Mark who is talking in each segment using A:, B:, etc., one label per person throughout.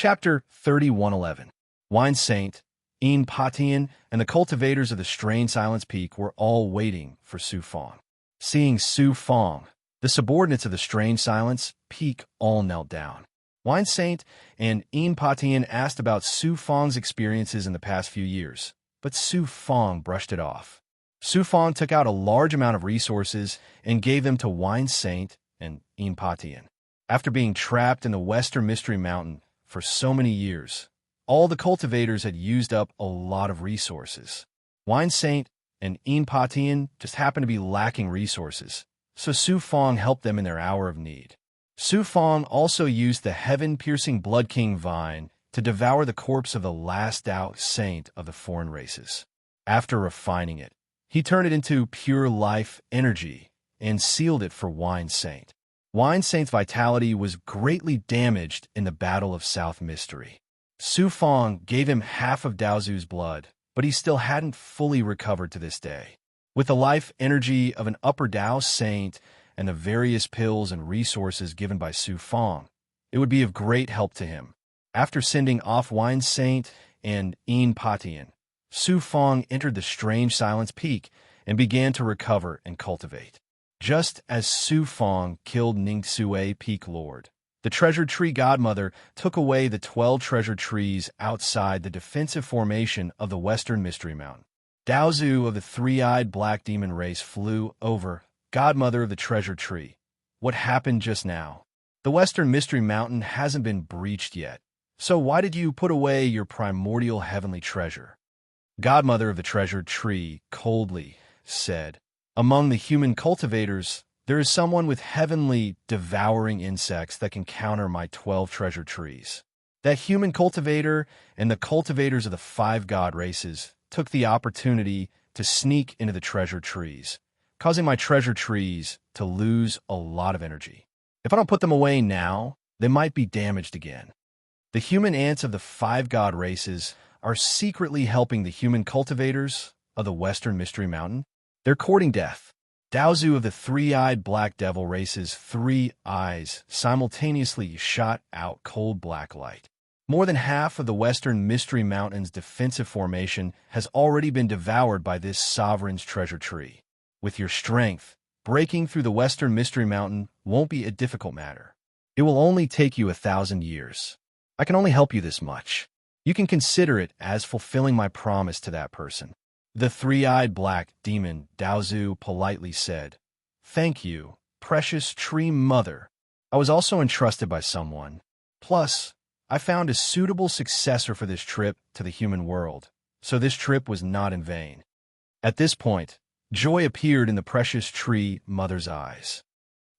A: Chapter 3111. Wine Saint, Patian, and the cultivators of the strange Silence Peak were all waiting for Su Fong. Seeing Su Fong, the subordinates of the strange Silence Peak all knelt down. Wine Saint and Patian asked about Su Fong's experiences in the past few years, but Su Fong brushed it off. Su Fong took out a large amount of resources and gave them to Wine Saint and Patian. After being trapped in the Western Mystery Mountain for so many years, all the cultivators had used up a lot of resources. Wine Saint and Patian just happened to be lacking resources, so Su Fong helped them in their hour of need. Su Fong also used the heaven-piercing Blood King vine to devour the corpse of the last Tao saint of the foreign races. After refining it, he turned it into pure life energy and sealed it for Wine Saint. Wine Saint's vitality was greatly damaged in the Battle of South Mystery. Su Fong gave him half of Daozu's blood, but he still hadn't fully recovered to this day. With the life energy of an upper Dao saint and the various pills and resources given by Su Fong, it would be of great help to him. After sending off Wine Saint and Patian, Su Fong entered the strange Silence Peak and began to recover and cultivate. Just as Su Fong killed Ningsue Peak Lord, the Treasure Tree Godmother took away the 12 treasure trees outside the defensive formation of the Western Mystery Mountain. Daozu of the three-eyed black demon race flew over, Godmother of the Treasure Tree. What happened just now? The Western Mystery Mountain hasn't been breached yet, so why did you put away your primordial heavenly treasure? Godmother of the Treasure Tree coldly said, "Among the human cultivators, there is someone with heavenly devouring insects that can counter my 12 treasure trees." That human cultivator and the cultivators of the 5 god races took the opportunity to sneak into the treasure trees, causing my treasure trees to lose a lot of energy. If I don't put them away now, they might be damaged again. The human ants of the 5 god races are secretly helping the human cultivators of the Western Mystery Mountain. They're courting death. Daozu of the three-eyed black devil race's 3 eyes simultaneously shot out cold black light. More than half of the Western Mystery Mountain's defensive formation has already been devoured by this sovereign's treasure tree. With your strength, breaking through the Western Mystery Mountain won't be a difficult matter. It will only take you 1,000 years. I can only help you this much. You can consider it as fulfilling my promise to that person. The three-eyed black demon Daozu politely said, "Thank you, precious tree mother. I was also entrusted by someone. Plus, I found a suitable successor for this trip to the human world, so this trip was not in vain." At this point, joy appeared in the precious tree mother's eyes.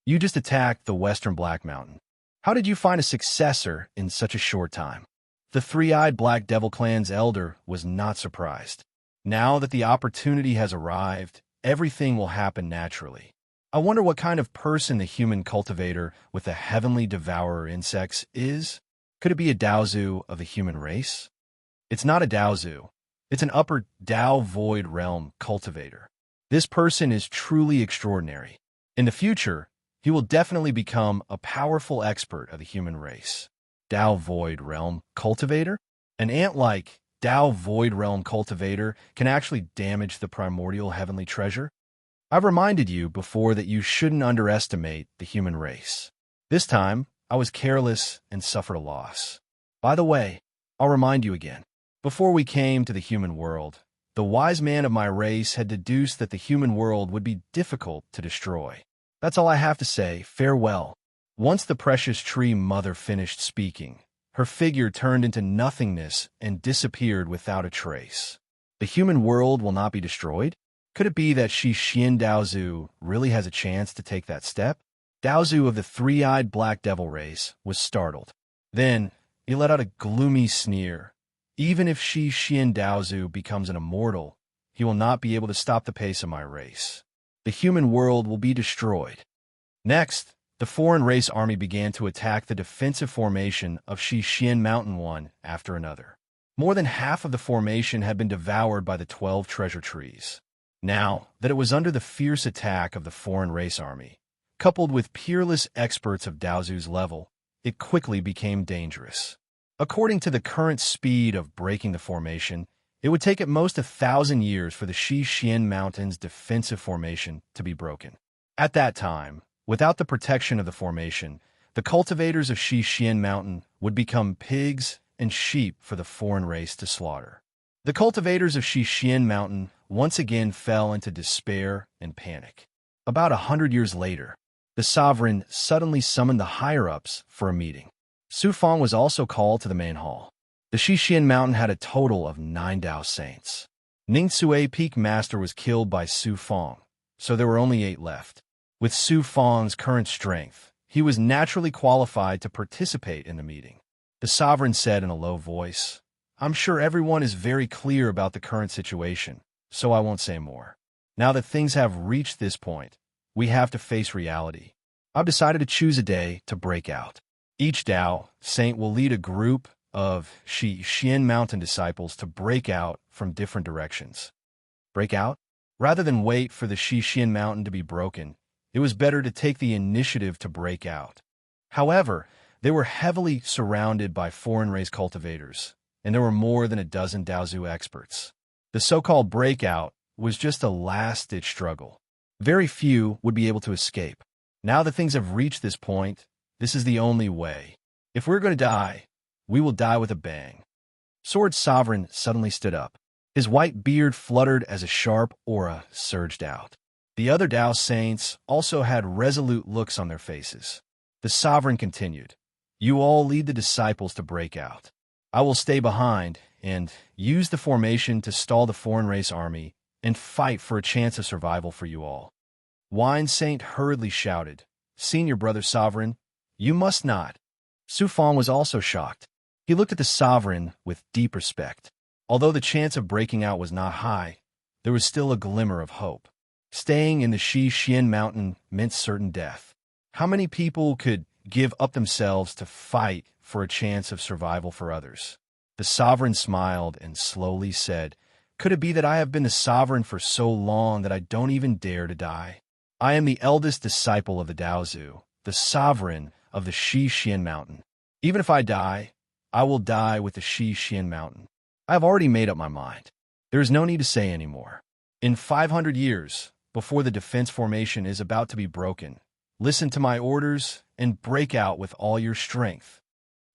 A: "You just attacked the Western Black Mountain. How did you find a successor in such a short time?" The three-eyed Black Devil Clan's elder was not surprised. Now that the opportunity has arrived, everything will happen naturally. I wonder what kind of person the human cultivator with the heavenly devourer insects is? Could it be a Daozu of the human race? It's not a Daozu. It's an upper Dao Void Realm cultivator. This person is truly extraordinary. In the future, he will definitely become a powerful expert of the human race. Dao Void Realm cultivator? An ant-like Dao Void Realm cultivator can actually damage the primordial heavenly treasure? I've reminded you before that you shouldn't underestimate the human race. This time, I was careless and suffered a loss. By the way, I'll remind you again. Before we came to the human world, the wise man of my race had deduced that the human world would be difficult to destroy. That's all I have to say. Farewell. Once the precious tree mother finished speaking, her figure turned into nothingness and disappeared without a trace. The human world will not be destroyed? Could it be that Xian Daozu really has a chance to take that step? Daozu of the three-eyed black devil race was startled. Then, he let out a gloomy sneer. Even if Xian Daozu becomes an immortal, he will not be able to stop the pace of my race. The human world will be destroyed. Next, the foreign race army began to attack the defensive formation of Xian Mountain one after another. More than half of the formation had been devoured by the 12 treasure trees. Now that it was under the fierce attack of the foreign race army, coupled with peerless experts of Daozu's level, it quickly became dangerous. According to the current speed of breaking the formation, it would take at most 1,000 years for the Xixian Mountain's defensive formation to be broken. At that time, without the protection of the formation, the cultivators of Xixian Mountain would become pigs and sheep for the foreign race to slaughter. The cultivators of Xixian Mountain once again fell into despair and panic. About 100 years later, the sovereign suddenly summoned the higher-ups for a meeting. Su Fang was also called to the main hall. The Xixian Mountain had a total of 9 Dao saints. Ning Sui Peak Master was killed by Su Fang, so there were only 8 left. With Su Fang's current strength, he was naturally qualified to participate in the meeting. The sovereign said in a low voice, "I'm sure everyone is very clear about the current situation, so I won't say more. Now that things have reached this point, we have to face reality. I've decided to choose a day to break out. Each Dao Saint will lead a group of Xixian Mountain disciples to break out from different directions." Break out? Rather than wait for the Xixian Mountain to be broken, it was better to take the initiative to break out. However, they were heavily surrounded by foreign race cultivators, and there were more than a dozen Daozu experts. The so-called breakout was just a last-ditch struggle. Very few would be able to escape. Now that things have reached this point, this is the only way. If we're going to die, we will die with a bang. Sword Sovereign suddenly stood up. His white beard fluttered as a sharp aura surged out. The other Dao Saints also had resolute looks on their faces. The Sovereign continued, "You all lead the disciples to break out. I will stay behind and use the formation to stall the foreign race army and fight for a chance of survival for you all." Wine Saint hurriedly shouted, "Senior Brother Sovereign, you must not." Su Fang was also shocked. He looked at the sovereign with deep respect. Although the chance of breaking out was not high, there was still a glimmer of hope. Staying in the Xixian Mountain meant certain death. How many people could give up themselves to fight for a chance of survival for others? The sovereign smiled and slowly said, "Could it be that I have been the sovereign for so long that I don't even dare to die? I am the eldest disciple of the Daozu, the sovereign of the Xixian Mountain. Even if I die, I will die with the Xixian Mountain. I have already made up my mind. There is no need to say any more. In 500 years, before the defense formation is about to be broken, listen to my orders and break out with all your strength."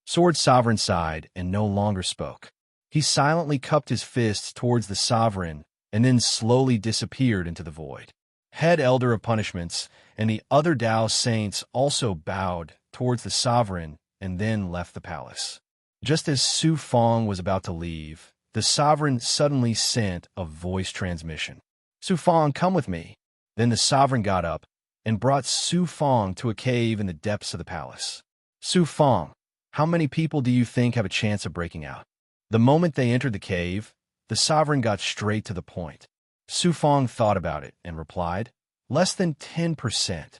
A: Sword Sovereign sighed and no longer spoke. He silently cupped his fists towards the sovereign and then slowly disappeared into the void. Head Elder of Punishments and the other Dao Saints also bowed towards the sovereign and then left the palace. Just as Su Fang was about to leave, the sovereign suddenly sent a voice transmission. "Su Fang, come with me." Then the sovereign got up and brought Su Fang to a cave in the depths of the palace. "Su Fang, how many people do you think have a chance of breaking out?" The moment they entered the cave, the sovereign got straight to the point. Su Fang thought about it and replied, "Less than 10%.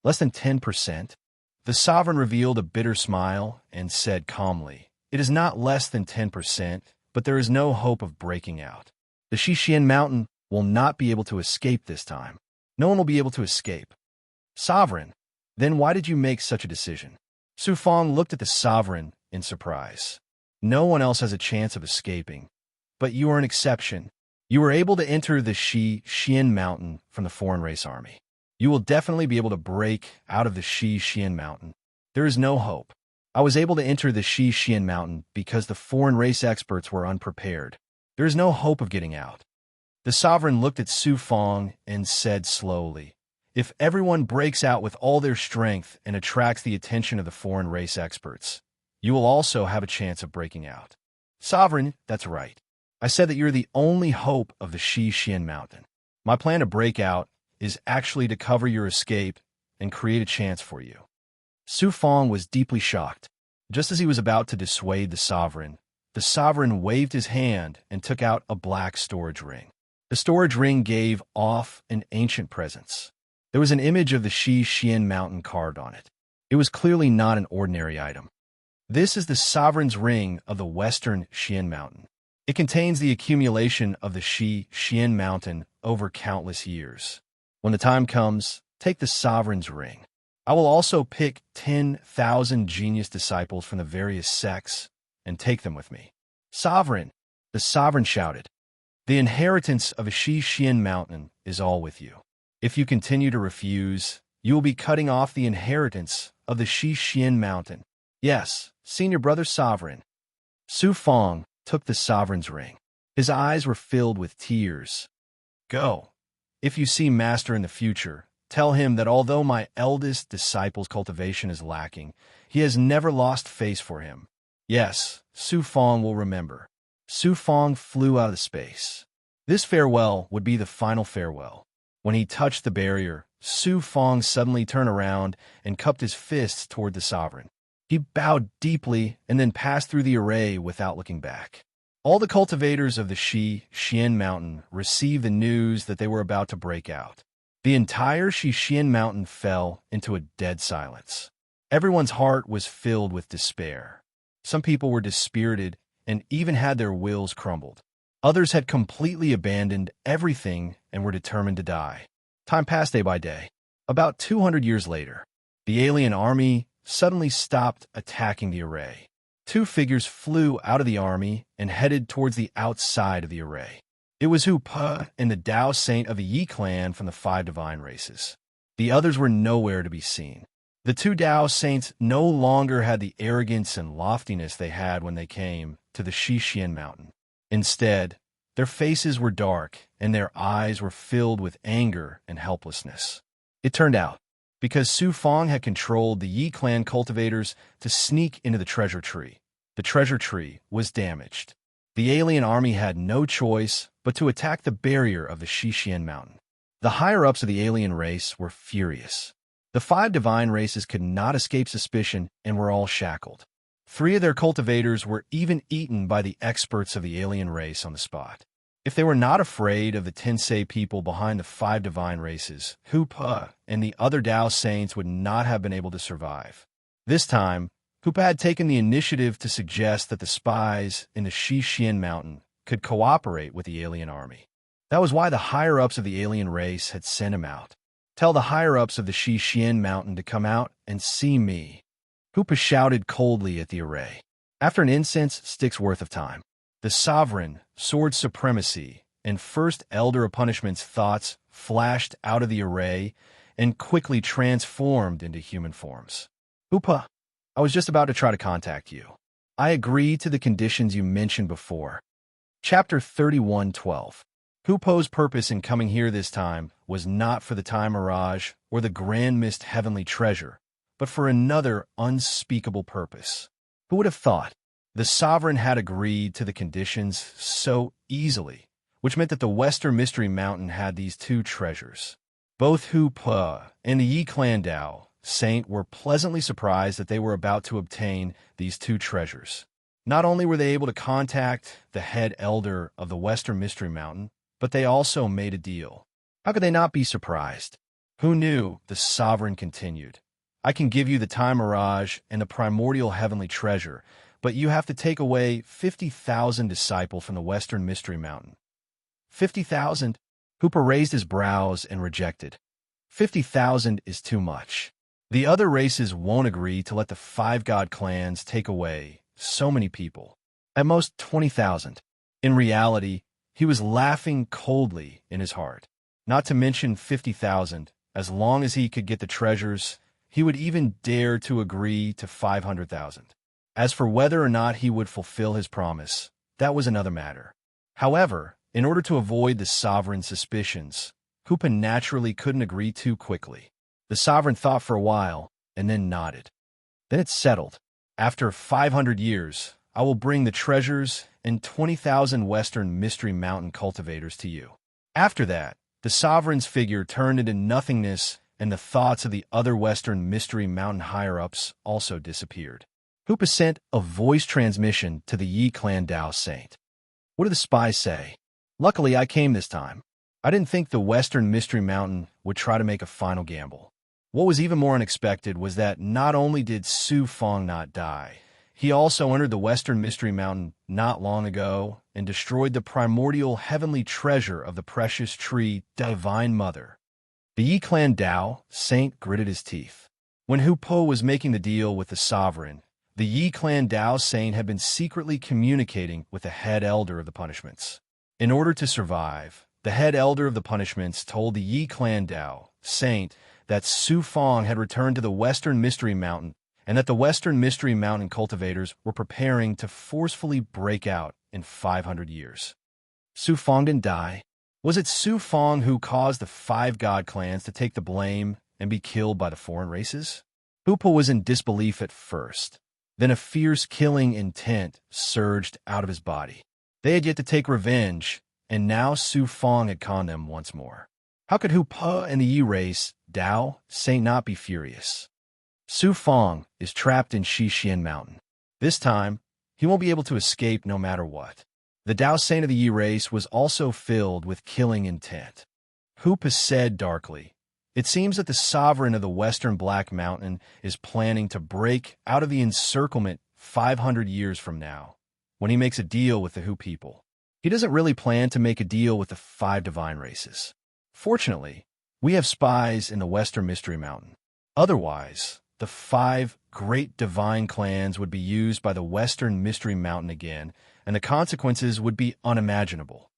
A: "Less than 10%? The sovereign revealed a bitter smile and said calmly, "It is not less than 10%, but there is no hope of breaking out. The Xixian Mountain will not be able to escape this time. No one will be able to escape." "Sovereign, then why did you make such a decision?" Su Fang looked at the sovereign in surprise. "No one else has a chance of escaping, but you are an exception. You were able to enter the Xixian Mountain from the foreign race army. You will definitely be able to break out of the Xixian Mountain. There is no hope. I was able to enter the Xixian Mountain because the foreign race experts were unprepared. There is no hope of getting out." The sovereign looked at Su Fang and said slowly, "If everyone breaks out with all their strength and attracts the attention of the foreign race experts, you will also have a chance of breaking out." "Sovereign, that's right. I said that you're the only hope of the Xixian Mountain. My plan to break out is actually to cover your escape and create a chance for you." Su Fang was deeply shocked. Just as he was about to dissuade the sovereign waved his hand and took out a black storage ring. The storage ring gave off an ancient presence. There was an image of the Xixian Mountain carved on it. It was clearly not an ordinary item. "This is the sovereign's ring of the western Xian Mountain. It contains the accumulation of the Xixian Mountain over countless years. When the time comes, take the sovereign's ring. I will also pick 10,000 genius disciples from the various sects and take them with me. Sovereign, the sovereign shouted. The inheritance of a Xian mountain is all with you. If you continue to refuse, you will be cutting off the inheritance of the Xian mountain. Yes, senior brother sovereign. Su Fong took the sovereign's ring. His eyes were filled with tears. Go. If you see master in the future, tell him that although my eldest disciple's cultivation is lacking, he has never lost face for him. Yes, Su Fong will remember. Su Fong flew out of space. This farewell would be the final farewell. When he touched the barrier, Su Fong suddenly turned around and cupped his fists toward the sovereign. He bowed deeply and then passed through the array without looking back. All the cultivators of the Xian mountain received the news that they were about to break out. The entire Xian mountain fell into a dead silence. Everyone's heart was filled with despair. Some people were dispirited and even had their wills crumbled. Others had completely abandoned everything and were determined to die. Time passed day by day. About 200 years later, the alien army suddenly stopped attacking the array. Two figures flew out of the army and headed towards the outside of the array. It was Hu Pe and the Tao Saint of the Yi clan from the 5 divine races. The others were nowhere to be seen. The two Tao Saints no longer had the arrogance and loftiness they had when they came to the Xian mountain. Instead, their faces were dark and their eyes were filled with anger and helplessness. It turned out, because Su Fong had controlled the Yi clan cultivators to sneak into the treasure tree, the treasure tree was damaged. The alien army had no choice but to attack the barrier of the Xian mountain. The higher-ups of the alien race were furious. The 5 divine races could not escape suspicion and were all shackled. 3 of their cultivators were even eaten by the experts of the alien race on the spot. If they were not afraid of the Tensei people behind the 5 divine races, Hu Pe and the other Tao Saints would not have been able to survive. This time, Hu Pe had taken the initiative to suggest that the spies in the Xian mountain could cooperate with the alien army. That was why the higher-ups of the alien race had sent him out. Tell the higher-ups of the Xian mountain to come out and see me. Hu Pe shouted coldly at the array. After an incense stick's worth of time, the sovereign, sword supremacy, and first elder of punishment's thoughts flashed out of the array and quickly transformed into human forms. Hu Pe, I was just about to try to contact you. I agree to the conditions you mentioned before. Chapter 31:12. Hu Pe's purpose in coming here this time was not for the time mirage or the grand mist heavenly treasure, but for another unspeakable purpose. Who would have thought? The sovereign had agreed to the conditions so easily, which meant that the Western Mystery Mountain had these 2 treasures. Both Hu Pe and the Yi Clan Tao Saint were pleasantly surprised that they were about to obtain these 2 treasures. Not only were they able to contact the head elder of the Western Mystery Mountain, but they also made a deal. How could they not be surprised? Who knew? The sovereign continued. I can give you the time mirage and the primordial heavenly treasure, but you have to take away 50,000 disciples from the Western Mystery Mountain. 50,000? Hu Pe raised his brows and rejected. 50,000 is too much. The other races won't agree to let the 5 god clans take away so many people. At most 20,000. In reality, he was laughing coldly in his heart. Not to mention 50,000. As long as he could get the treasures, he would even dare to agree to 500,000. As for whether or not he would fulfill his promise, that was another matter. However, in order to avoid the sovereign's suspicions, Hu Pe naturally couldn't agree too quickly. The sovereign thought for a while and then nodded. Then it settled. After 500 years, I will bring the treasures and 20,000 Western Mystery Mountain cultivators to you. After that, the sovereign's figure turned into nothingness and the thoughts of the other Western Mystery Mountain higher-ups also disappeared. Hu Pe sent a voice transmission to the Yi Clan Tao Saint. What did the spies say? Luckily, I came this time. I didn't think the Western Mystery Mountain would try to make a final gamble. What was even more unexpected was that not only did Su Fong not die, he also entered the Western Mystery Mountain not long ago and destroyed the primordial heavenly treasure of the precious tree Divine Mother. The Yi Clan Tao Saint gritted his teeth. When Hu Pe was making the deal with the sovereign, The Yi clan Dao saint had been secretly communicating with the head elder of the punishments. In order to survive, the head elder of the punishments told the Yi clan Dao saint that Su Fong had returned to the Western Mystery Mountain and that the Western Mystery Mountain cultivators were preparing to forcefully break out in 500 years. Su Fong didn't die. Was it Su Fong who caused the 5 god clans to take the blame and be killed by the foreign races? Hoopa was in disbelief at first. Then a fierce killing intent surged out of his body. They had yet to take revenge, and now Su Fong had conned them once more. How could Hoopa and the Yi race, Dao, saint not be furious? Su Fong is trapped in Xixian Mountain. This time, he won't be able to escape no matter what. The Dao saint of the Yi race was also filled with killing intent. Hoopa said darkly, "It seems that the sovereign of the Western Black Mountain is planning to break out of the encirclement 500 years from now, when he makes a deal with the Hu people. He doesn't really plan to make a deal with the 5 divine races. Fortunately, we have spies in the Western Mystery Mountain. Otherwise, the 5 great divine clans would be used by the Western Mystery Mountain again, and the consequences would be unimaginable.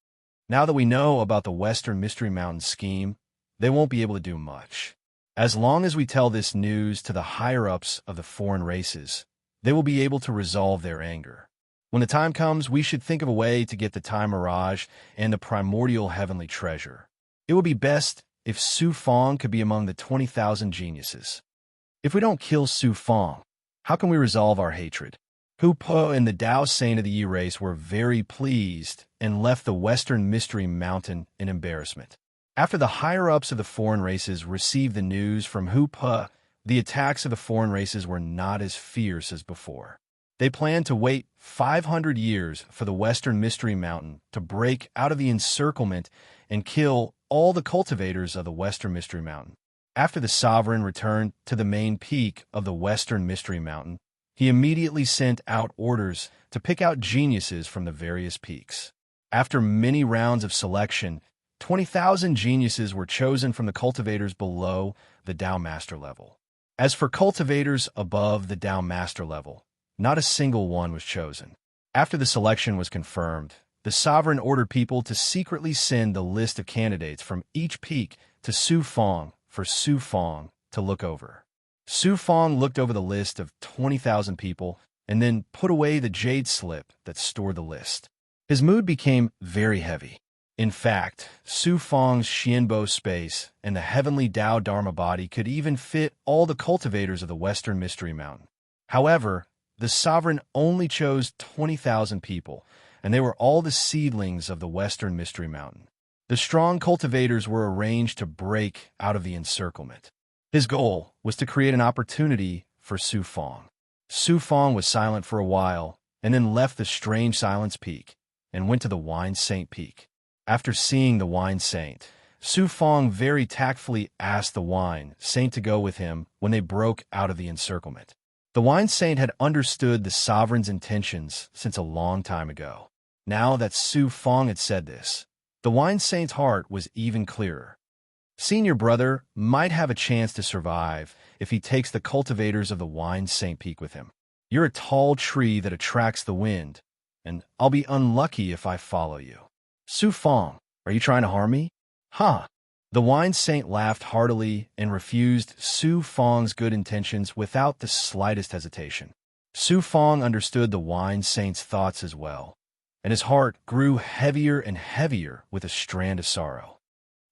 A: Now that we know about the Western Mystery Mountain scheme, they won't be able to do much. As long as we tell this news to the higher-ups of the foreign races, they will be able to resolve their anger. When the time comes, we should think of a way to get the Time Mirage and the primordial heavenly treasure. It would be best if Su Fong could be among the 20,000 geniuses. If we don't kill Su Fong, how can we resolve our hatred?" Hu Po and the Dao saint of the Yi race were very pleased and left the Western Mystery Mountain in embarrassment. After the higher-ups of the foreign races received the news from Hu Po, the attacks of the foreign races were not as fierce as before. They planned to wait 500 years for the Western Mystery Mountain to break out of the encirclement and kill all the cultivators of the Western Mystery Mountain. After the sovereign returned to the main peak of the Western Mystery Mountain, he immediately sent out orders to pick out geniuses from the various peaks. After many rounds of selection, 20,000 geniuses were chosen from the cultivators below the Dao Master level. As for cultivators above the Dao Master level, not a single one was chosen. After the selection was confirmed, the sovereign ordered people to secretly send the list of candidates from each peak to Su Fong for Su Fong to look over. Su Fong looked over the list of 20,000 people and then put away the jade slip that stored the list. His mood became very heavy. In fact, Su Fong's Xianbo space and the heavenly Dao Dharma body could even fit all the cultivators of the Western Mystery Mountain. However, the sovereign only chose 20,000 people, and they were all the seedlings of the Western Mystery Mountain. The strong cultivators were arranged to break out of the encirclement. His goal was to create an opportunity for Su Fong. Su Fong was silent for a while, and then left the strange silence peak and went to the Wine Saint peak. After seeing the Wine Saint, Su Fong very tactfully asked the Wine Saint to go with him when they broke out of the encirclement. The Wine Saint had understood the sovereign's intentions since a long time ago. Now that Su Fong had said this, the Wine Saint's heart was even clearer. Senior brother might have a chance to survive if he takes the cultivators of the Wine Saint Peak with him. You're a tall tree that attracts the wind, and I'll be unlucky if I follow you. Su Fong, are you trying to harm me? Huh. The Wine Saint laughed heartily and refused Su Fong's good intentions without the slightest hesitation. Su Fong understood the Wine Saint's thoughts as well, and his heart grew heavier and heavier with a strand of sorrow.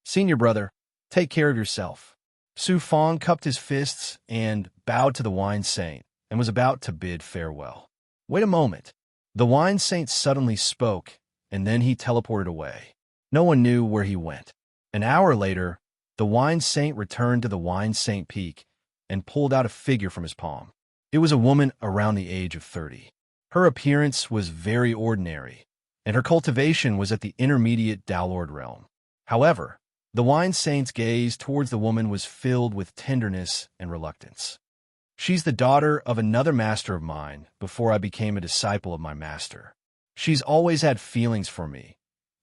A: Senior brother, take care of yourself. Su Fong cupped his fists and bowed to the Wine Saint and was about to bid farewell. Wait a moment. The Wine Saint suddenly spoke, and then he teleported away. No one knew where he went. An hour later, the Wine Saint returned to the Wine Saint Peak and pulled out a figure from his palm. It was a woman around the age of 30. Her appearance was very ordinary, and her cultivation was at the intermediate Dowlord realm. However, the Wine Saint's gaze towards the woman was filled with tenderness and reluctance. She's the daughter of another master of mine before I became a disciple of my master. She's always had feelings for me,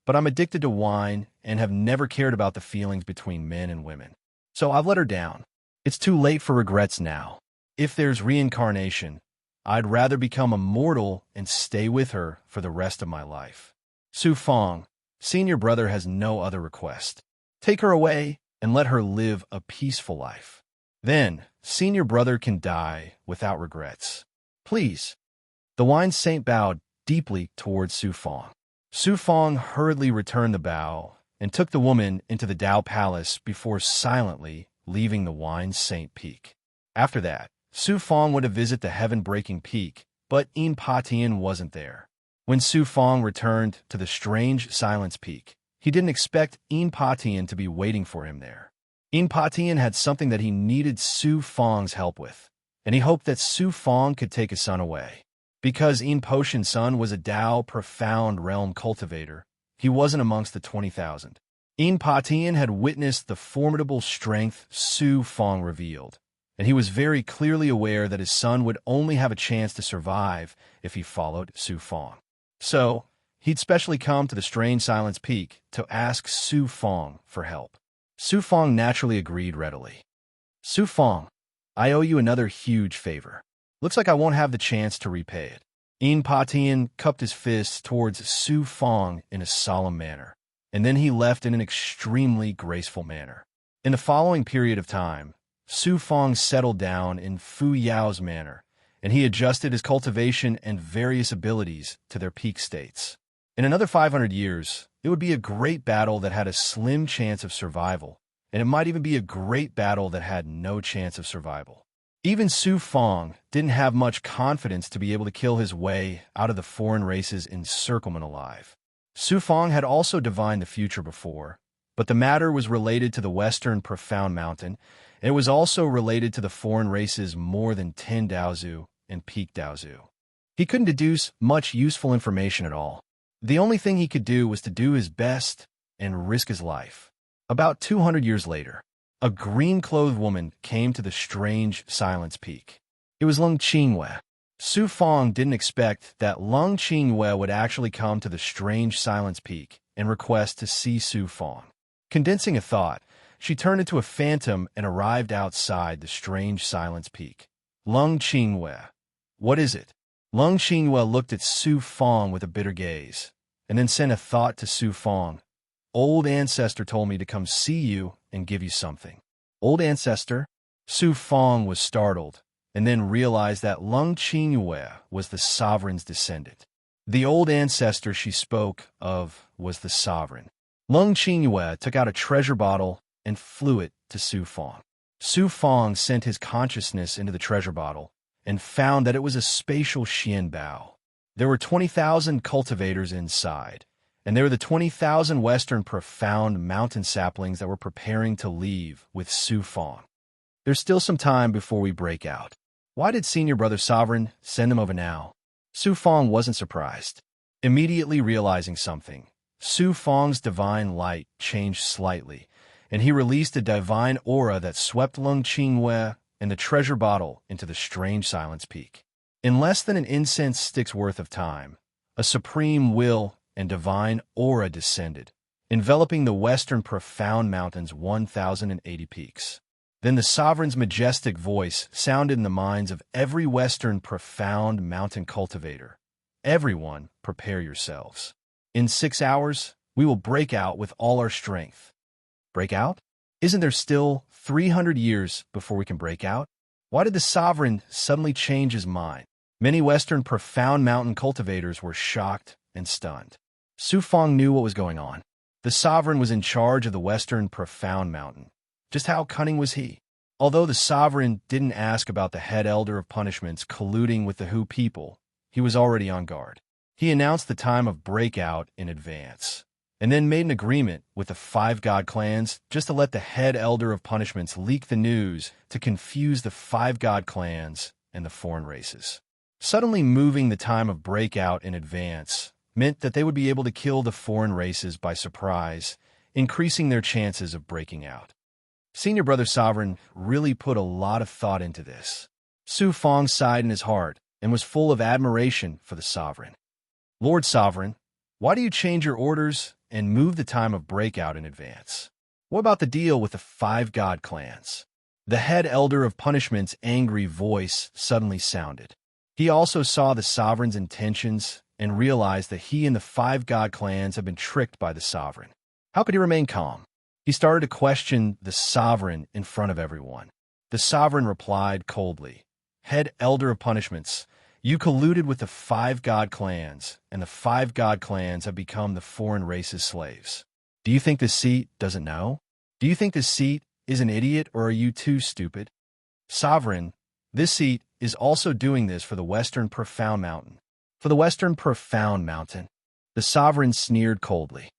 A: but I'm addicted to wine and have never cared about the feelings between men and women. So I've let her down. It's too late for regrets now. If there's reincarnation, I'd rather become a mortal and stay with her for the rest of my life. Su Fong, senior brother has no other request. Take her away and let her live a peaceful life. Then, senior brother can die without regrets. Please. The wine saint bowed deeply towards Su Fong. Su Fong hurriedly returned the bow and took the woman into the Dao Palace before silently leaving the wine saint peak. After that, Su Fong went to visit the heaven-breaking peak, but Patian wasn't there. When Su Fong returned to the strange silence peak, he didn't expect Patian to be waiting for him there. Patian had something that he needed Su Fong's help with, and he hoped that Su Fong could take his son away. Because Potion's son was a Dao profound realm cultivator, he wasn't amongst the 20,000. Patian had witnessed the formidable strength Su Fong revealed, and he was very clearly aware that his son would only have a chance to survive if he followed Su Fong. So, he'd specially come to the strange silence peak to ask Su Fong for help. Su Fong naturally agreed readily. Su Fong, I owe you another huge favor. Looks like I won't have the chance to repay it. Patian cupped his fists towards Su Fong in a solemn manner, and then he left in an extremely graceful manner. In the following period of time, Su Fong settled down in Fu Yao's manner, and he adjusted his cultivation and various abilities to their peak states. In another 500 years, it would be a great battle that had a slim chance of survival, and it might even be a great battle that had no chance of survival. Even Su Fong didn't have much confidence to be able to kill his way out of the foreign race's encirclement alive. Su Fong had also divined the future before, but the matter was related to the Western Profound Mountain, and it was also related to the foreign race's more than 10 Daozu and peak Daozu. He couldn't deduce much useful information at all. The only thing he could do was to do his best and risk his life. About 200 years later, a green-clothed woman came to the strange silence peak. It was Lung Qingyue. Su Fong didn't expect that Lung Qingyue would actually come to the strange silence peak and request to see Su Fong. Condensing a thought, she turned into a phantom and arrived outside the strange silence peak. Lung Qingyue. What is it? Lung Qingyue looked at Su Fong with a bitter gaze, and then sent a thought to Su Fong. Old ancestor told me to come see you and give you something. Old ancestor? Su Fong was startled, and then realized that Lung Qingyue was the sovereign's descendant. The old ancestor she spoke of was the sovereign. Lung Qingyue took out a treasure bottle and flew it to Su Fong. Su Fong sent his consciousness into the treasure bottle and found that it was a spatial Xian Bao. There were 20,000 cultivators inside, and they were the 20,000 Western Profound Mountain saplings that were preparing to leave with Su Fong. There's still some time before we break out. Why did Senior Brother Sovereign send them over now? Su Fong wasn't surprised. Immediately realizing something, Su Fong's divine light changed slightly, and he released a divine aura that swept Lung Qingyue and the treasure bottle into the strange silence peak. In less than an incense stick's worth of time, a supreme will and divine aura descended, enveloping the Western Profound Mountain's 1,080 peaks. Then the sovereign's majestic voice sounded in the minds of every Western Profound Mountain cultivator. Everyone, prepare yourselves. In 6 hours, we will break out with all our strength. Break out? Isn't there still 300 years before we can break out? Why did the sovereign suddenly change his mind? Many Western Profound Mountain cultivators were shocked and stunned. Su Fong knew what was going on. The sovereign was in charge of the Western Profound Mountain. Just how cunning was he? Although the sovereign didn't ask about the head elder of punishments colluding with the Hu people, he was already on guard. He announced the time of breakout in advance, and then made an agreement with the 5 god clans just to let the head elder of punishments leak the news to confuse the 5 god clans and the foreign races. Suddenly moving the time of breakout in advance meant that they would be able to kill the foreign races by surprise, increasing their chances of breaking out. Senior Brother Sovereign really put a lot of thought into this. Su Fong sighed in his heart and was full of admiration for the sovereign. Lord Sovereign, why do you change your orders and move the time of breakout in advance? What about the deal with the 5 god clans? The head elder of punishment's angry voice suddenly sounded. He also saw the sovereign's intentions and realized that he and the five god clans had been tricked by the sovereign. How could he remain calm? He started to question the sovereign in front of everyone. The sovereign replied coldly, "Head elder of punishments, you colluded with the five god clans, and the five god clans have become the foreign race's slaves. Do you think this seat doesn't know? Do you think this seat is an idiot, or are you too stupid? Sovereign, this seat is also doing this for the Western Profound Mountain." For the Western Profound Mountain, the sovereign sneered coldly.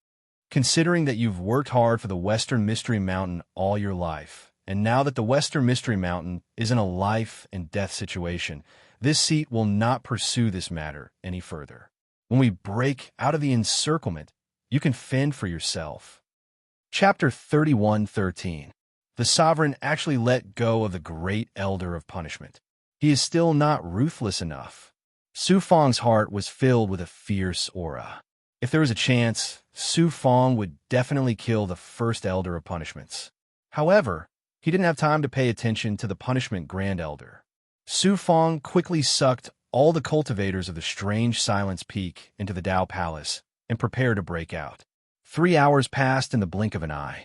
A: "Considering that you've worked hard for the Western Mystery Mountain all your life, and now that the Western Mystery Mountain is in a life and death situation, this seat will not pursue this matter any further. When we break out of the encirclement, you can fend for yourself." Chapter 31:13. The sovereign actually let go of the great elder of punishment. He is still not ruthless enough. Su Fong's heart was filled with a fierce aura. If there was a chance, Su Fong would definitely kill the first elder of punishments. However, he didn't have time to pay attention to the punishment grand elder. Su Fong quickly sucked all the cultivators of the strange silence peak into the Dao Palace and prepared to break out. 3 hours passed in the blink of an eye.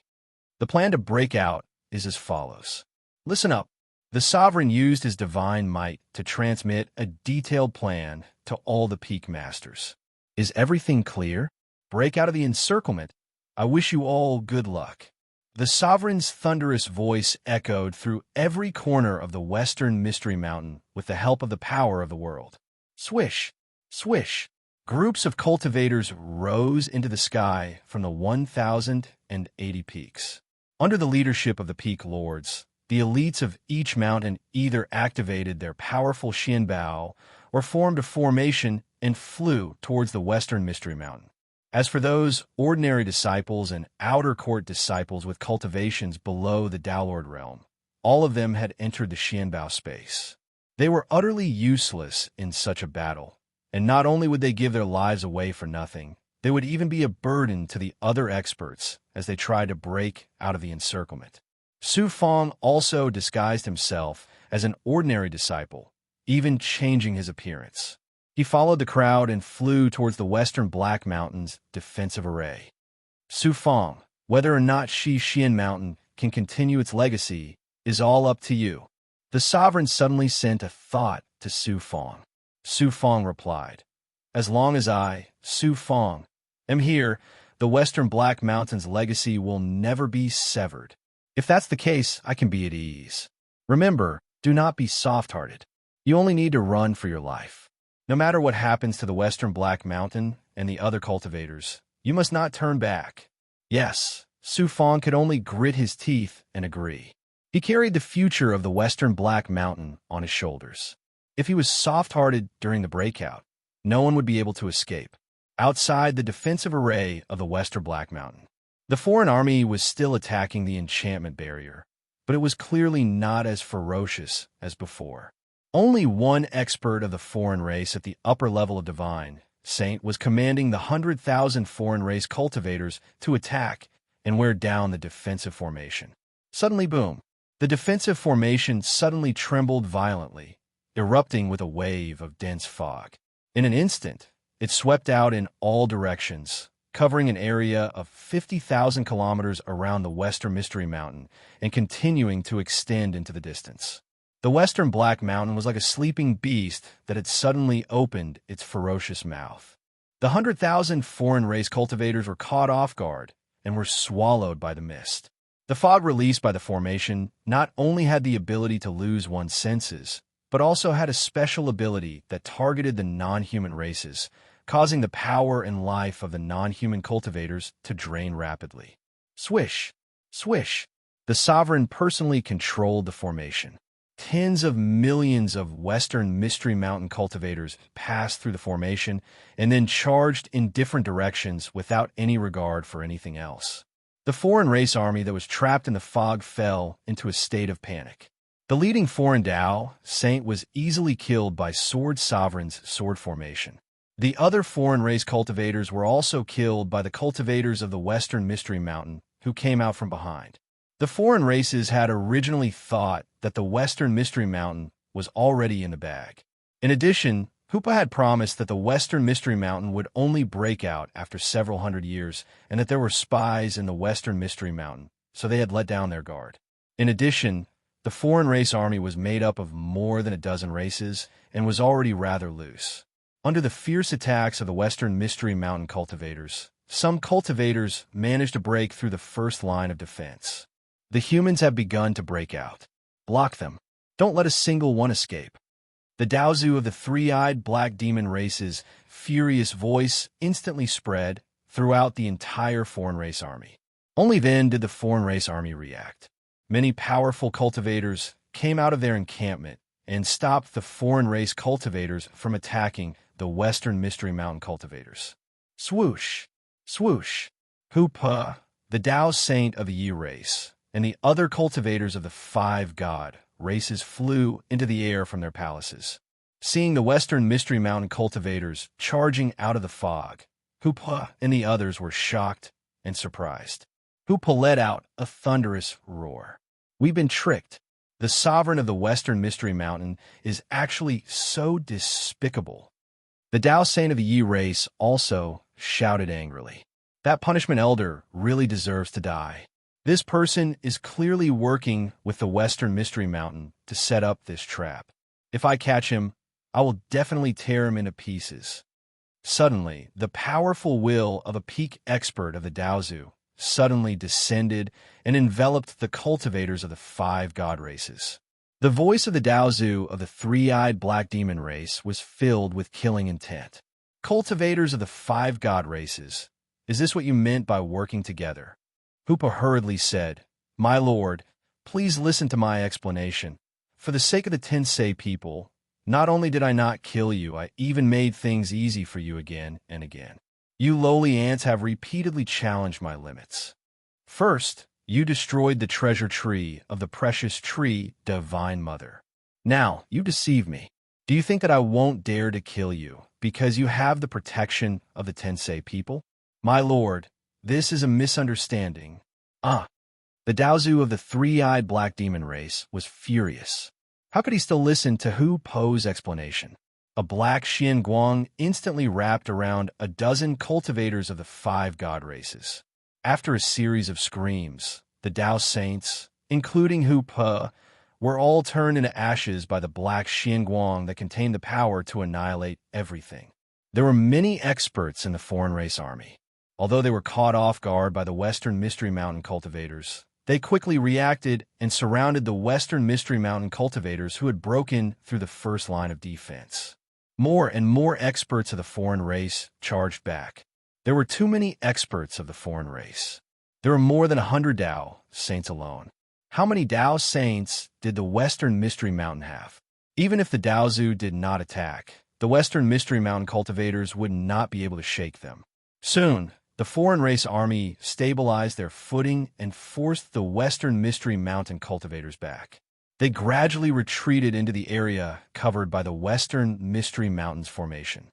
A: The plan to break out is as follows. Listen up. The sovereign used his divine might to transmit a detailed plan to all the peak masters. Is everything clear? Break out of the encirclement. I wish you all good luck. The sovereign's thunderous voice echoed through every corner of the Western Mystery Mountain with the help of the power of the world. Swish, swish. Groups of cultivators rose into the sky from the 1,080 peaks. Under the leadership of the peak lords, the elites of each mountain either activated their powerful Xianbao or formed a formation and flew towards the Western Mystery Mountain. As for those ordinary disciples and outer court disciples with cultivations below the Daolord realm, all of them had entered the Xianbao space. They were utterly useless in such a battle, and not only would they give their lives away for nothing, they would even be a burden to the other experts as they tried to break out of the encirclement. Su Fong also disguised himself as an ordinary disciple, even changing his appearance. He followed the crowd and flew towards the Western Black Mountain's defensive array. Su Fong, whether or not Xian Mountain can continue its legacy is all up to you. The sovereign suddenly sent a thought to Su Fong. Su Fong replied, "As long as I, Su Fong, am here, the Western Black Mountain's legacy will never be severed. If that's the case, I can be at ease. Remember, do not be soft-hearted. You only need to run for your life. No matter what happens to the Western Black Mountain and the other cultivators, you must not turn back." Yes, Su Fong could only grit his teeth and agree. He carried the future of the Western Black Mountain on his shoulders. If he was soft-hearted during the breakout, no one would be able to escape. Outside the defensive array of the Western Black Mountain, the foreign army was still attacking the enchantment barrier, but it was clearly not as ferocious as before. Only one expert of the foreign race at the upper level of Divine Saint was commanding the 100,000 foreign race cultivators to attack and wear down the defensive formation. Suddenly, boom, the defensive formation suddenly trembled violently, erupting with a wave of dense fog. In an instant, it swept out in all directions, covering an area of 50,000 kilometers around the Western Mystery Mountain and continuing to extend into the distance. The Western Black Mountain was like a sleeping beast that had suddenly opened its ferocious mouth. The 100,000 foreign race cultivators were caught off guard and were swallowed by the mist. The fog released by the formation not only had the ability to lose one's senses, but also had a special ability that targeted the non-human races, causing the power and life of the non-human cultivators to drain rapidly. Swish, swish. The sovereign personally controlled the formation. Tens of millions of Western Mystery Mountain cultivators passed through the formation and then charged in different directions without any regard for anything else. The foreign race army that was trapped in the fog fell into a state of panic. The leading foreign Dao Saint was easily killed by Sword Sovereign's sword formation. The other foreign race cultivators were also killed by the cultivators of the Western Mystery Mountain who came out from behind. The foreign races had originally thought that the Western Mystery Mountain was already in the bag. In addition, Hoopa had promised that the Western Mystery Mountain would only break out after several hundred years, and that there were spies in the Western Mystery Mountain, so they had let down their guard. In addition, the foreign race army was made up of more than a dozen races and was already rather loose. Under the fierce attacks of the Western Mystery Mountain cultivators, some cultivators managed to break through the first line of defense. The humans have begun to break out. Block them. Don't let a single one escape. The Daozu of the three-eyed black demon race's furious voice instantly spread throughout the entire foreign race army. Only then did the foreign race army react. Many powerful cultivators came out of their encampment and stopped the foreign race cultivators from attacking the Western Mystery Mountain cultivators. Swoosh! Swoosh! Hoopa, the Dao Saint of the Yi race, and the other cultivators of the five god races flew into the air from their palaces. Seeing the Western Mystery Mountain cultivators charging out of the fog, Hoopa and the others were shocked and surprised. Hoopa let out a thunderous roar. We've been tricked. The sovereign of the Western Mystery Mountain is actually so despicable. The Dao Saint of the Yi race also shouted angrily. That punishment elder really deserves to die. This person is clearly working with the Western Mystery Mountain to set up this trap. If I catch him, I will definitely tear him into pieces. Suddenly, the powerful will of a peak expert of the Daozu suddenly descended and enveloped the cultivators of the five god races. The voice of the Daozu of the three-eyed black demon race was filled with killing intent. Cultivators of the five god races, is this what you meant by working together? Hoopa hurriedly said, My lord, please listen to my explanation. For the sake of the Tensei people, not only did I not kill you, I even made things easy for you again and again. You lowly ants have repeatedly challenged my limits. First, you destroyed the treasure tree of the precious tree, Divine Mother. Now, you deceive me. Do you think that I won't dare to kill you because you have the protection of the Tensei people? My lord, this is a misunderstanding. The Daozu of the three-eyed black demon race was furious. How could he still listen to Hu Po's explanation? A black Xian Guang instantly wrapped around a dozen cultivators of the five god races. After a series of screams, the Dao Saints, including Hu Po, were all turned into ashes by the black Xian Guang that contained the power to annihilate everything. There were many experts in the foreign race army. Although they were caught off guard by the Western Mystery Mountain cultivators, they quickly reacted and surrounded the Western Mystery Mountain cultivators who had broken through the first line of defense. More and more experts of the foreign race charged back. There were too many experts of the foreign race. There were more than 100 Dao Saints alone. How many Dao Saints did the Western Mystery Mountain have? Even if the Daozu did not attack, the Western Mystery Mountain cultivators would not be able to shake them. Soon, the foreign race army stabilized their footing and forced the Western Mystery Mountain cultivators back. They gradually retreated into the area covered by the Western Mystery Mountains formation.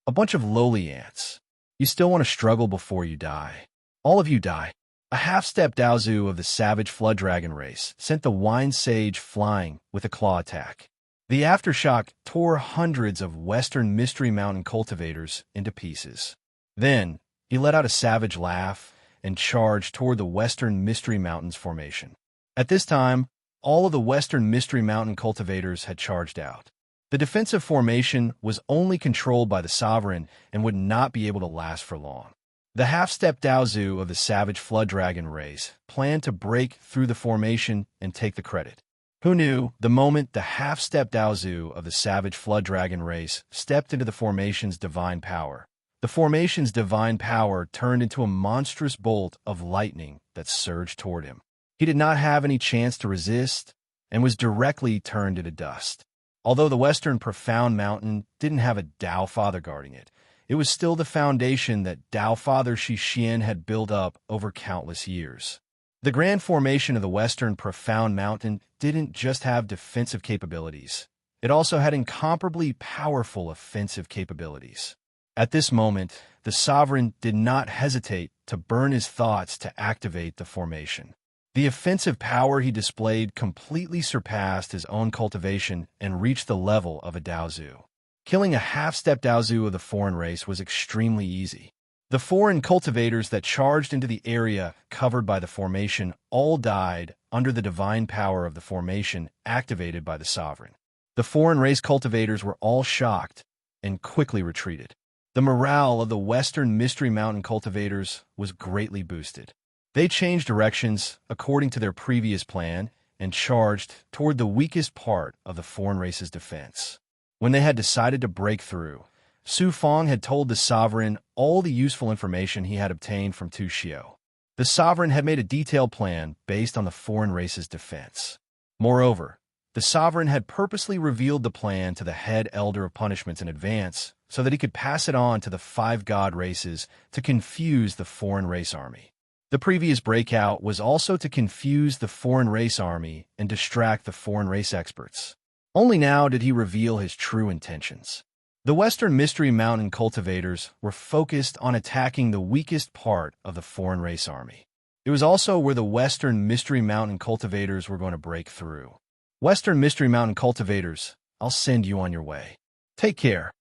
A: A bunch of lowly ants. You still want to struggle before you die. All of you die. A half-step Daozu of the savage flood dragon race sent the wine sage flying with a claw attack. The aftershock tore hundreds of Western Mystery Mountain cultivators into pieces. Then, he let out a savage laugh and charged toward the Western Mystery Mountains formation. At this time, all of the Western Mystery Mountain cultivators had charged out. The defensive formation was only controlled by the sovereign and would not be able to last for long. The half-step Daozu of the savage flood dragon race planned to break through the formation and take the credit. Who knew, the moment the half-step Daozu of the savage flood dragon race stepped into the formation's divine power, the formation's divine power turned into a monstrous bolt of lightning that surged toward him. He did not have any chance to resist and was directly turned into dust. Although the Western Profound Mountain didn't have a Dao Father guarding it, it was still the foundation that Dao Father Shixian had built up over countless years. The grand formation of the Western Profound Mountain didn't just have defensive capabilities. It also had incomparably powerful offensive capabilities. At this moment, the sovereign did not hesitate to burn his thoughts to activate the formation. The offensive power he displayed completely surpassed his own cultivation and reached the level of a Daozu. Killing a half-step Daozu of the foreign race was extremely easy. The foreign cultivators that charged into the area covered by the formation all died under the divine power of the formation activated by the sovereign. The foreign race cultivators were all shocked and quickly retreated. The morale of the Western Mystery Mountain cultivators was greatly boosted. They changed directions according to their previous plan and charged toward the weakest part of the foreign race's defense. When they had decided to break through, Su Fong had told the sovereign all the useful information he had obtained from Tu Xiu. The sovereign had made a detailed plan based on the foreign race's defense. Moreover, the sovereign had purposely revealed the plan to the head elder of punishments in advance so that he could pass it on to the 5 god races to confuse the foreign race army. The previous breakout was also to confuse the foreign race army and distract the foreign race experts. Only now did he reveal his true intentions. The Western Mystery Mountain cultivators were focused on attacking the weakest part of the foreign race army. It was also where the Western Mystery Mountain cultivators were going to break through. Western Mystery Mountain cultivators, I'll send you on your way. Take care.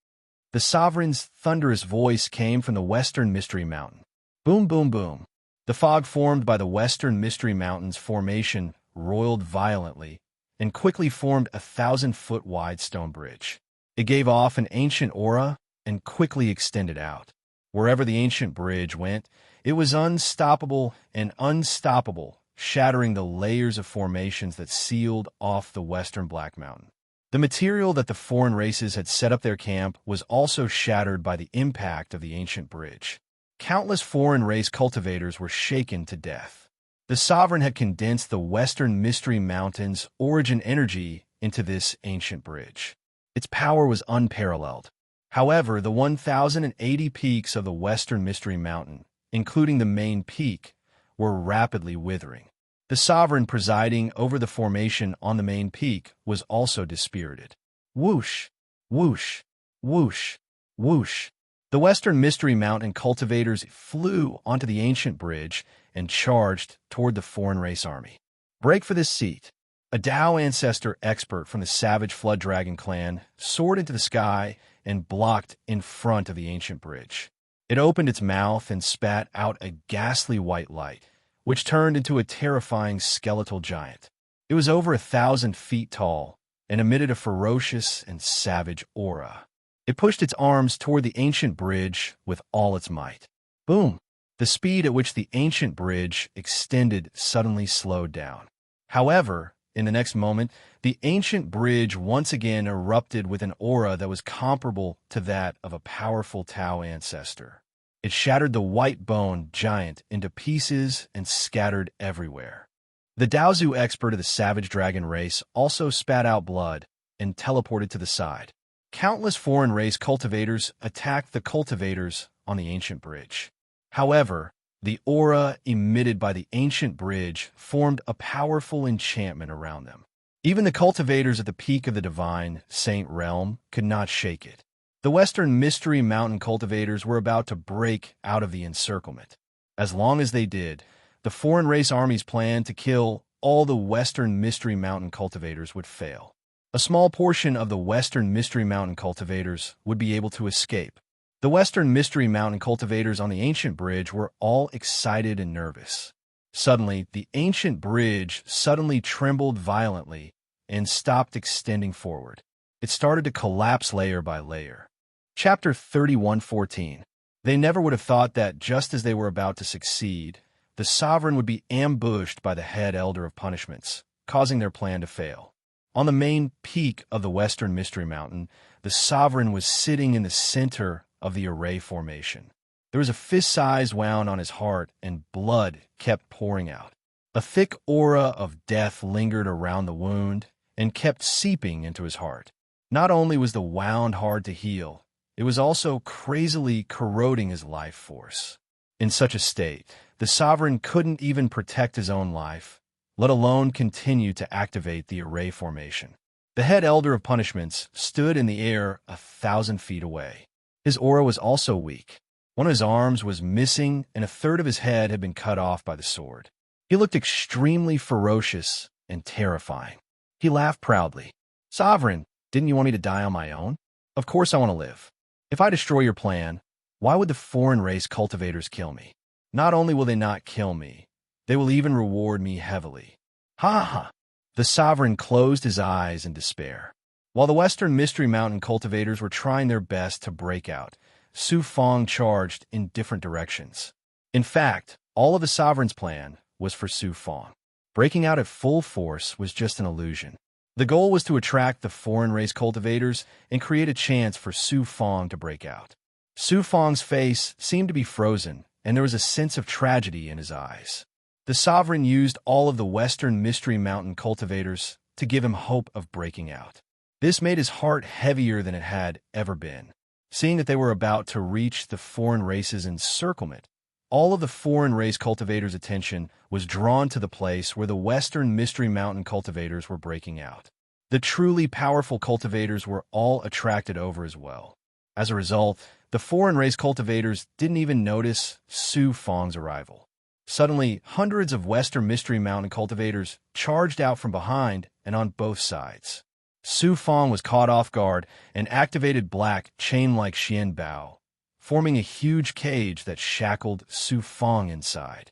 A: The sovereign's thunderous voice came from the Western Mystery Mountain. Boom, boom, boom. The fog formed by the Western Mystery Mountain's formation roiled violently and quickly formed a 1,000-foot wide stone bridge. It gave off an ancient aura and quickly extended out. Wherever the ancient bridge went, it was unstoppable and unstoppable, shattering the layers of formations that sealed off the Western Black Mountain. The material that the foreign races had set up their camp was also shattered by the impact of the ancient bridge. Countless foreign race cultivators were shaken to death. The sovereign had condensed the Western Mystery Mountain's origin energy into this ancient bridge. Its power was unparalleled. However, the 1,080 peaks of the Western Mystery Mountain, including the main peak, were rapidly withering. The sovereign presiding over the formation on the main peak was also dispirited. Whoosh, whoosh, whoosh, whoosh. The Western Mystery Mountain cultivators flew onto the ancient bridge and charged toward the foreign race army. Break for this seat. A Dao ancestor expert from the savage Flood Dragon clan soared into the sky and blocked in front of the ancient bridge. It opened its mouth and spat out a ghastly white light, which turned into a terrifying skeletal giant. It was over 1,000 feet tall and emitted a ferocious and savage aura. It pushed its arms toward the ancient bridge with all its might. Boom! The speed at which the ancient bridge extended suddenly slowed down. However, in the next moment, the ancient bridge once again erupted with an aura that was comparable to that of a powerful Tao ancestor. It shattered the white-boned giant into pieces and scattered everywhere. The Daozu expert of the savage dragon race also spat out blood and teleported to the side. Countless foreign race cultivators attacked the cultivators on the ancient bridge. However, the aura emitted by the ancient bridge formed a powerful enchantment around them. Even the cultivators at the peak of the divine Saint realm could not shake it. The Western Mystery Mountain cultivators were about to break out of the encirclement. As long as they did, the foreign race army's plan to kill all the Western Mystery Mountain cultivators would fail. A small portion of the Western Mystery Mountain cultivators would be able to escape. The Western Mystery Mountain cultivators on the ancient bridge were all excited and nervous. Suddenly, the ancient bridge suddenly trembled violently and stopped extending forward. It started to collapse layer by layer. Chapter 31:14. They never would have thought that just as they were about to succeed, the sovereign would be ambushed by the head elder of punishments, causing their plan to fail. On the main peak of the Western Mystery Mountain, the sovereign was sitting in the center of the array formation. There was a fist-sized wound on his heart, and blood kept pouring out. A thick aura of death lingered around the wound and kept seeping into his heart. Not only was the wound hard to heal, it was also crazily corroding his life force. In such a state, the sovereign couldn't even protect his own life, let alone continue to activate the array formation. The head elder of punishments stood in the air 1,000 feet away. His aura was also weak. One of his arms was missing, and a third of his head had been cut off by the sword. He looked extremely ferocious and terrifying. He laughed proudly. "Sovereign, didn't you want me to die on my own?" Of course I want to live. If I destroy your plan, why would the foreign race cultivators kill me? Not only will they not kill me, they will even reward me heavily. Ha ha! The sovereign closed his eyes in despair. While the Western Mystery Mountain cultivators were trying their best to break out, Su Fong charged in different directions. In fact, all of the sovereign's plan was for Su Fong. Breaking out at full force was just an illusion. The goal was to attract the foreign race cultivators and create a chance for Su Fong to break out. Su Fong's face seemed to be frozen, and there was a sense of tragedy in his eyes. The sovereign used all of the Western Mystery Mountain cultivators to give him hope of breaking out. This made his heart heavier than it had ever been. Seeing that they were about to reach the foreign race's encirclement, all of the foreign race cultivators' attention was drawn to the place where the Western Mystery Mountain cultivators were breaking out. The truly powerful cultivators were all attracted over as well. As a result, the foreign race cultivators didn't even notice Su Fong's arrival. Suddenly, hundreds of Western Mystery Mountain cultivators charged out from behind and on both sides. Su Fong was caught off guard and activated black chain-like Xian Bao, forming a huge cage that shackled Su Fong inside.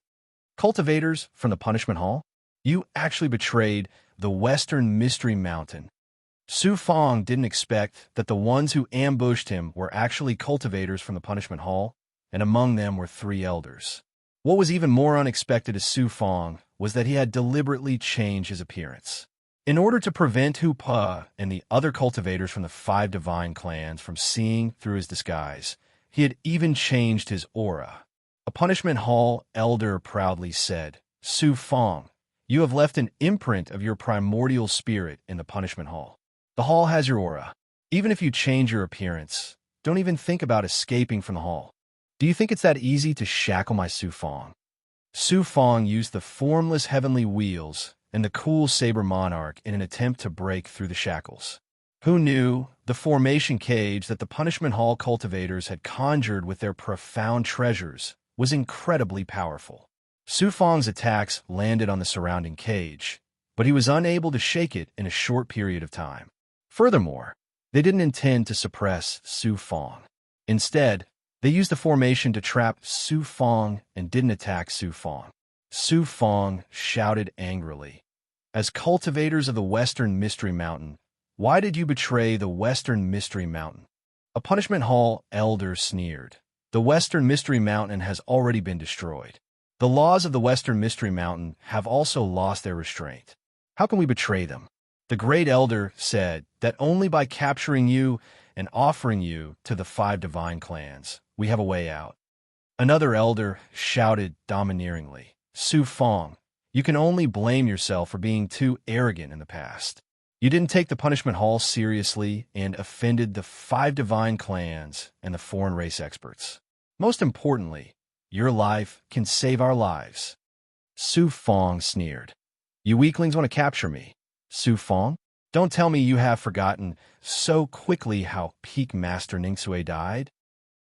A: Cultivators from the Punishment Hall? You actually betrayed the Western Mystery Mountain. Su Fong didn't expect that the ones who ambushed him were actually cultivators from the Punishment Hall, and among them were 3 elders. What was even more unexpected to Su Fong was that he had deliberately changed his appearance. In order to prevent Hu Pa and the other cultivators from the 5 divine clans from seeing through his disguise, he had even changed his aura. A Punishment Hall elder proudly said, "Su Fong, you have left an imprint of your primordial spirit in the Punishment Hall. The hall has your aura. Even if you change your appearance, don't even think about escaping from the hall. Do you think it's that easy to shackle my Su Fong?" Su Fong used the formless heavenly wheels and the cool saber monarch in an attempt to break through the shackles. Who knew the formation cage that the Punishment Hall cultivators had conjured with their profound treasures was incredibly powerful. Su Fong's attacks landed on the surrounding cage, but he was unable to shake it in a short period of time. Furthermore, they didn't intend to suppress Su Fong. Instead, they used the formation to trap Su Fong and didn't attack Su Fong. Su Fong shouted angrily, "As cultivators of the Western Mystery Mountain, why did you betray the Western Mystery Mountain?" A Punishment Hall elder sneered. "The Western Mystery Mountain has already been destroyed. The laws of the Western Mystery Mountain have also lost their restraint. How can we betray them?" The great elder said that only by capturing you and offering you to the 5 divine clans, we have a way out. Another elder shouted domineeringly, "Su Fong, you can only blame yourself for being too arrogant in the past. You didn't take the Punishment Hall seriously and offended the 5 divine clans and the foreign race experts. Most importantly, your life can save our lives." Su Fong sneered. "You weaklings want to capture me. Su Fong, don't tell me you have forgotten so quickly how Peak Master Ningsue died."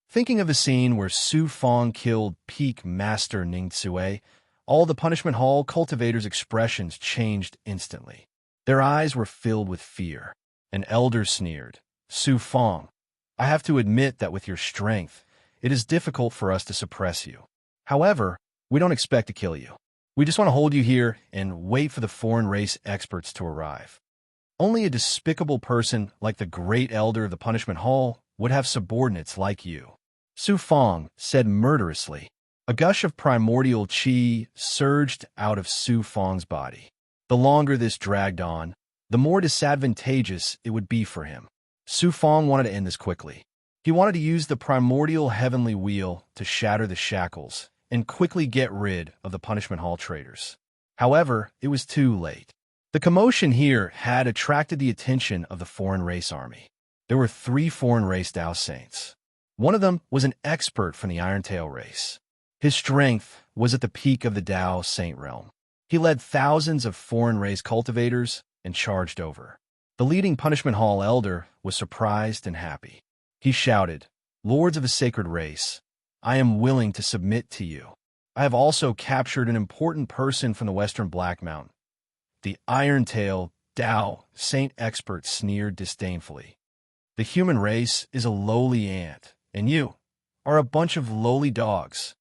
A: Thinking of the scene where Su Fong killed Peak Master Ningsue, all the Punishment Hall cultivators' expressions changed instantly. Their eyes were filled with fear. An elder sneered, "Su Fong, I have to admit that with your strength, it is difficult for us to suppress you. However, we don't expect to kill you. We just want to hold you here and wait for the foreign race experts to arrive. Only a despicable person like the great elder of the Punishment Hall would have subordinates like you." Su Fong said murderously. A gush of primordial qi surged out of Su Fong's body. The longer this dragged on, the more disadvantageous it would be for him. Su Fong wanted to end this quickly. He wanted to use the primordial heavenly wheel to shatter the shackles and quickly get rid of the Punishment Hall traitors. However, it was too late. The commotion here had attracted the attention of the foreign race army. There were 3 foreign race Dao Saints. One of them was an expert from the Irontail race. His strength was at the peak of the Dao Saint realm. He led thousands of foreign race cultivators and charged over. The leading Punishment Hall elder was surprised and happy. He shouted, "Lords of the sacred race, I am willing to submit to you. I have also captured an important person from the Western Black Mountain." The Irontail Dao Saint expert sneered disdainfully. The human race is a lowly ant, and you are a bunch of lowly dogs.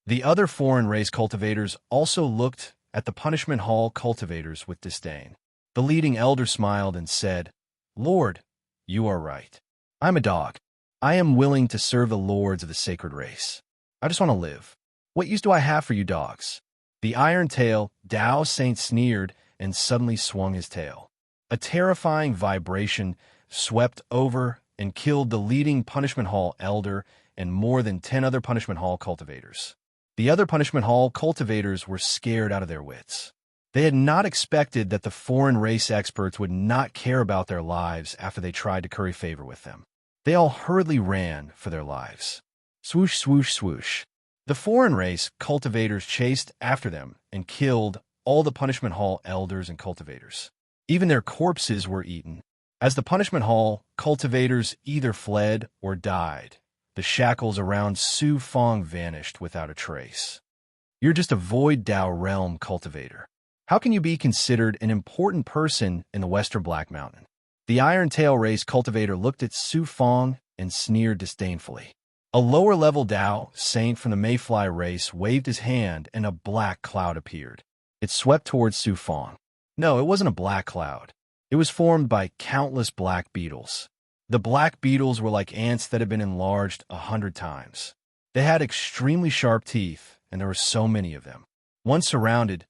A: The other foreign race cultivators also looked at the punishment hall cultivators with disdain. The leading elder smiled and said, "Lord, you are right. I'm a dog. I am willing to serve the lords of the sacred race. I just want to live. What use do I have for you dogs?" The iron-tail Tao Saint sneered and suddenly swung his tail. A terrifying vibration swept over and killed the leading punishment hall elder and more than 10 other punishment hall cultivators. The other punishment hall cultivators were scared out of their wits. They had not expected that the foreign race experts would not care about their lives after they tried to curry favor with them. They all hurriedly ran for their lives. Swoosh, swoosh, swoosh. The foreign race cultivators chased after them and killed all the punishment hall elders and cultivators. Even their corpses were eaten. As the punishment hall cultivators either fled or died, the shackles around Su Fong vanished without a trace. You're just a void Dao realm cultivator. How can you be considered an important person in the Western Black Mountain? The Iron Tail race cultivator looked at Su Fong and sneered disdainfully. A lower-level Dao Saint from the Mayfly race waved his hand and a black cloud appeared. It swept towards Su Fong. No, it wasn't a black cloud. It was formed by countless black beetles. The black beetles were like ants that had been enlarged 100 times. They had extremely sharp teeth, and there were so many of them. Once surrounded,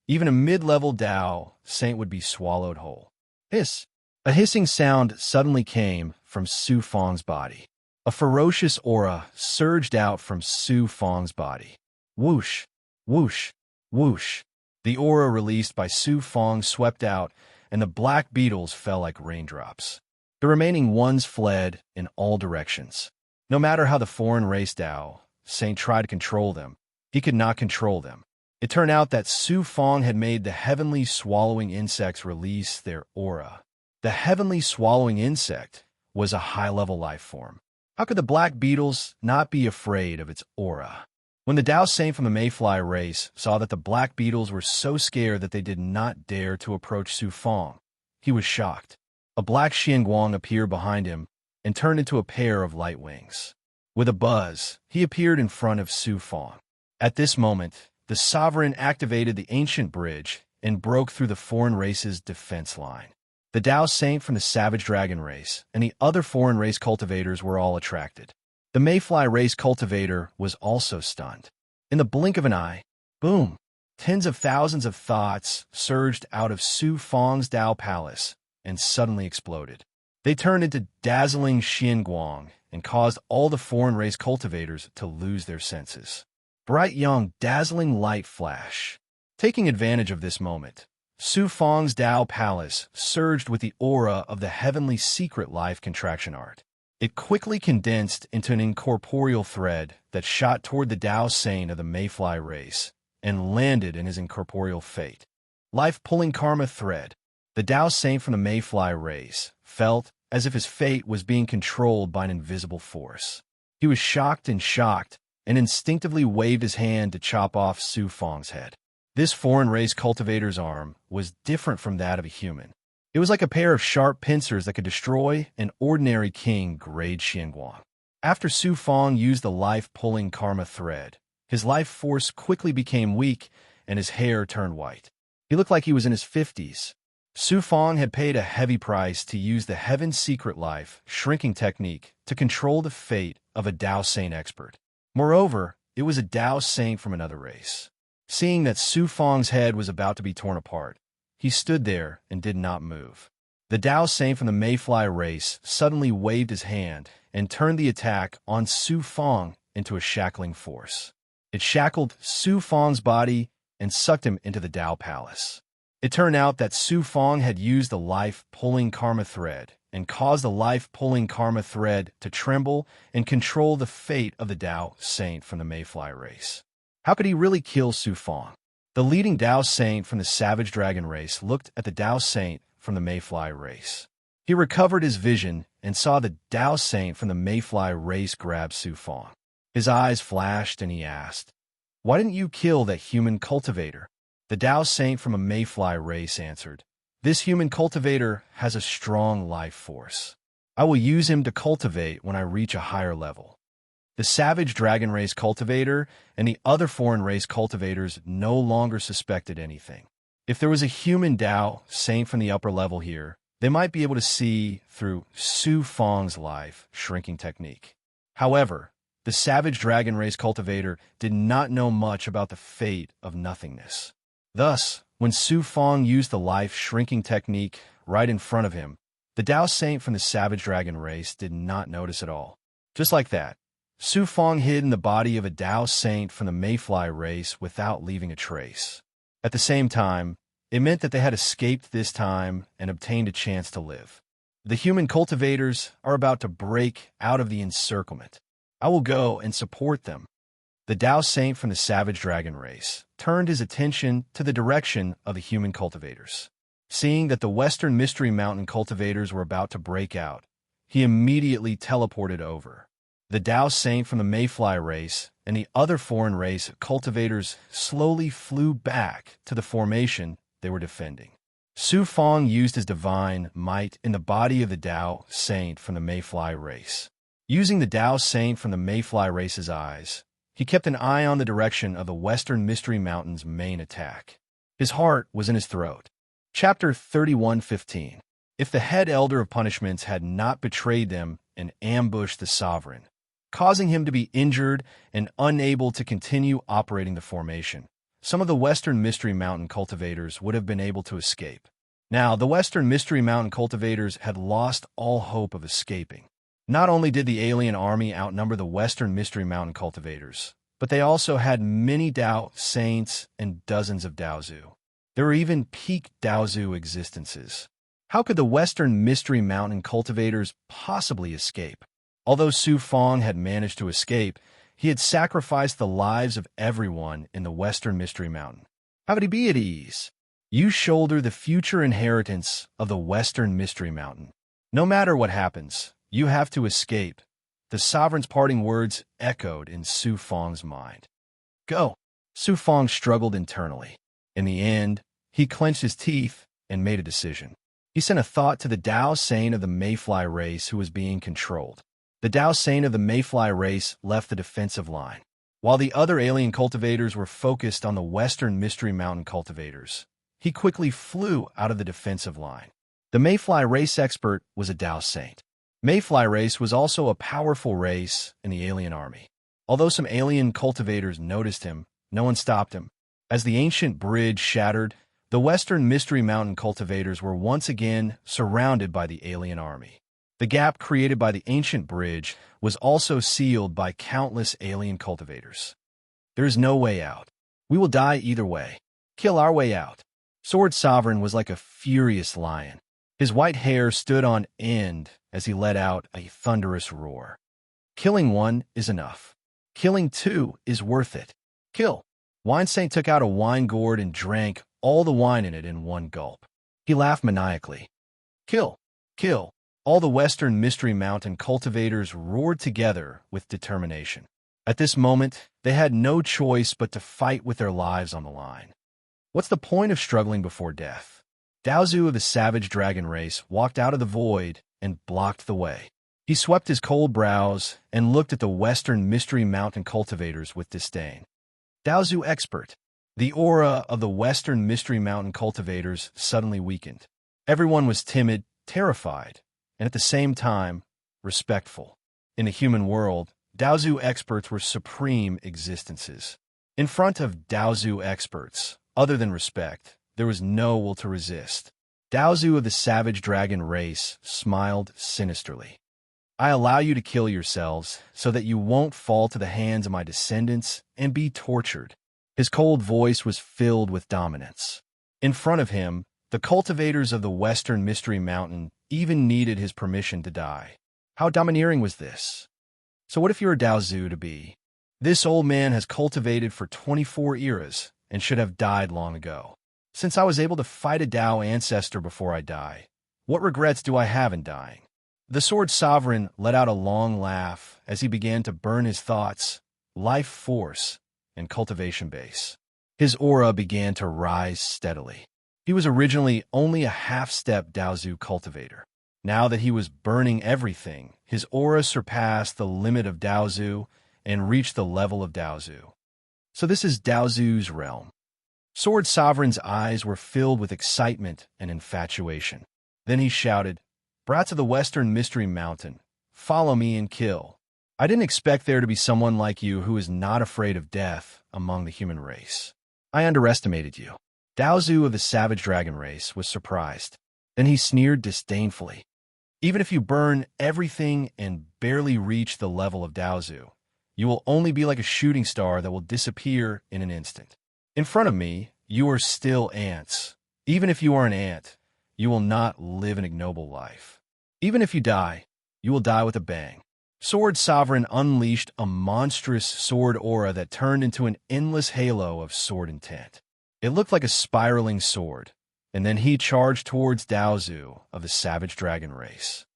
A: even a mid-level Dao Saint would be swallowed whole. Hiss! A hissing sound suddenly came from Su Fong's body. A ferocious aura surged out from Su Fong's body. Whoosh! Whoosh! Whoosh! The aura released by Su Fong swept out, and the black beetles fell like raindrops. The remaining ones fled in all directions. No matter how the foreign race Dao Saint tried to control them, he could not control them. It turned out that Su Fong had made the heavenly swallowing insects release their aura. The heavenly swallowing insect was a high-level life form. How could the black beetles not be afraid of its aura? When the Dao Saint from the Mayfly race saw that the black beetles were so scared that they did not dare to approach Su Fong, he was shocked. A black Xianguang appeared behind him and turned into a pair of light wings. With a buzz, he appeared in front of Su Fong. At this moment, the sovereign activated the ancient bridge and broke through the foreign race's defense line. The Dao Saint from the Savage Dragon race and the other foreign race cultivators were all attracted. The Mayfly race cultivator was also stunned. In the blink of an eye, boom! Tens of thousands of thoughts surged out of Su Fong's Dao Palace and suddenly exploded. They turned into dazzling Xianguang and caused all the foreign race cultivators to lose their senses. Bright young, dazzling light flash. Taking advantage of this moment, Su Fong's Dao Palace surged with the aura of the heavenly secret life contraction art. It quickly condensed into an incorporeal thread that shot toward the Dao Saint of the Mayfly race and landed in his incorporeal fate. Life-pulling karma thread. The Dao Saint from the Mayfly race felt as if his fate was being controlled by an invisible force. He was shocked and instinctively waved his hand to chop off Su Fong's head. This foreign race cultivator's arm was different from that of a human. It was like a pair of sharp pincers that could destroy an ordinary king-grade Xianguang. After Su Fong used the life-pulling karma thread, his life force quickly became weak and his hair turned white. He looked like he was in his 50s. Su Fong had paid a heavy price to use the Heaven Secret Life shrinking technique to control the fate of a Dao Saint expert. Moreover, it was a Dao Saint from another race. Seeing that Su Fong's head was about to be torn apart, he stood there and did not move. The Dao Saint from the Mayfly race suddenly waved his hand and turned the attack on Su Fong into a shackling force. It shackled Su Fong's body and sucked him into the Dao Palace. It turned out that Su Fong had used the life-pulling karma thread and caused the life-pulling karma thread to tremble and control the fate of the Dao Saint from the Mayfly race. How could he really kill Su Fong? The leading Dao Saint from the Savage Dragon race looked at the Dao Saint from the Mayfly race. He recovered his vision and saw the Dao Saint from the Mayfly race grab Su Fong. His eyes flashed and he asked, "Why didn't you kill that human cultivator?" The Dao Saint from a Mayfly race answered, "This human cultivator has a strong life force. I will use him to cultivate when I reach a higher level. The savage dragon race cultivator and the other foreign race cultivators no longer suspected anything. If there was a human Dao saint from the upper level here, they might be able to see through Su Fang's life shrinking technique. However, the savage dragon race cultivator did not know much about the fate of nothingness. Thus, when Su Fang used the life shrinking technique right in front of him, the Dao saint from the savage dragon race did not notice at all. Just like that, Su Fang hid in the body of a Dao saint from the Mayfly race without leaving a trace. At the same time, it meant that they had escaped this time and obtained a chance to live. The human cultivators are about to break out of the encirclement. I will go and support them. The Dao saint from the savage dragon race turned his attention to the direction of the human cultivators. Seeing that the Western Mystery Mountain cultivators were about to break out, he immediately teleported over. The Dao saint from the Mayfly race and the other foreign race cultivators slowly flew back to the formation they were defending. Su Fang used his divine might in the body of the Dao saint from the Mayfly race. Using the Dao saint from the Mayfly race's eyes, he kept an eye on the direction of the Western Mystery Mountain's main attack. His heart was in his throat. Chapter 31:15. If the head elder of punishments had not betrayed them and ambushed the sovereign, causing him to be injured and unable to continue operating the formation, some of the Western Mystery Mountain cultivators would have been able to escape. Now, the Western Mystery Mountain cultivators had lost all hope of escaping. Not only did the alien army outnumber the Western Mystery Mountain cultivators, but they also had many Dao saints and dozens of Daozu. There were even peak Daozu existences. How could the Western Mystery Mountain cultivators possibly escape? Although Su Fang had managed to escape, he had sacrificed the lives of everyone in the Western Mystery Mountain. How could he be at ease? You shoulder the future inheritance of the Western Mystery Mountain. No matter what happens, you have to escape. The sovereign's parting words echoed in Su Fang's mind. Go! Su Fang struggled internally. In the end, he clenched his teeth and made a decision. He sent a thought to the Dao saint of the Mayfly race who was being controlled. The Dao saint of the Mayfly race left the defensive line, while the other alien cultivators were focused on the Western Mystery Mountain cultivators. He quickly flew out of the defensive line. The Mayfly race expert was a Dao saint. Mayfly race was also a powerful race in the alien army. Although some alien cultivators noticed him, no one stopped him. As the ancient bridge shattered, the Western Mystery Mountain cultivators were once again surrounded by the alien army. The gap created by the ancient bridge was also sealed by countless alien cultivators. There is no way out. We will die either way. Kill our way out. Sword Sovereign was like a furious lion. His white hair stood on end as he let out a thunderous roar. Killing one is enough. Killing two is worth it. Kill. Wine Saint took out a wine gourd and drank all the wine in it in one gulp. He laughed maniacally. Kill. Kill. All the Western Mystery Mountain cultivators roared together with determination. At this moment, they had no choice but to fight with their lives on the line. What's the point of struggling before death? Daozu of the savage dragon race walked out of the void and blocked the way. He swept his cold brows and looked at the Western Mystery Mountain cultivators with disdain. Daozu expert. The aura of the Western Mystery Mountain cultivators suddenly weakened. Everyone was timid, terrified, and at the same time, respectful. In the human world, Daozu experts were supreme existences. In front of Daozu experts, other than respect, there was no will to resist. Daozu of the savage dragon race smiled sinisterly. I allow you to kill yourselves so that you won't fall to the hands of my descendants and be tortured. His cold voice was filled with dominance. In front of him, the cultivators of the Western Mystery Mountain even needed his permission to die. How domineering was this? So what if you're a Daozu to be? This old man has cultivated for 24 eras and should have died long ago. Since I was able to fight a Dao ancestor before I die, what regrets do I have in dying? The Sword Sovereign let out a long laugh as he began to burn his thoughts, life force, and cultivation base. His aura began to rise steadily. He was originally only a half-step Daozu cultivator. Now that he was burning everything, his aura surpassed the limit of Daozu and reached the level of Daozu. So this is Daozu's realm. Sword Sovereign's eyes were filled with excitement and infatuation. Then he shouted, "Brats of the Western Mystery Mountain, follow me and kill. I didn't expect there to be someone like you who is not afraid of death among the human race. I underestimated you." Daozu of the Savage Dragon race was surprised. Then he sneered disdainfully. "Even if you burn everything and barely reach the level of Daozu, you will only be like a shooting star that will disappear in an instant. In front of me, you are still ants. Even if you are an ant, you will not live an ignoble life. Even if you die, you will die with a bang." Sword Sovereign unleashed a monstrous sword aura that turned into an endless halo of sword intent. It looked like a spiraling sword, and then he charged towards Daozu of the Savage Dragon race.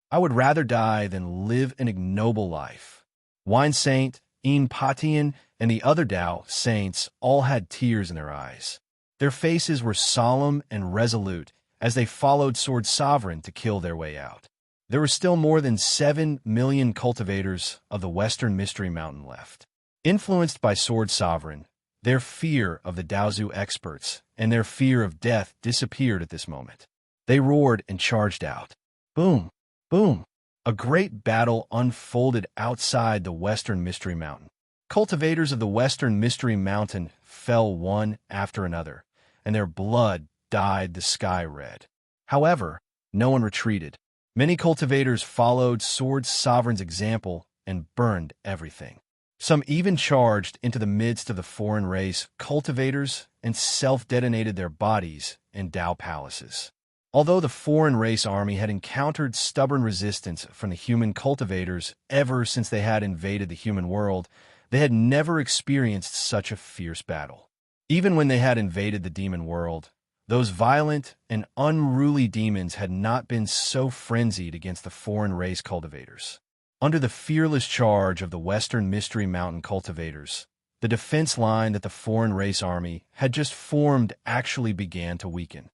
A: "I would rather die than live an ignoble life." Wine Saint, Patian, and the other Dao saints all had tears in their eyes. Their faces were solemn and resolute as they followed Sword Sovereign to kill their way out. There were still more than 7 million cultivators of the Western Mystery Mountain left. Influenced by Sword Sovereign, their fear of the Daozu experts and their fear of death disappeared at this moment. They roared and charged out. Boom! Boom! A great battle unfolded outside the Western Mystery Mountain. Cultivators of the Western Mystery Mountain fell one after another, and their blood dyed the sky red. However, no one retreated. Many cultivators followed Sword Sovereign's example and burned everything. Some even charged into the midst of the foreign race cultivators and self-detonated their bodies in Dao palaces. Although the foreign race army had encountered stubborn resistance from the human cultivators ever since they had invaded the human world, they had never experienced such a fierce battle. Even when they had invaded the demon world, those violent and unruly demons had not been so frenzied against the foreign race cultivators. Under the fearless charge of the Western Mystery Mountain cultivators, the defense line that the foreign race army had just formed actually began to weaken.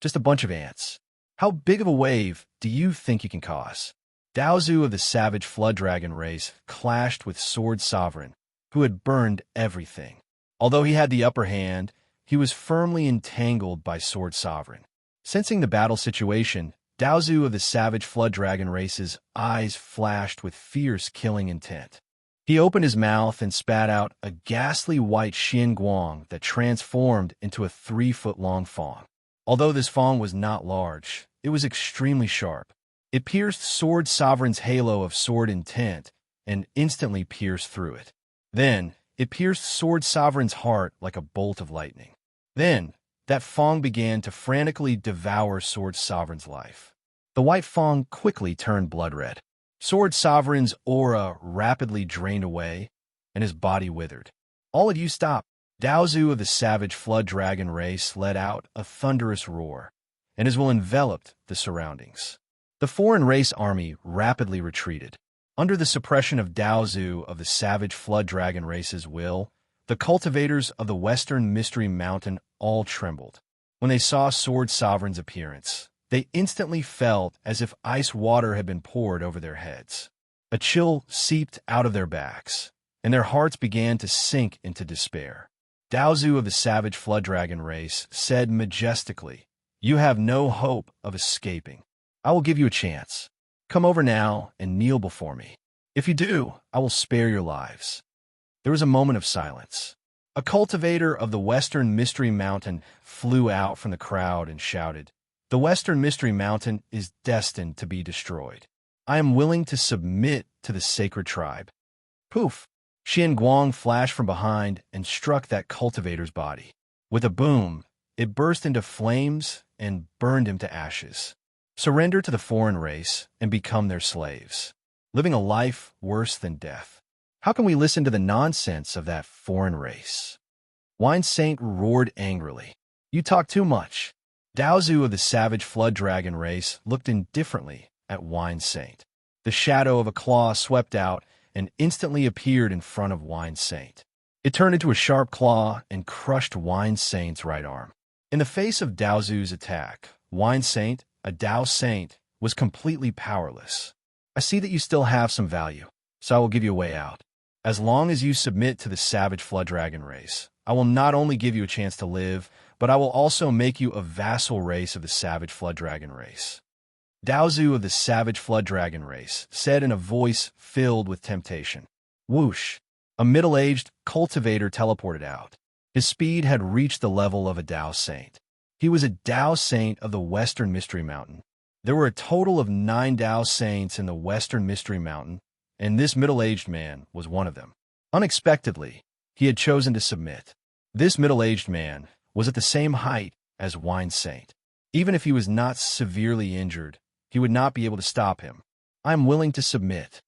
A: Just a bunch of ants. How big of a wave do you think you can cause? Daozu of the Savage Flood Dragon race clashed with Sword Sovereign, who had burned everything. Although he had the upper hand, he was firmly entangled by Sword Sovereign. Sensing the battle situation, Daozu of the Savage Flood Dragon race's eyes flashed with fierce killing intent. He opened his mouth and spat out a ghastly white Xianguang that transformed into a 3-foot-long fang. Although this fang was not large, it was extremely sharp. It pierced Sword Sovereign's halo of sword intent and instantly pierced through it. Then, it pierced Sword Sovereign's heart like a bolt of lightning. Then, that fang began to frantically devour Sword Sovereign's life. The white fang quickly turned blood red. Sword Sovereign's aura rapidly drained away, and his body withered. "All of you stop!" Daozu of the Savage Flood Dragon race let out a thunderous roar, and his will enveloped the surroundings. The foreign race army rapidly retreated. Under the suppression of Daozu of the Savage Flood Dragon race's will, the cultivators of the Western Mystery Mountain all trembled. When they saw Sword Sovereign's appearance, they instantly felt as if ice water had been poured over their heads. A chill seeped out of their backs, and their hearts began to sink into despair. Daozu of the Savage Flood Dragon race said majestically, "You have no hope of escaping. I will give you a chance. Come over now and kneel before me. If you do, I will spare your lives." There was a moment of silence. A cultivator of the Western Mystery Mountain flew out from the crowd and shouted, "The Western Mystery Mountain is destined to be destroyed. I am willing to submit to the sacred tribe." Poof! Xianguang flashed from behind and struck that cultivator's body. With a boom, it burst into flames and burned him to ashes. Surrender to the foreign race and become their slaves, living a life worse than death. How can we listen to the nonsense of that foreign race? Wine Saint roared angrily. "You talk too much." Daozu of the Savage Flood Dragon race looked indifferently at Wine Saint. The shadow of a claw swept out and instantly appeared in front of Wine Saint. It turned into a sharp claw and crushed Wine Saint's right arm. In the face of Daozu's attack, Wine Saint, a Tao saint, was completely powerless. I see that you still have some value, so I will give you a way out. As long as you submit to the savage flood dragon race, I will not only give you a chance to live, but I will also make you a vassal race of the savage flood dragon race. Daozu of the savage flood dragon race said in a voice filled with temptation. Whoosh! A middle-aged cultivator teleported out. His speed had reached the level of a Tao saint. He was a Tao saint of the Western Mystery Mountain. There were a total of 9 Tao saints in the Western Mystery Mountain, and this middle-aged man was one of them. Unexpectedly, he had chosen to submit. This middle-aged man was at the same height as Wine Saint. Even if he was not severely injured, he would not be able to stop him. I am willing to submit.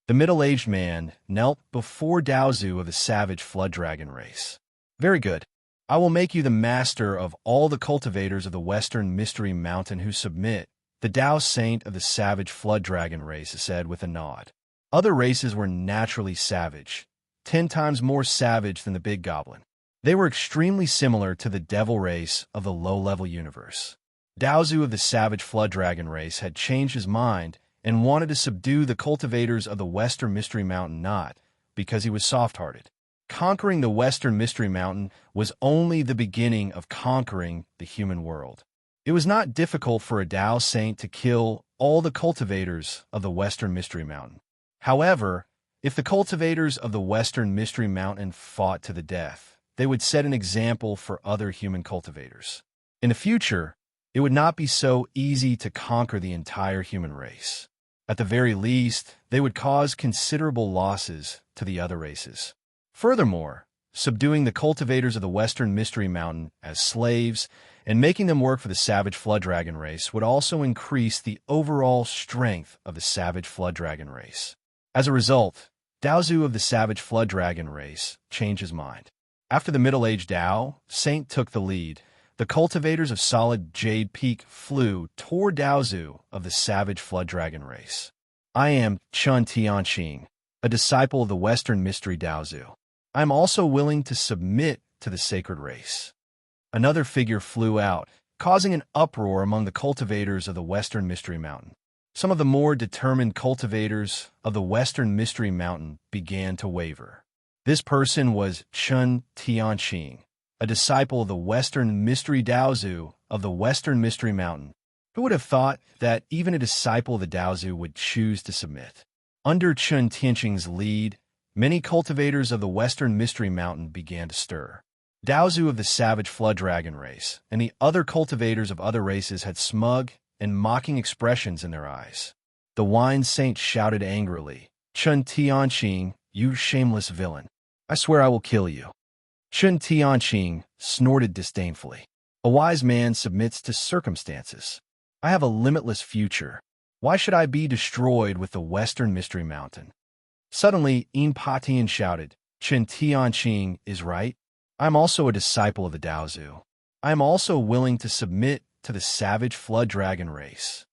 A: The middle-aged man knelt before Daozu of the savage flood dragon race. Very good. I will make you the master of all the cultivators of the Western Mystery Mountain who submit, the Tao Saint of the savage flood dragon race said with a nod. Other races were naturally savage, 10 times more savage than the big goblin. They were extremely similar to the devil race of the low-level universe. Daozu of the savage flood dragon race had changed his mind and wanted to subdue the cultivators of the Western Mystery Mountain not because he was soft-hearted. Conquering the Western Mystery Mountain was only the beginning of conquering the human world. It was not difficult for a Tao Saint to kill all the cultivators of the Western Mystery Mountain. However, if the cultivators of the Western Mystery Mountain fought to the death, they would set an example for other human cultivators. In the future, it would not be so easy to conquer the entire human race. At the very least, they would cause considerable losses to the other races. Furthermore, subduing the cultivators of the Western Mystery Mountain as slaves and making them work for the savage flood dragon race would also increase the overall strength of the savage flood dragon race. As a result, Daozu of the savage flood dragon race changed his mind. After the middle-aged Tao Saint took the lead, the cultivators of Solid Jade Peak flew toward Daozu of the savage flood dragon race. I am Chun Tianqing, a disciple of the Western Mystery Daozu. I am also willing to submit to the sacred race. Another figure flew out, causing an uproar among the cultivators of the Western Mystery Mountain. Some of the more determined cultivators of the Western Mystery Mountain began to waver. This person was Chun Tianqing, a disciple of the Western Mystery Daozu of the Western Mystery Mountain. Who would have thought that even a disciple of the Daozu would choose to submit? Under Chun Tianqing's lead, many cultivators of the Western Mystery Mountain began to stir. Daozu of the savage flood dragon race and the other cultivators of other races had smug and mocking expressions in their eyes. The Wine Saint shouted angrily, Chun Tianqing, you shameless villain. I swear I will kill you. Chun Tianqing snorted disdainfully. A wise man submits to circumstances. I have a limitless future. Why should I be destroyed with the Western Mystery Mountain? Suddenly, Patian shouted, Chun Tianqing is right. I am also a disciple of the Daozu. I am also willing to submit to the savage flood dragon race.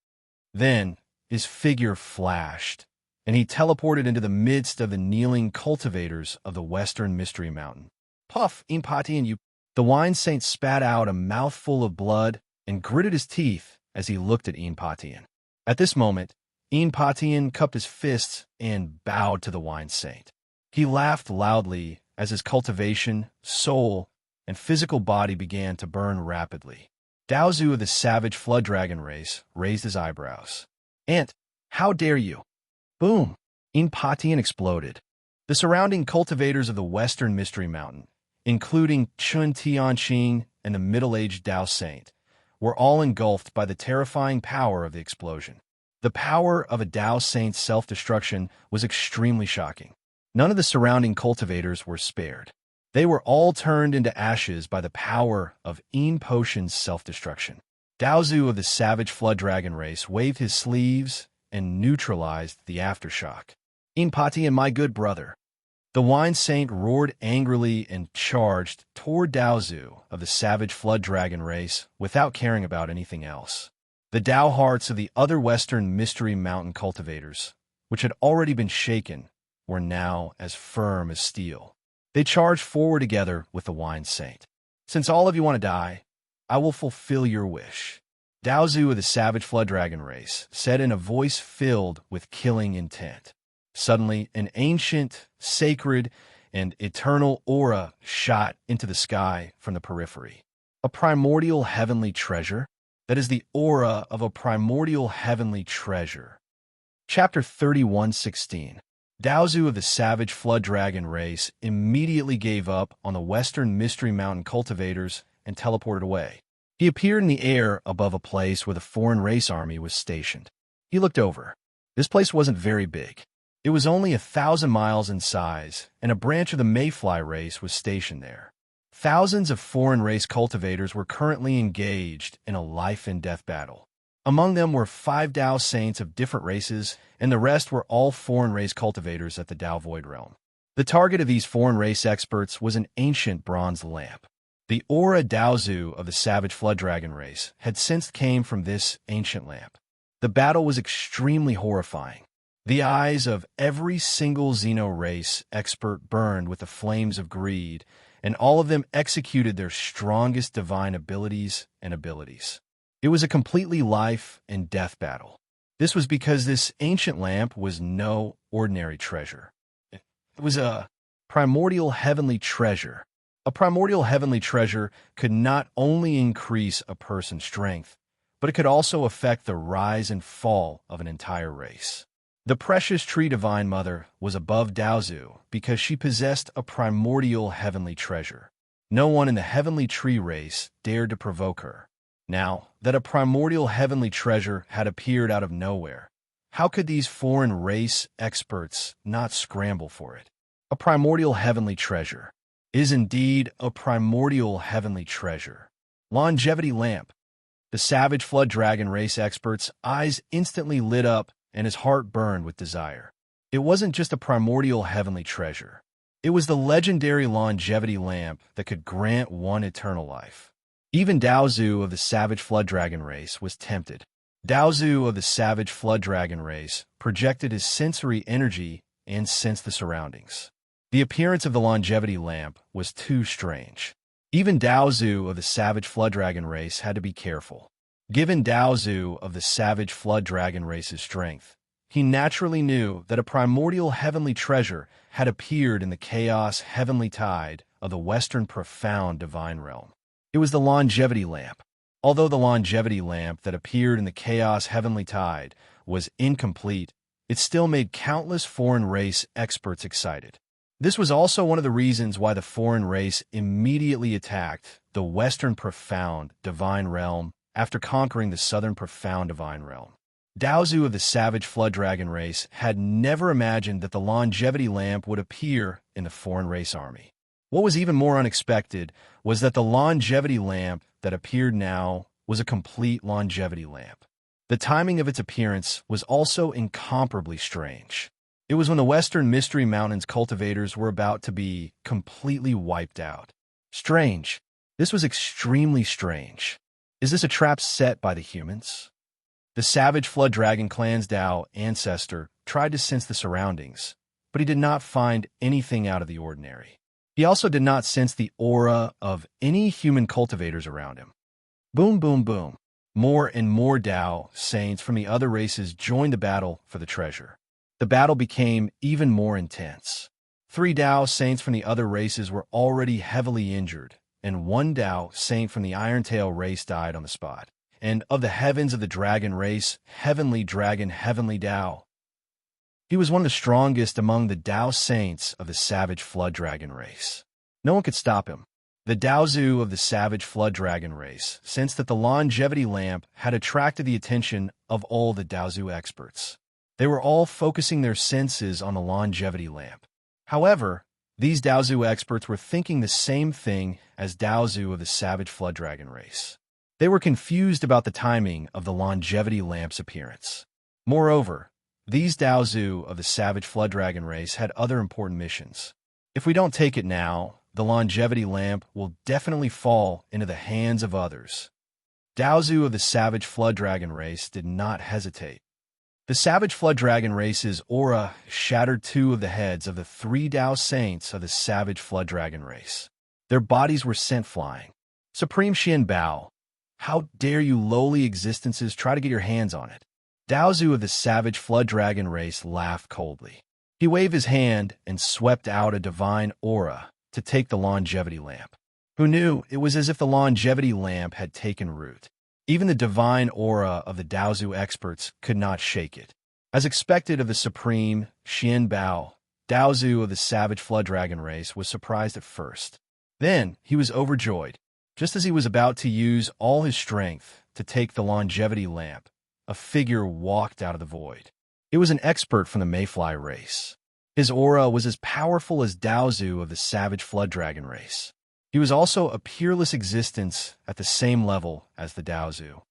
A: Then, his figure flashed, and he teleported into the midst of the kneeling cultivators of the Western Mystery Mountain. Puff, Patian, you... The Wine Saint spat out a mouthful of blood and gritted his teeth as he looked at Patian. At this moment, Patian cupped his fists and bowed to the Wine Saint. He laughed loudly as his cultivation, soul, and physical body began to burn rapidly. Daozu of the savage flood dragon race raised his eyebrows. Ant, how dare you? Boom! Patian exploded. The surrounding cultivators of the Western Mystery Mountain, including Chun Tianqing and the middle-aged Tao Saint, were all engulfed by the terrifying power of the explosion. The power of a Tao Saint's self-destruction was extremely shocking. None of the surrounding cultivators were spared. They were all turned into ashes by the power of Potion's self-destruction. Daozu of the savage flood dragon race waved his sleeves and neutralized the aftershock. Patian, my good brother. The Wine Saint roared angrily and charged toward Daozu of the savage flood dragon race without caring about anything else. The Tao hearts of the other Western Mystery Mountain cultivators, which had already been shaken, were now as firm as steel. They charged forward together with the Wine Saint. Since all of you want to die, I will fulfill your wish. Daozu of the Savage Flood Dragon race said in a voice filled with killing intent. Suddenly, an ancient, sacred, and eternal aura shot into the sky from the periphery. A primordial heavenly treasure? That is the aura of a primordial heavenly treasure. Chapter 31:16. Daozu of the Savage Flood Dragon race immediately gave up on the Western Mystery Mountain cultivators and teleported away. He appeared in the air above a place where the foreign race army was stationed. He looked over. This place wasn't very big. It was only 1,000 miles in size, and a branch of the Mayfly race was stationed there. Thousands of foreign race cultivators were currently engaged in a life-and-death battle. Among them were 5 Dao saints of different races, and the rest were all foreign race cultivators at the Dao Void Realm. The target of these foreign race experts was an ancient bronze lamp. The aura Daozu of the Savage Flood Dragon race had since came from this ancient lamp. The battle was extremely horrifying. The eyes of every single Xeno race expert burned with the flames of greed, and all of them executed their strongest divine abilities. It was a completely life and death battle. This was because this ancient lamp was no ordinary treasure. It was a primordial heavenly treasure. A primordial heavenly treasure could not only increase a person's strength, but it could also affect the rise and fall of an entire race. The precious tree Divine Mother was above Daozu because she possessed a primordial heavenly treasure. No one in the heavenly tree race dared to provoke her. Now that a primordial heavenly treasure had appeared out of nowhere, how could these foreign race experts not scramble for it? A primordial heavenly treasure is indeed a primordial heavenly treasure. Longevity lamp. The Savage Flood Dragon race expert's eyes instantly lit up and his heart burned with desire. It wasn't just a primordial heavenly treasure. It was the legendary longevity lamp that could grant one eternal life. Even Daozu of the Savage Flood Dragon race was tempted. Daozu of the Savage Flood Dragon race projected his sensory energy and sensed the surroundings. The appearance of the longevity lamp was too strange. Even Daozu of the Savage Flood Dragon race had to be careful. Given Daozu of the Savage Flood Dragon race's strength, he naturally knew that a primordial heavenly treasure had appeared in the chaos heavenly tide of the Western profound divine realm. It was the longevity lamp. Although the longevity lamp that appeared in the chaos heavenly tide was incomplete, it still made countless foreign race experts excited. This was also one of the reasons why the foreign race immediately attacked the Western profound divine realm after conquering the Southern profound divine realm. Daozu of the Savage Flood Dragon race had never imagined that the longevity lamp would appear in the foreign race army. What was even more unexpected was that the longevity lamp that appeared now was a complete longevity lamp. The timing of its appearance was also incomparably strange. It was when the Western Mystery Mountains cultivators were about to be completely wiped out. Strange. This was extremely strange. Is this a trap set by the humans? The Savage Flood Dragon clan's Dao ancestor tried to sense the surroundings, but he did not find anything out of the ordinary. He also did not sense the aura of any human cultivators around him. Boom, boom, boom. More and more Dao saints from the other races joined the battle for the treasure. The battle became even more intense. 3 Dao saints from the other races were already heavily injured, and 1 Dao saint from the Irontail race died on the spot. And of the heavens of the dragon race, heavenly dragon, heavenly Dao. He was one of the strongest among the Dao saints of the Savage Flood Dragon race. No one could stop him. The Daozu of the Savage Flood Dragon race sensed that the longevity lamp had attracted the attention of all the Daozu experts. They were all focusing their senses on the longevity lamp. However, these Daozu experts were thinking the same thing as Daozu of the Savage Flood Dragon race. They were confused about the timing of the longevity lamp's appearance. Moreover, these Daozu of the Savage Flood Dragon race had other important missions. If we don't take it now, the longevity lamp will definitely fall into the hands of others. Daozu of the Savage Flood Dragon race did not hesitate. The Savage Flood Dragon race's aura shattered 2 of the heads of the 3 Dao saints of the Savage Flood Dragon race. Their bodies were sent flying. Supreme Xian Bao, How dare you lowly existences try to get your hands on it? Daozu of the savage flood dragon race laughed coldly. He waved his hand and swept out a divine aura to take the longevity lamp. Who knew? It was as if the longevity lamp had taken root. Even the divine aura of the Daozu experts could not shake it. As expected of the supreme Xian Bao, Daozu of the savage flood dragon race was surprised at first. Then he was overjoyed. Just as he was about to use all his strength to take the longevity lamp, a figure walked out of the void. It was an expert from the Mayfly race. His aura was as powerful as Daozu of the savage flood dragon race. He was also a peerless existence at the same level as the Daozu.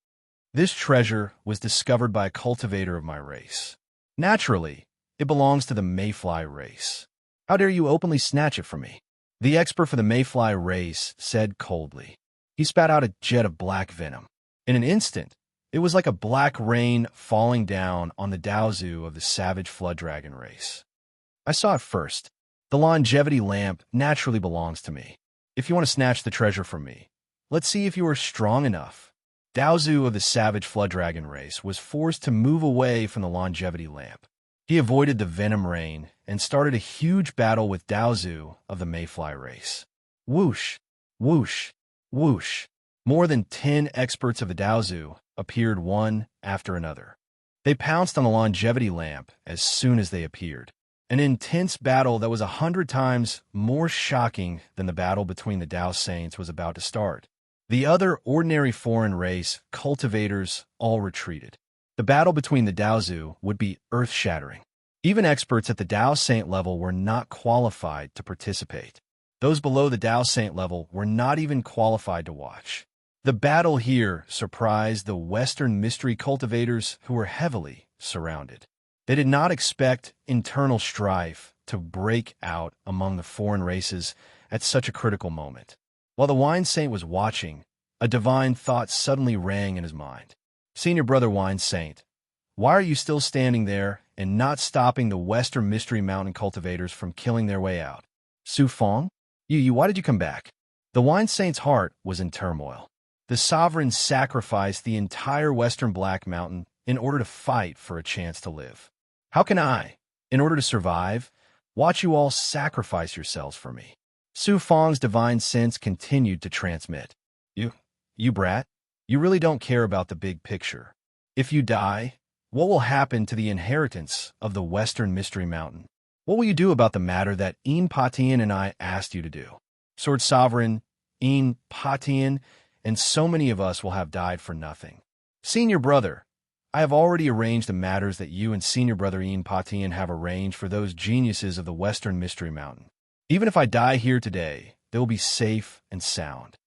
A: This treasure was discovered by a cultivator of my race. Naturally, it belongs to the Mayfly race. How dare you openly snatch it from me? The expert for the Mayfly race said coldly. He spat out a jet of black venom. In an instant, it was like a black rain falling down on the Daozu of the savage flood dragon race. I saw it first. The longevity lamp naturally belongs to me. If you want to snatch the treasure from me, let's see if you are strong enough. Daozu of the savage flood dragon race was forced to move away from the longevity lamp. He avoided the venom rain and started a huge battle with Daozu of the Mayfly race. Whoosh, whoosh, whoosh. More than 10 experts of the Daozu appeared one after another. They pounced on the longevity lamp as soon as they appeared. An intense battle that was 100 times more shocking than the battle between the Dao Saints was about to start. The other ordinary foreign race cultivators all retreated. The battle between the Daozu would be earth-shattering. Even experts at the Dao Saint level were not qualified to participate. Those below the Dao Saint level were not even qualified to watch. The battle here surprised the Western mystery cultivators who were heavily surrounded. They did not expect internal strife to break out among the foreign races at such a critical moment. While the Wine Saint was watching, a divine thought suddenly rang in his mind. Senior Brother Wine Saint, why are you still standing there and not stopping the Western Mystery Mountain cultivators from killing their way out? Su Fong? Why did you come back? The Wine Saint's heart was in turmoil. The sovereign sacrificed the entire Western Black Mountain in order to fight for a chance to live. How can I, in order to survive, watch you all sacrifice yourselves for me? Su Fong's divine sense continued to transmit. You brat, you really don't care about the big picture. If you die, what will happen to the inheritance of the Western Mystery Mountain? What will you do about the matter that En Patian and I asked you to do? Sword Sovereign, En Patian, and so many of us will have died for nothing. Senior Brother, I have already arranged the matters that you and Senior Brother En Patian have arranged for those geniuses of the Western Mystery Mountain. Even if I die here today, they will be safe and sound.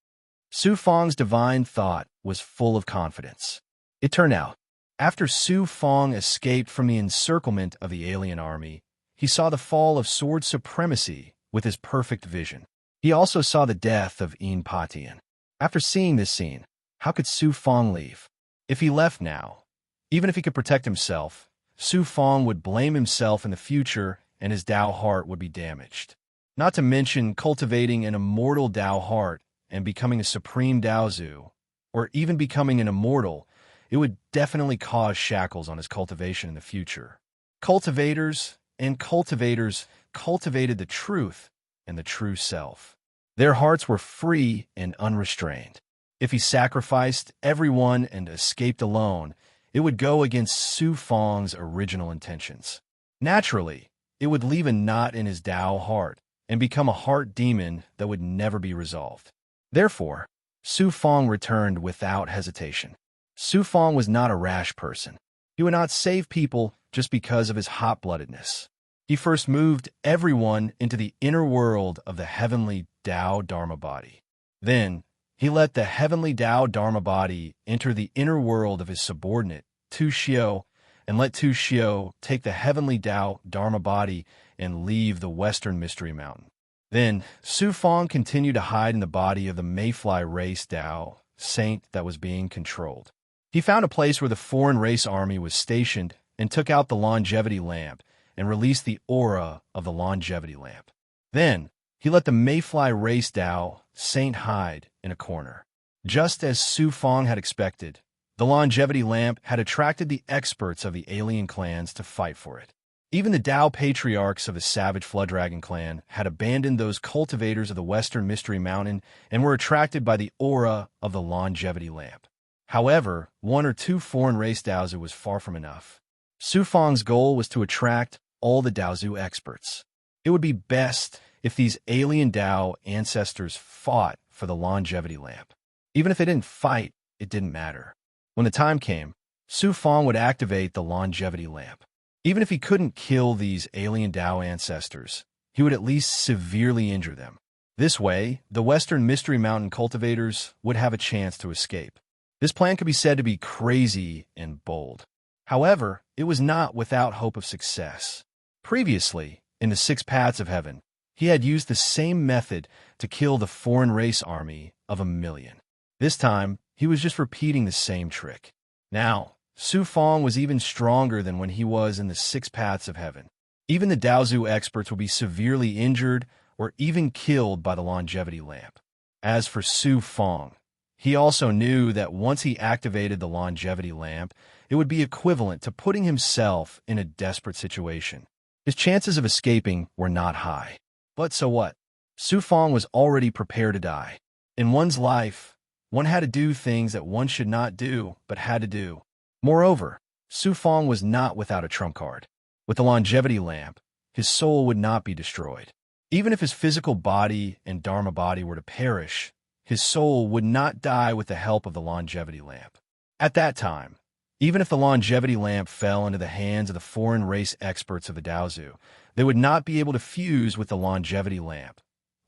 A: Su Fong's divine thought was full of confidence. It turned out, after Su Fong escaped from the encirclement of the alien army, he saw the fall of sword supremacy with his perfect vision. He also saw the death of En Patian. After seeing this scene, how could Su Fong leave? If he left now, even if he could protect himself, Su Fong would blame himself in the future and his Dao heart would be damaged. Not to mention cultivating an immortal Dao heart and becoming a supreme Daozu, or even becoming an immortal, it would definitely cause shackles on his cultivation in the future. Cultivators cultivated the truth and the true self. Their hearts were free and unrestrained. If he sacrificed everyone and escaped alone, it would go against Su Fong's original intentions. Naturally, it would leave a knot in his Dao heart and become a heart demon that would never be resolved. Therefore, Su Fong returned without hesitation. Su Fong was not a rash person. He would not save people just because of his hot-bloodedness. He first moved everyone into the inner world of the heavenly Dao Dharma body. Then, he let the heavenly Dao Dharma body enter the inner world of his subordinate, Tu Xiao, and let Tu Xiao take the heavenly Dao Dharma body and leave the Western Mystery Mountain. Then, Su Fong continued to hide in the body of the Mayfly race Dao Saint that was being controlled. He found a place where the foreign race army was stationed and took out the longevity lamp and released the aura of the longevity lamp. Then, he let the Mayfly race Dao Saint hide in a corner. Just as Su Fong had expected, the longevity lamp had attracted the experts of the alien clans to fight for it. Even the Tao patriarchs of the savage Flood Dragon clan had abandoned those cultivators of the Western Mystery Mountain and were attracted by the aura of the longevity lamp. However, one or two foreign race Daozu was far from enough. Su Fong's goal was to attract all the Daozu experts. It would be best if these alien Dao ancestors fought for the longevity lamp. Even if they didn't fight, it didn't matter. When the time came, Su Fong would activate the longevity lamp. Even if he couldn't kill these alien Dao ancestors, he would at least severely injure them. This way, the Western Mystery Mountain cultivators would have a chance to escape. This plan could be said to be crazy and bold. However, it was not without hope of success. Previously, in the Six Paths of Heaven, he had used the same method to kill the foreign race army of 1,000,000. This time, he was just repeating the same trick. Now, Su Fong was even stronger than when he was in the Six Paths of Heaven. Even the Daozu experts would be severely injured or even killed by the longevity lamp. As for Su Fong, he also knew that once he activated the longevity lamp, it would be equivalent to putting himself in a desperate situation. His chances of escaping were not high. But so what? Su Fong was already prepared to die. In one's life, one had to do things that one should not do, but had to do. Moreover, Su Fong was not without a trump card. With the longevity lamp, his soul would not be destroyed. Even if his physical body and Dharma body were to perish, his soul would not die with the help of the longevity lamp. At that time, even if the longevity lamp fell into the hands of the foreign race experts of the Daozu, they would not be able to fuse with the longevity lamp,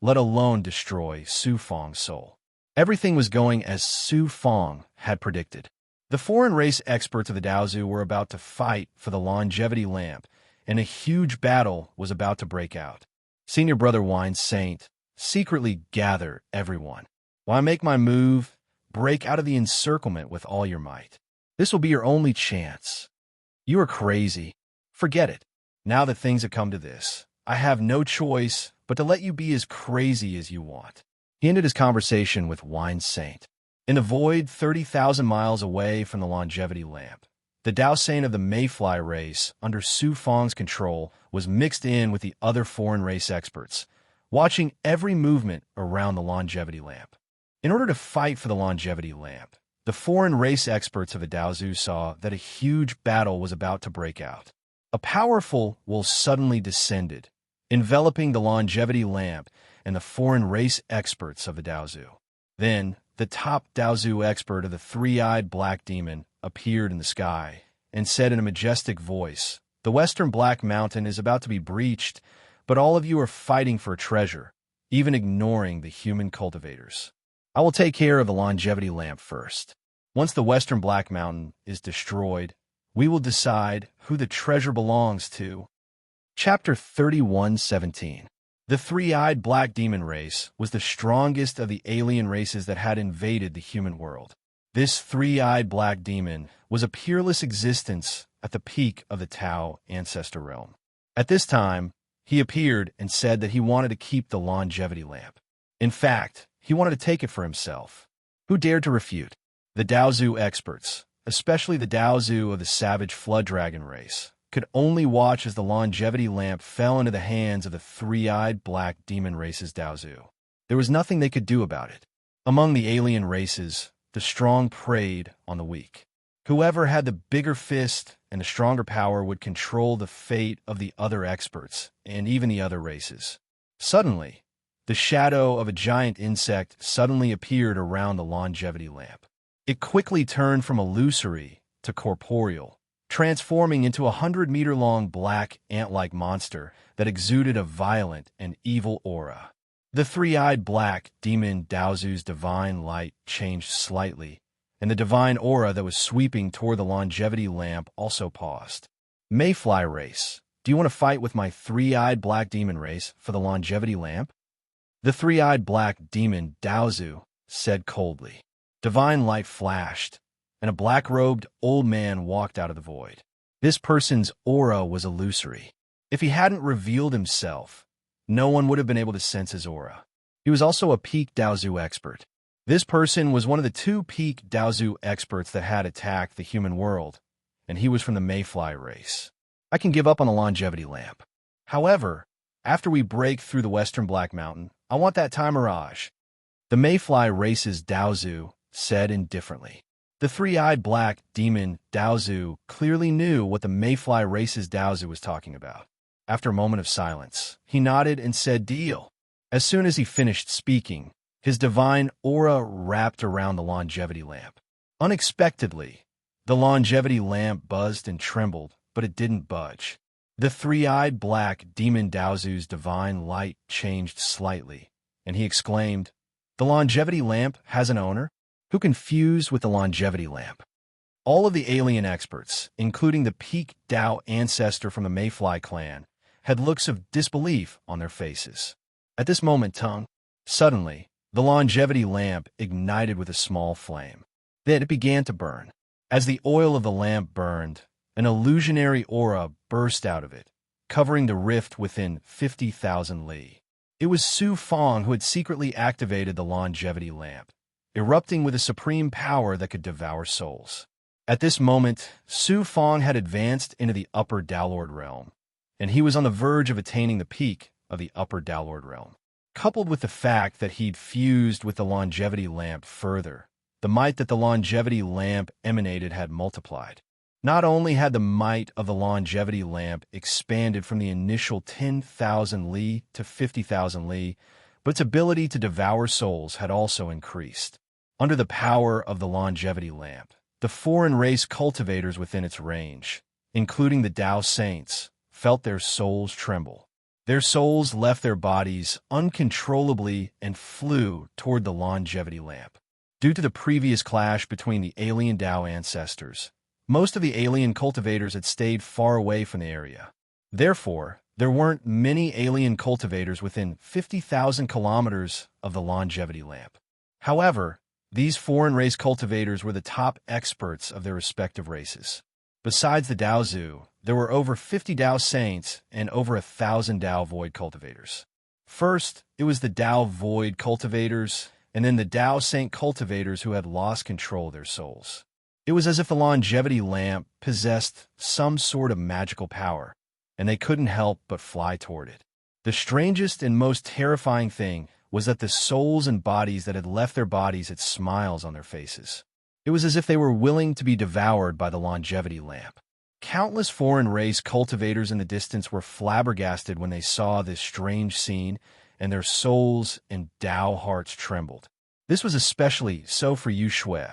A: let alone destroy Su Fong's soul. Everything was going as Su Fong had predicted. The foreign race experts of the Daozu were about to fight for the longevity lamp, and a huge battle was about to break out. Senior Brother Wine Saint, secretly gather everyone. While I make my move, break out of the encirclement with all your might. This will be your only chance. You are crazy. Forget it. Now that things have come to this, I have no choice but to let you be as crazy as you want. He ended his conversation with Wine Saint. In the void 30,000 miles away from the longevity lamp, the Dao Saint of the Mayfly race, under Su Fong's control, was mixed in with the other foreign race experts, watching every movement around the longevity lamp. In order to fight for the longevity lamp, the foreign race experts of the Daozu saw that a huge battle was about to break out. A powerful wolf suddenly descended, enveloping the longevity lamp and the foreign race experts of the Daozu. Then, the top Daozu expert of the three-eyed black demon appeared in the sky and said in a majestic voice, "The Western Black Mountain is about to be breached, but all of you are fighting for a treasure, even ignoring the human cultivators. I will take care of the longevity lamp first. Once the Western Black Mountain is destroyed, we will decide who the treasure belongs to." Chapter 31:17. The three-eyed black demon race was the strongest of the alien races that had invaded the human world. This three-eyed black demon was a peerless existence at the peak of the Tao ancestor realm. At this time, he appeared and said that he wanted to keep the longevity lamp. In fact, he wanted to take it for himself. Who dared to refute? The Daozu experts, especially the Daozu of the savage Flood Dragon race, could only watch as the longevity lamp fell into the hands of the three-eyed black demon race's Daozu. There was nothing they could do about it. Among the alien races, the strong preyed on the weak. Whoever had the bigger fist and the stronger power would control the fate of the other experts and even the other races. Suddenly, the shadow of a giant insect suddenly appeared around the longevity lamp. It quickly turned from illusory to corporeal, transforming into a 100-meter-long black ant-like monster that exuded a violent and evil aura. The three-eyed black demon Daozu's divine light changed slightly, and the divine aura that was sweeping toward the longevity lamp also paused. Mayfly race, do you want to fight with my three-eyed black demon race for the longevity lamp? The three-eyed black demon Daozu said coldly. Divine light flashed, and a black-robed old man walked out of the void. This person's aura was illusory. If he hadn't revealed himself, no one would have been able to sense his aura. He was also a peak Daozu expert. This person was one of the two peak Daozu experts that had attacked the human world, and he was from the Mayfly race. I can give up on the longevity lamp. However, after we break through the western Black Mountain, I want that time mirage. The Mayfly race's Daozu said indifferently. The three-eyed black demon Daozu clearly knew what the Mayfly race's Daozu was talking about. After a moment of silence, he nodded and said, "Deal." As soon as he finished speaking, his divine aura wrapped around the longevity lamp. Unexpectedly, the longevity lamp buzzed and trembled, but it didn't budge. The three-eyed black demon Daozu's divine light changed slightly, and he exclaimed, "The longevity lamp has an owner? Who can fuse with the longevity lamp?" All of the alien experts, including the peak Dao ancestor from the Mayfly clan, had looks of disbelief on their faces. At this moment, suddenly, the longevity lamp ignited with a small flame. Then it began to burn. As the oil of the lamp burned, an illusionary aura burst out of it, covering the rift within 50,000 li. It was Su Fong who had secretly activated the longevity lamp, erupting with a supreme power that could devour souls. At this moment, Su Fong had advanced into the upper Daolord realm, and he was on the verge of attaining the peak of the upper Daolord realm. Coupled with the fact that he'd fused with the longevity lamp further, the might that the longevity lamp emanated had multiplied. Not only had the might of the longevity lamp expanded from the initial 10,000 li to 50,000 li, but its ability to devour souls had also increased. Under the power of the longevity lamp, the foreign race cultivators within its range, including the Dao saints, felt their souls tremble. Their souls left their bodies uncontrollably and flew toward the longevity lamp. Due to the previous clash between the alien Dao ancestors, most of the alien cultivators had stayed far away from the area. Therefore, there weren't many alien cultivators within 50,000 kilometers of the longevity lamp. However, these foreign race cultivators were the top experts of their respective races. Besides the Daozu, there were over 50 Dao Saints and over 1,000 Dao Void cultivators. First, it was the Dao Void cultivators, and then the Dao Saint cultivators who had lost control of their souls. It was as if the longevity lamp possessed some sort of magical power, and they couldn't help but fly toward it. The strangest and most terrifying thing was that the souls and bodies that had left their bodies had smiles on their faces. It was as if they were willing to be devoured by the longevity lamp. Countless foreign race cultivators in the distance were flabbergasted when they saw this strange scene, and their souls and Dao hearts trembled. This was especially so for Yu Shui,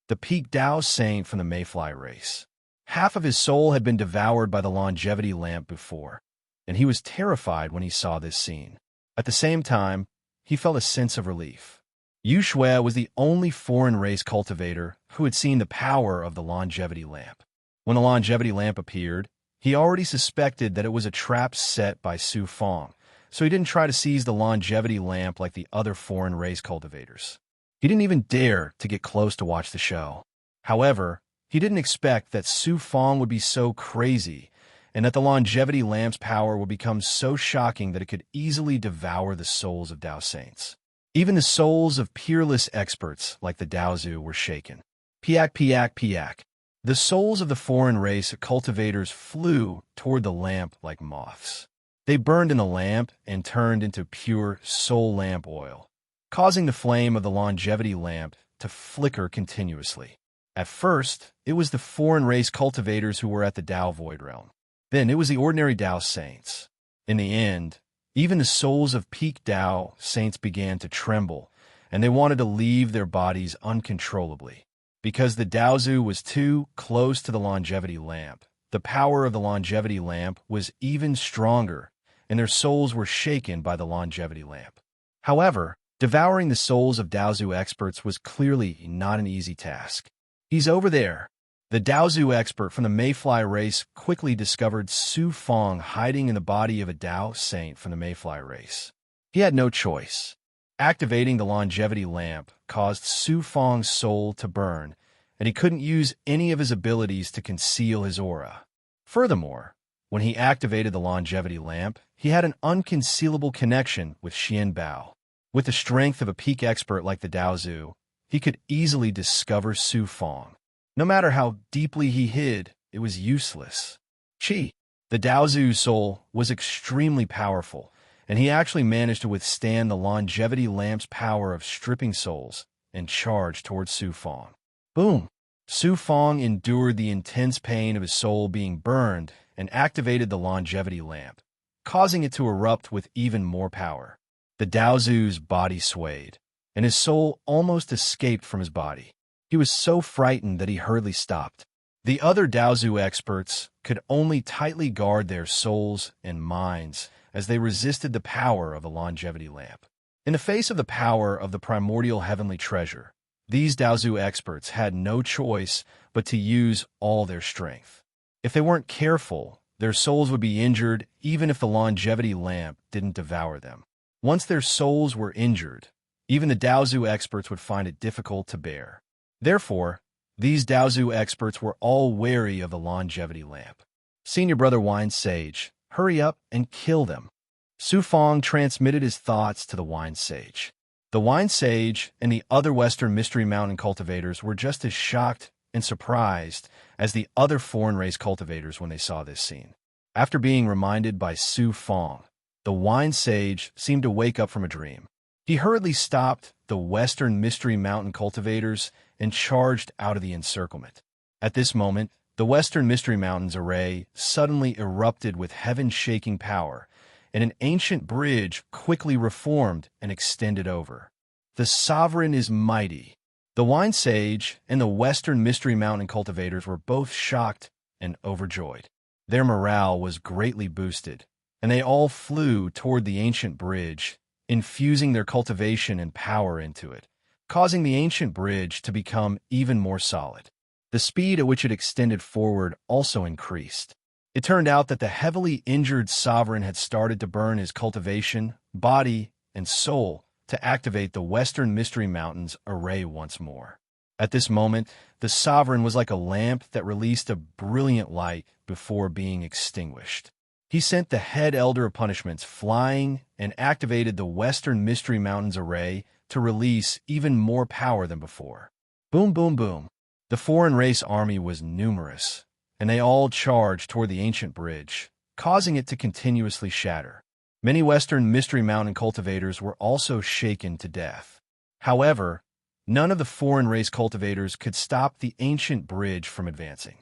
A: the peak Dao saint from the Mayfly race. Half of his soul had been devoured by the longevity lamp before, and he was terrified when he saw this scene. At the same time, he felt a sense of relief. Yu Shui was the only foreign race cultivator who had seen the power of the longevity lamp. When the longevity lamp appeared, he already suspected that it was a trap set by Su Fong, so he didn't try to seize the longevity lamp like the other foreign race cultivators. He didn't even dare to get close to watch the show. However, he didn't expect that Su Fong would be so crazy and that the longevity lamp's power would become so shocking that it could easily devour the souls of Dao Saints. Even the souls of peerless experts like the Daozu were shaken. Piak, piak, piak. The souls of the foreign race cultivators flew toward the lamp like moths. They burned in the lamp and turned into pure soul lamp oil, causing the flame of the longevity lamp to flicker continuously. At first, it was the foreign race cultivators who were at the Dao Void realm. Then it was the ordinary Dao Saints. In the end, even the souls of peak Dao Saints began to tremble, and they wanted to leave their bodies uncontrollably. Because the Daozu was too close to the longevity lamp, the power of the longevity lamp was even stronger, and their souls were shaken by the longevity lamp. However, devouring the souls of Daozu experts was clearly not an easy task. "He's over there." The Daozu expert from the Mayfly race quickly discovered Su Fong hiding in the body of a Dao Saint from the Mayfly race. He had no choice. Activating the longevity lamp caused Su Fong's soul to burn, and he couldn't use any of his abilities to conceal his aura. Furthermore, when he activated the longevity lamp, he had an unconcealable connection with Xian Bao. With the strength of a peak expert like the Daozu, he could easily discover Su Fong. No matter how deeply he hid, it was useless. Qi, the Daozu's soul, was extremely powerful, and he actually managed to withstand the longevity lamp's power of stripping souls and charge towards Su Fong. Boom! Su Fong endured the intense pain of his soul being burned and activated the longevity lamp, causing it to erupt with even more power. The Daozu's body swayed, and his soul almost escaped from his body. He was so frightened that he hurriedly stopped. The other Daozu experts could only tightly guard their souls and minds as they resisted the power of the longevity lamp. In the face of the power of the primordial heavenly treasure, these Daozu experts had no choice but to use all their strength. If they weren't careful, their souls would be injured even if the longevity lamp didn't devour them. Once their souls were injured, even the Daozu experts would find it difficult to bear. Therefore, these Daozu experts were all wary of the longevity lamp. Senior Brother Wine Sage, hurry up and kill them. Su Fong transmitted his thoughts to the Wine Sage. The Wine Sage and the other Western Mystery Mountain cultivators were just as shocked and surprised as the other foreign race cultivators when they saw this scene. After being reminded by Su Fong, the Wine Sage seemed to wake up from a dream. He hurriedly stopped the Western Mystery Mountain cultivators and charged out of the encirclement. At this moment, the Western Mystery Mountains array suddenly erupted with heaven-shaking power, and an ancient bridge quickly reformed and extended over. The Sovereign is mighty. The Wine Sage and the Western Mystery Mountain cultivators were both shocked and overjoyed. Their morale was greatly boosted, and they all flew toward the ancient bridge, infusing their cultivation and power into it, causing the ancient bridge to become even more solid. The speed at which it extended forward also increased. It turned out that the heavily injured sovereign had started to burn his cultivation, body, and soul to activate the Western Mystery Mountains array once more. At this moment, the sovereign was like a lamp that released a brilliant light before being extinguished. He sent the head elder of punishments flying and activated the Western Mystery Mountains array to release even more power than before. Boom, boom, boom. The foreign race army was numerous, and they all charged toward the ancient bridge, causing it to continuously shatter. Many Western Mystery Mountain cultivators were also shaken to death. However, none of the foreign race cultivators could stop the ancient bridge from advancing.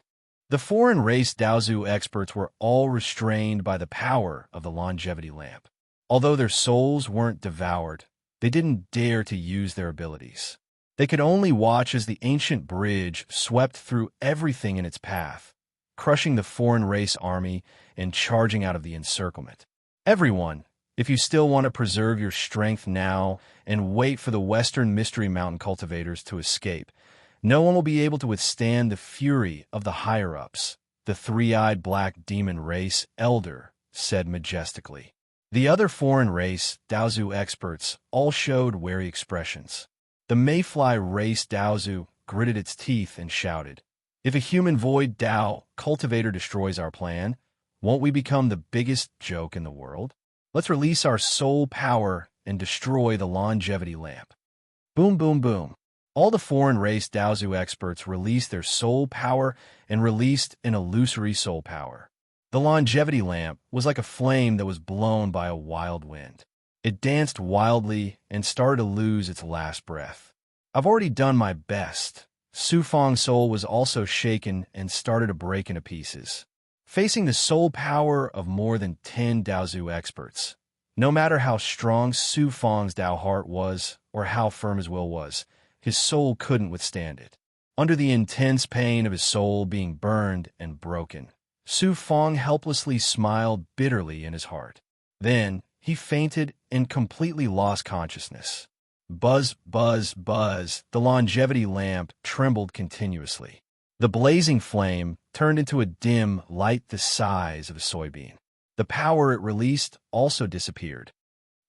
A: The foreign race Daozu experts were all restrained by the power of the longevity lamp. Although their souls weren't devoured, they didn't dare to use their abilities. They could only watch as the ancient bridge swept through everything in its path, crushing the foreign race army and charging out of the encirclement. Everyone, if you still want to preserve your strength now and wait for the Western Mystery Mountain cultivators to escape, no one will be able to withstand the fury of the higher-ups, the three-eyed black demon race elder said majestically. The other foreign race Daozu experts all showed wary expressions. The Mayfly race Daozu gritted its teeth and shouted, "If a human void Dao cultivator destroys our plan, won't we become the biggest joke in the world? Let's release our soul power and destroy the longevity lamp." Boom, boom, boom. All the foreign race Daozu experts released their soul power and released an illusory soul power. The longevity lamp was like a flame that was blown by a wild wind. It danced wildly and started to lose its last breath. I've already done my best. Su Fong's soul was also shaken and started to break into pieces. Facing the soul power of more than 10 Daozu experts, no matter how strong Su Fong's Dao heart was or how firm his will was, his soul couldn't withstand it. Under the intense pain of his soul being burned and broken, Su Fong helplessly smiled bitterly in his heart. Then he fainted and completely lost consciousness. Buzz, buzz, buzz, the longevity lamp trembled continuously. The blazing flame turned into a dim light the size of a soybean. The power it released also disappeared.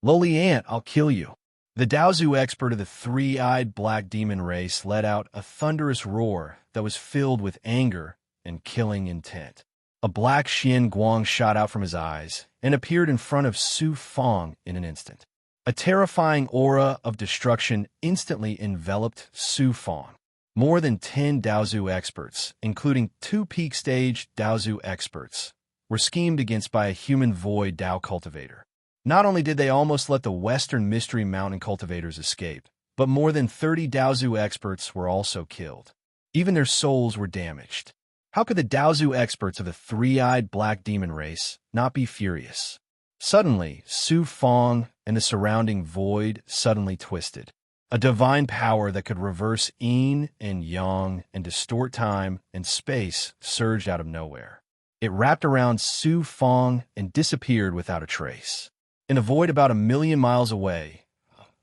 A: "Lowly ant, I'll kill you." The Daozu expert of the three-eyed black demon race let out a thunderous roar that was filled with anger and killing intent. A black Xian Guang shot out from his eyes and appeared in front of Su Fong in an instant. A terrifying aura of destruction instantly enveloped Su Fong. More than 10 Daozu experts, including 2 peak-stage Daozu experts, were schemed against by a human void Dao cultivator. Not only did they almost let the Western Mystery Mountain cultivators escape, but more than 30 Daozu experts were also killed. Even their souls were damaged. How could the Daozu experts of the three-eyed black demon race not be furious? Suddenly, Su Fong and the surrounding void suddenly twisted. A divine power that could reverse yin and yang and distort time and space surged out of nowhere. It wrapped around Su Fong and disappeared without a trace. In a void about 1,000,000 miles away,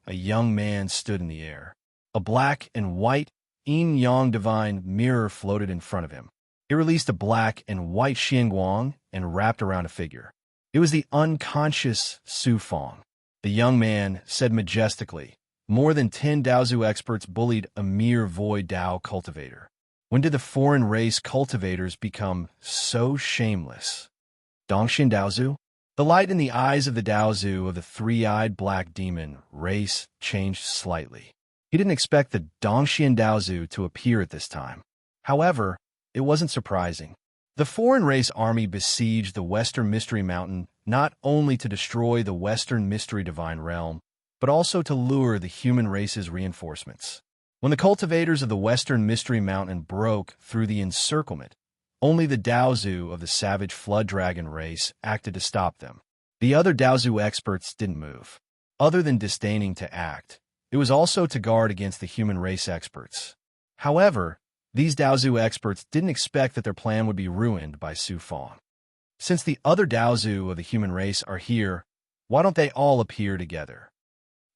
A: a young man stood in the air. A black and white yin-yang divine mirror floated in front of him. It released a black and white xianguang and wrapped around a figure. It was the unconscious Su Fong. The young man said majestically, "More than 10 Daozu experts bullied a mere void Dao cultivator. When did the foreign race cultivators become so shameless?" Dongxian Daozu? The light in the eyes of the Daozu of the three-eyed black demon race changed slightly. He didn't expect the Dongxian Daozu to appear at this time. However, it wasn't surprising. The foreign race army besieged the Western Mystery Mountain not only to destroy the Western Mystery Divine Realm, but also to lure the human race's reinforcements. When the cultivators of the Western Mystery Mountain broke through the encirclement, only the Daozu of the savage Flood Dragon race acted to stop them. The other Daozu experts didn't move. Other than disdaining to act, it was also to guard against the human race experts. However, these Daozu experts didn't expect that their plan would be ruined by Su Fong. Since the other Daozu of the human race are here, why don't they all appear together?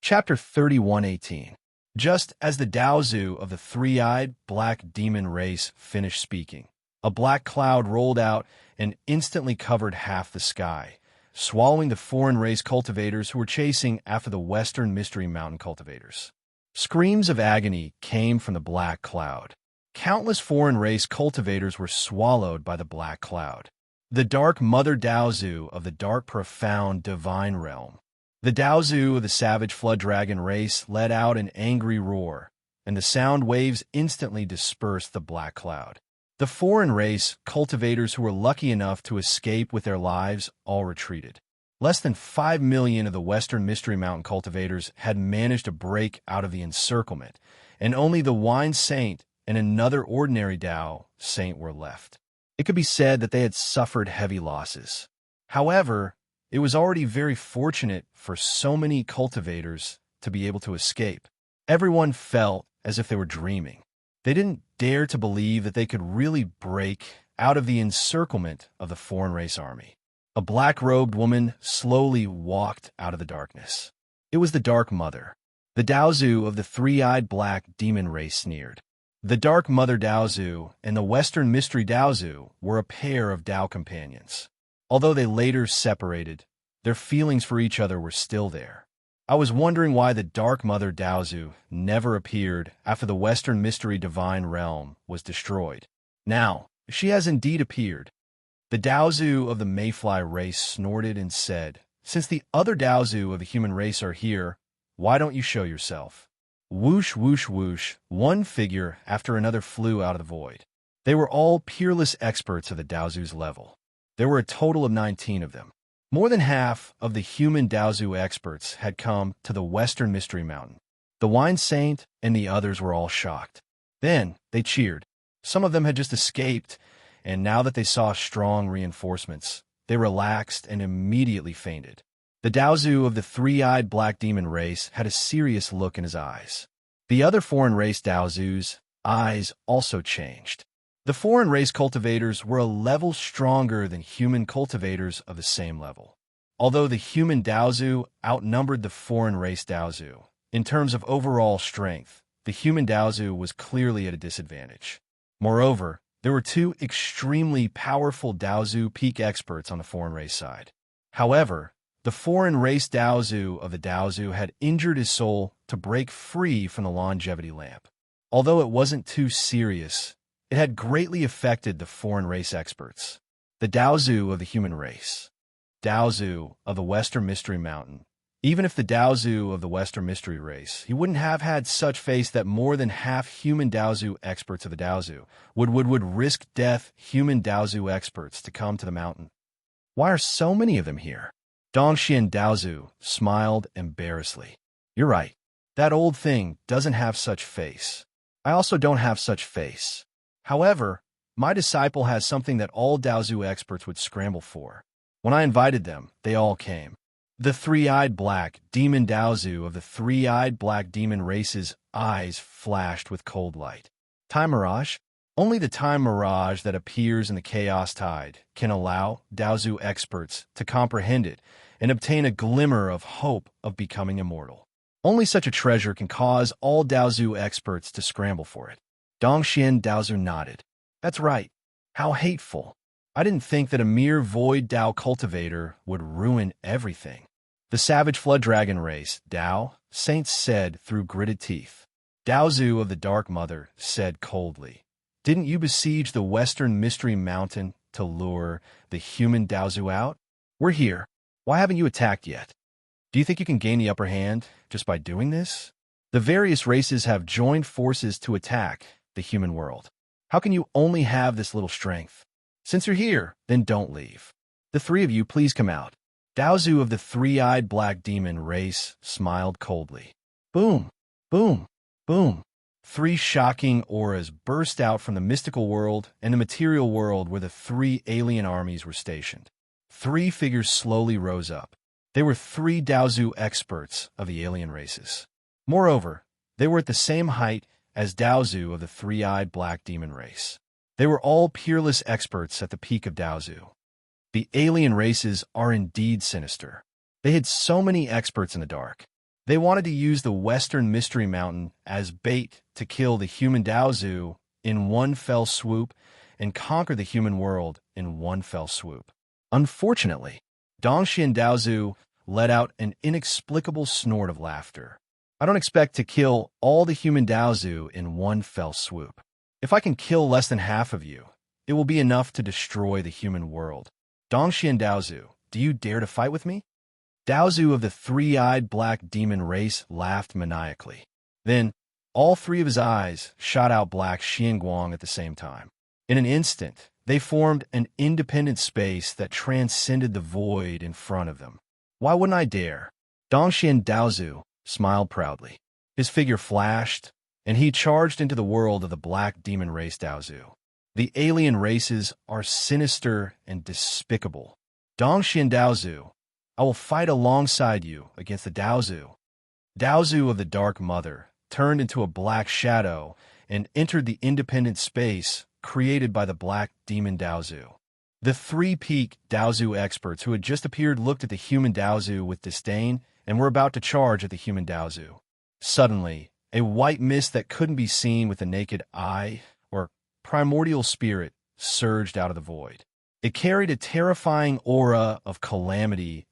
A: Chapter 31:18. Just as the Daozu of the three-eyed black demon race finished speaking, a black cloud rolled out and instantly covered half the sky, swallowing the foreign race cultivators who were chasing after the Western Mystery Mountain cultivators. Screams of agony came from the black cloud. Countless foreign race cultivators were swallowed by the black cloud. The Dark Mother Daozu of the Dark Profound Divine Realm. The Daozu of the Savage Flood Dragon race let out an angry roar, and the sound waves instantly dispersed the black cloud. The foreign race cultivators who were lucky enough to escape with their lives all retreated. Less than 5 million of the Western Mystery Mountain cultivators had managed to break out of the encirclement, and only the Wine Saint and another ordinary Dao Saint were left. It could be said that they had suffered heavy losses. However, it was already very fortunate for so many cultivators to be able to escape. Everyone felt as if they were dreaming. They didn't dare to believe that they could really break out of the encirclement of the foreign race army. A black-robed woman slowly walked out of the darkness. It was the Dark Mother. The Daozu of the three-eyed black demon race sneered. The Dark Mother Daozu and the Western Mystery Daozu were a pair of Dao companions. Although they later separated, their feelings for each other were still there. I was wondering why the Dark Mother Daozu never appeared after the Western Mystery Divine Realm was destroyed. Now, she has indeed appeared. The Daozu of the Mayfly race snorted and said, "Since the other Daozu of the human race are here, why don't you show yourself?" Whoosh, whoosh, whoosh, one figure after another flew out of the void. They were all peerless experts of the Daozu's level. There were a total of 19 of them. More than half of the human Daozu experts had come to the Western Mystery Mountain. The Wine Saint and the others were all shocked. Then they cheered. Some of them had just escaped, and now that they saw strong reinforcements, they relaxed and immediately fainted. The Daozu of the three-eyed black demon race had a serious look in his eyes. The other foreign race Daozu's eyes also changed. The foreign race cultivators were a level stronger than human cultivators of the same level. Although the human Daozu outnumbered the foreign race Daozu, in terms of overall strength, the human Daozu was clearly at a disadvantage. Moreover, there were 2 extremely powerful Daozu peak experts on the foreign race side. However, the foreign race Daozu of the Daozu had injured his soul to break free from the longevity lamp. Although it wasn't too serious, it had greatly affected the foreign race experts. The Daozu of the human race. Daozu of the Western Mystery Mountain. Even if the Daozu of the Western mystery race, he wouldn't have had such faith that more than half human Daozu experts of the Daozu would risk death human Daozu experts to come to the mountain. Why are so many of them here? Dongxian Daozu smiled embarrassedly. You're right. That old thing doesn't have such face. I also don't have such face. However, my disciple has something that all Daozu experts would scramble for. When I invited them, they all came. The three-eyed black demon Daozu of the three-eyed black demon race's eyes flashed with cold light. Time mirage? Only the time mirage that appears in the chaos tide can allow Daozu experts to comprehend it and obtain a glimmer of hope of becoming immortal. Only such a treasure can cause all Daozu experts to scramble for it. Dongxian Daozu nodded. That's right. How hateful. I didn't think that a mere void Dao cultivator would ruin everything. The savage flood dragon race, Dao, Saint said through gritted teeth. Daozu of the Dark Mother said coldly, didn't you besiege the Western Mystery Mountain to lure the human Daozu out? We're here. Why haven't you attacked yet? Do you think you can gain the upper hand just by doing this? The various races have joined forces to attack the human world. How can you only have this little strength? Since you're here, then don't leave. The three of you, please come out. Daozu of the three-eyed black demon race smiled coldly. Boom, boom, boom. Three shocking auras burst out from the mystical world and the material world where the three alien armies were stationed. Three figures slowly rose up. They were three Daozu experts of the alien races. Moreover, they were at the same height as Daozu of the three-eyed black demon race. They were all peerless experts at the peak of Daozu. The alien races are indeed sinister. They hid so many experts in the dark. They wanted to use the Western Mystery Mountain as bait to kill the human Daozu in one fell swoop and conquer the human world in one fell swoop. Unfortunately, Dongxian Daozu let out an inexplicable snort of laughter. I don't expect to kill all the human Daozu in one fell swoop. If I can kill less than half of you, it will be enough to destroy the human world. Dongxian Daozu, do you dare to fight with me? Daozu of the three-eyed black demon race laughed maniacally. Then, all three of his eyes shot out black Xianguang at the same time. In an instant, they formed an independent space that transcended the void in front of them. Why wouldn't I dare? Dongxian Daozu smiled proudly. His figure flashed, and he charged into the world of the black demon race Daozu. The alien races are sinister and despicable. Dongxian Daozu, I will fight alongside you against the Daozu. Daozu of the Dark Mother turned into a black shadow and entered the independent space created by the black demon Daozu. The three-peak Daozu experts who had just appeared looked at the human Daozu with disdain and were about to charge at the human Daozu. Suddenly, a white mist that couldn't be seen with the naked eye, or primordial spirit, surged out of the void. It carried a terrifying aura of calamity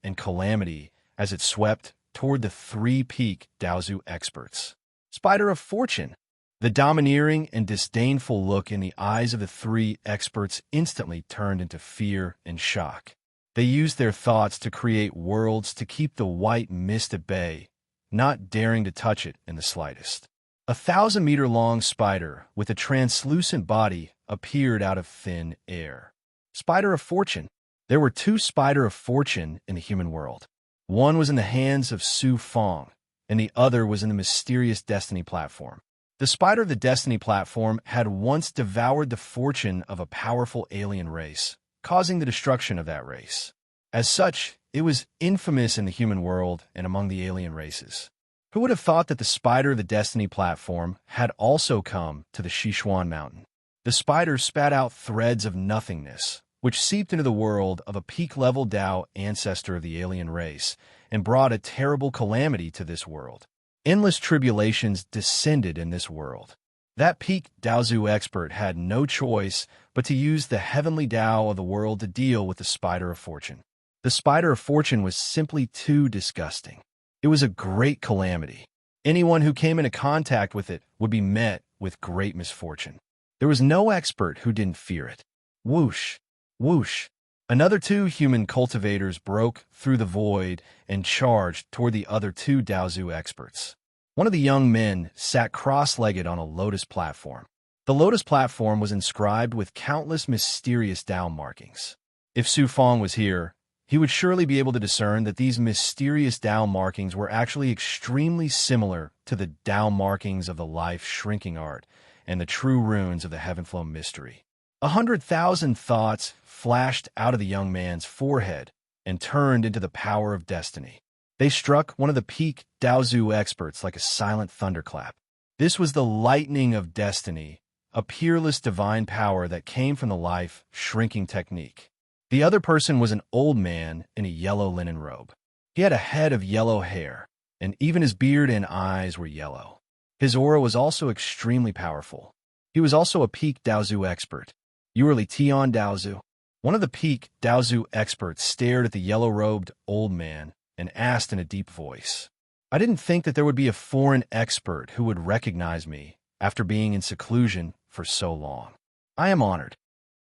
A: as it swept toward the three-peak Daozu experts. Spider of Fortune! The domineering and disdainful look in the eyes of the three experts instantly turned into fear and shock. They used their thoughts to create worlds to keep the white mist at bay, not daring to touch it in the slightest. A 1,000-meter-long spider with a translucent body appeared out of thin air. Spider of Fortune. There were two Spider of Fortune in the human world. One was in the hands of Su Fong, and the other was in the mysterious Destiny platform. The Spider of the Destiny platform had once devoured the fortune of a powerful alien race, causing the destruction of that race. As such, it was infamous in the human world and among the alien races. Who would have thought that the Spider of the Destiny platform had also come to the Sichuan Mountain? The spider spat out threads of nothingness, which seeped into the world of a peak-level Dao ancestor of the alien race and brought a terrible calamity to this world. Endless tribulations descended in this world. That peak Daozu expert had no choice but to use the heavenly Dao of the world to deal with the Spider of Fortune. The Spider of Fortune was simply too disgusting. It was a great calamity. Anyone who came into contact with it would be met with great misfortune. There was no expert who didn't fear it. Whoosh, whoosh. Another two human cultivators broke through the void and charged toward the other two Daozu experts. One of the young men sat cross-legged on a lotus platform. The lotus platform was inscribed with countless mysterious Dao markings. If Su Fong was here, he would surely be able to discern that these mysterious Dao markings were actually extremely similar to the Dao markings of the life-shrinking art and the true runes of the Heavenflow mystery. 100,000 thoughts flashed out of the young man's forehead and turned into the power of destiny. They struck one of the peak Daozu experts like a silent thunderclap. This was the lightning of destiny, a peerless divine power that came from the life-shrinking technique. The other person was an old man in a yellow linen robe. He had a head of yellow hair, and even his beard and eyes were yellow. His aura was also extremely powerful. He was also a peak Daozu expert. You are Li Tian Daozu? One of the peak Daozu experts stared at the yellow-robed old man and asked in a deep voice. I didn't think that there would be a foreign expert who would recognize me after being in seclusion for so long. I am honored.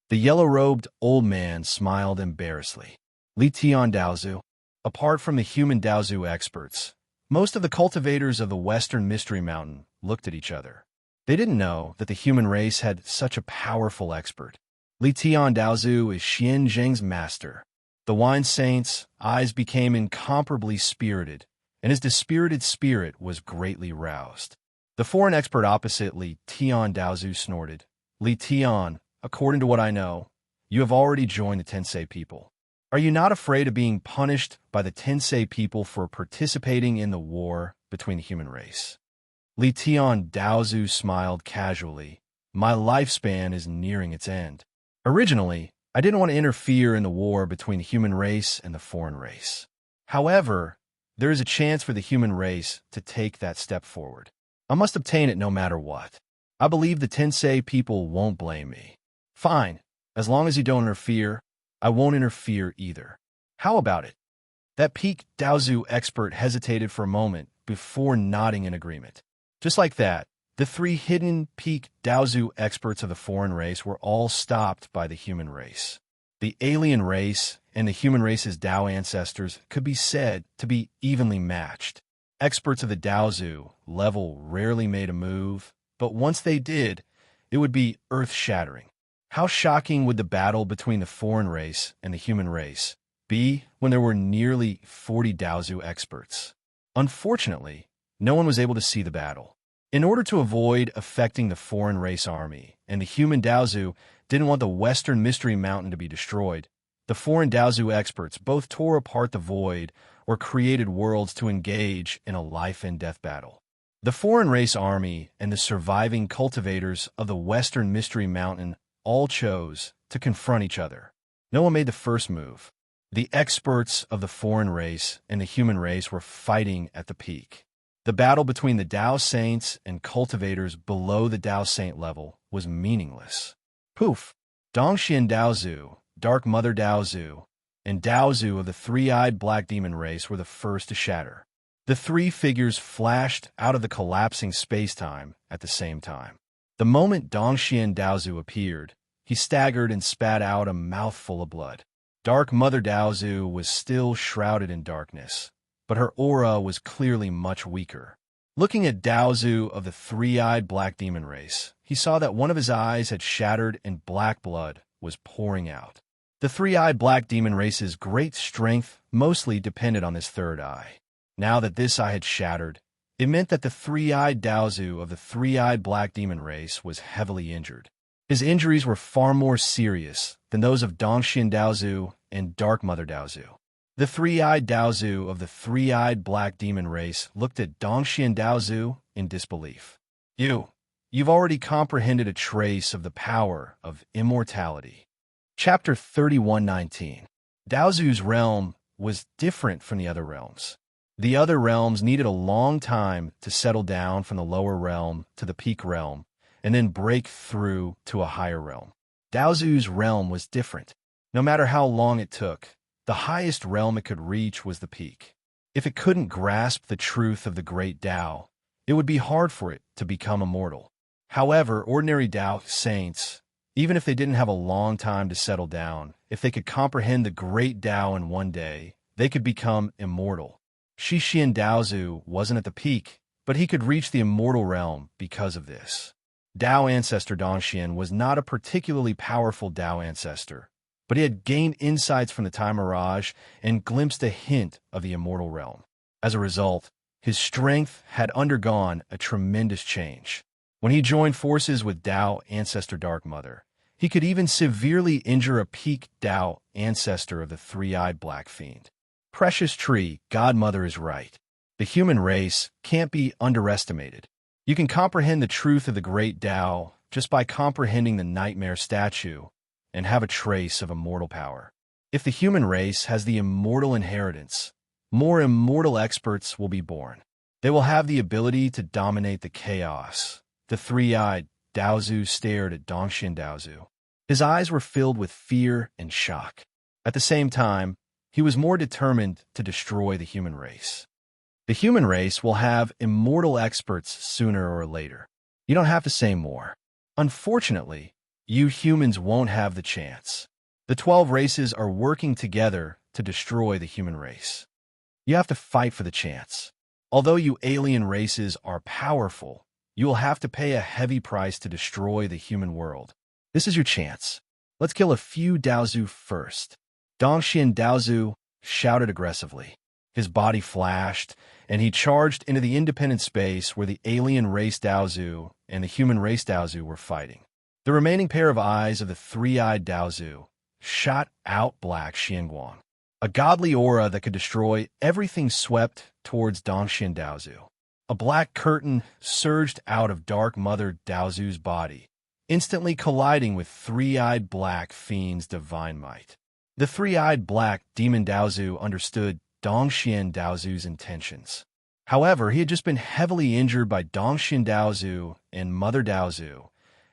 A: The yellow-robed old man smiled embarrassedly. Li Tian Daozu. Apart from the human Daozu experts, most of the cultivators of the Western Mystery Mountain looked at each other. They didn't know that the human race had such a powerful expert. Li Tian Daozu is Xian Zheng's master. The wine saint's eyes became incomparably spirited, and his dispirited spirit was greatly roused. The foreign expert opposite Li Tian Daozu snorted. Li Tian, according to what I know, you have already joined the Tensei people. Are you not afraid of being punished by the Tensei people for participating in the war between the human race? Li Tian Daozu smiled casually. My lifespan is nearing its end. Originally, I didn't want to interfere in the war between the human race and the foreign race. However, there is a chance for the human race to take that step forward. I must obtain it no matter what. I believe the Tensei people won't blame me. Fine, as long as you don't interfere, I won't interfere either. How about it? That peak Daozu expert hesitated for a moment before nodding in agreement. Just like that, the three hidden peak Daozu experts of the foreign race were all stopped by the human race. The alien race and the human race's Dao ancestors could be said to be evenly matched. Experts of the Daozu level rarely made a move, but once they did, it would be earth-shattering. How shocking would the battle between the foreign race and the human race be when there were nearly 40 Daozu experts? Unfortunately, no one was able to see the battle. In order to avoid affecting the foreign race army, and the human Daozu didn't want the Western Mystery Mountain to be destroyed, the foreign Daozu experts both tore apart the void or created worlds to engage in a life-and-death battle. The foreign race army and the surviving cultivators of the Western Mystery Mountain all chose to confront each other. No one made the first move. The experts of the foreign race and the human race were fighting at the peak. The battle between the Dao Saints and cultivators below the Dao Saint level was meaningless. Poof! Dongxian Daozu, Dark Mother Daozu, and Daozu of the three-eyed black demon race were the first to shatter. The three figures flashed out of the collapsing space-time at the same time. The moment Dongxian Daozu appeared, he staggered and spat out a mouthful of blood. Dark Mother Daozu was still shrouded in darkness, but her aura was clearly much weaker. Looking at Daozu of the three-eyed black demon race, he saw that one of his eyes had shattered and black blood was pouring out. The three-eyed black demon race's great strength mostly depended on this third eye. Now that this eye had shattered, it meant that the three-eyed Daozu of the three-eyed black demon race was heavily injured. His injuries were far more serious than those of Dongxian Daozu and Dark Mother Daozu. The three-eyed Daozu of the three-eyed black demon race looked at Dongxian Daozu in disbelief. You've already comprehended a trace of the power of immortality. Chapter 31:19. Daozu's realm was different from the other realms. The other realms needed a long time to settle down from the lower realm to the peak realm, and then break through to a higher realm. Daozu's realm was different. No matter how long it took, the highest realm it could reach was the peak. If it couldn't grasp the truth of the great Dao, it would be hard for it to become immortal. However, ordinary Dao saints, Even if they didn't have a long time to settle down, if they could comprehend the great Tao in one day, they could become immortal. Shixian Daozu wasn't at the peak, but he could reach the immortal realm because of this. Tao ancestor Dongxian was not a particularly powerful Tao ancestor, but he had gained insights from the Time Mirage and glimpsed a hint of the immortal realm. As a result, his strength had undergone a tremendous change. When he joined forces with Tao ancestor Dark Mother, he could even severely injure a peak Tao ancestor of the three-eyed Black Fiend. Precious Tree, Godmother is right. The human race can't be underestimated. You can comprehend the truth of the great Tao just by comprehending the nightmare statue and have a trace of immortal power. If the human race has the immortal inheritance, more immortal experts will be born. They will have the ability to dominate the chaos. The three-eyed Daozu stared at Dongxian Daozu. His eyes were filled with fear and shock. At the same time, he was more determined to destroy the human race. The human race will have immortal experts sooner or later. You don't have to say more. Unfortunately, you humans won't have the chance. The 12 races are working together to destroy the human race. You have to fight for the chance. Although you alien races are powerful, you will have to pay a heavy price to destroy the human world. This is your chance. Let's kill a few Daozu first. Dongxian Daozu shouted aggressively. His body flashed, and he charged into the independent space where the alien race Daozu and the human race Daozu were fighting. The remaining pair of eyes of the three-eyed Daozu shot out black Xianguang, a godly aura that could destroy everything swept towards Dongxian Daozu. A black curtain surged out of Dark Mother Daozu's body, instantly colliding with three-eyed Black Fiend's divine might. The three-eyed Black Demon Daozu understood Dongxian Daozu's intentions. However, he had just been heavily injured by Dongxian Daozu and Mother Daozu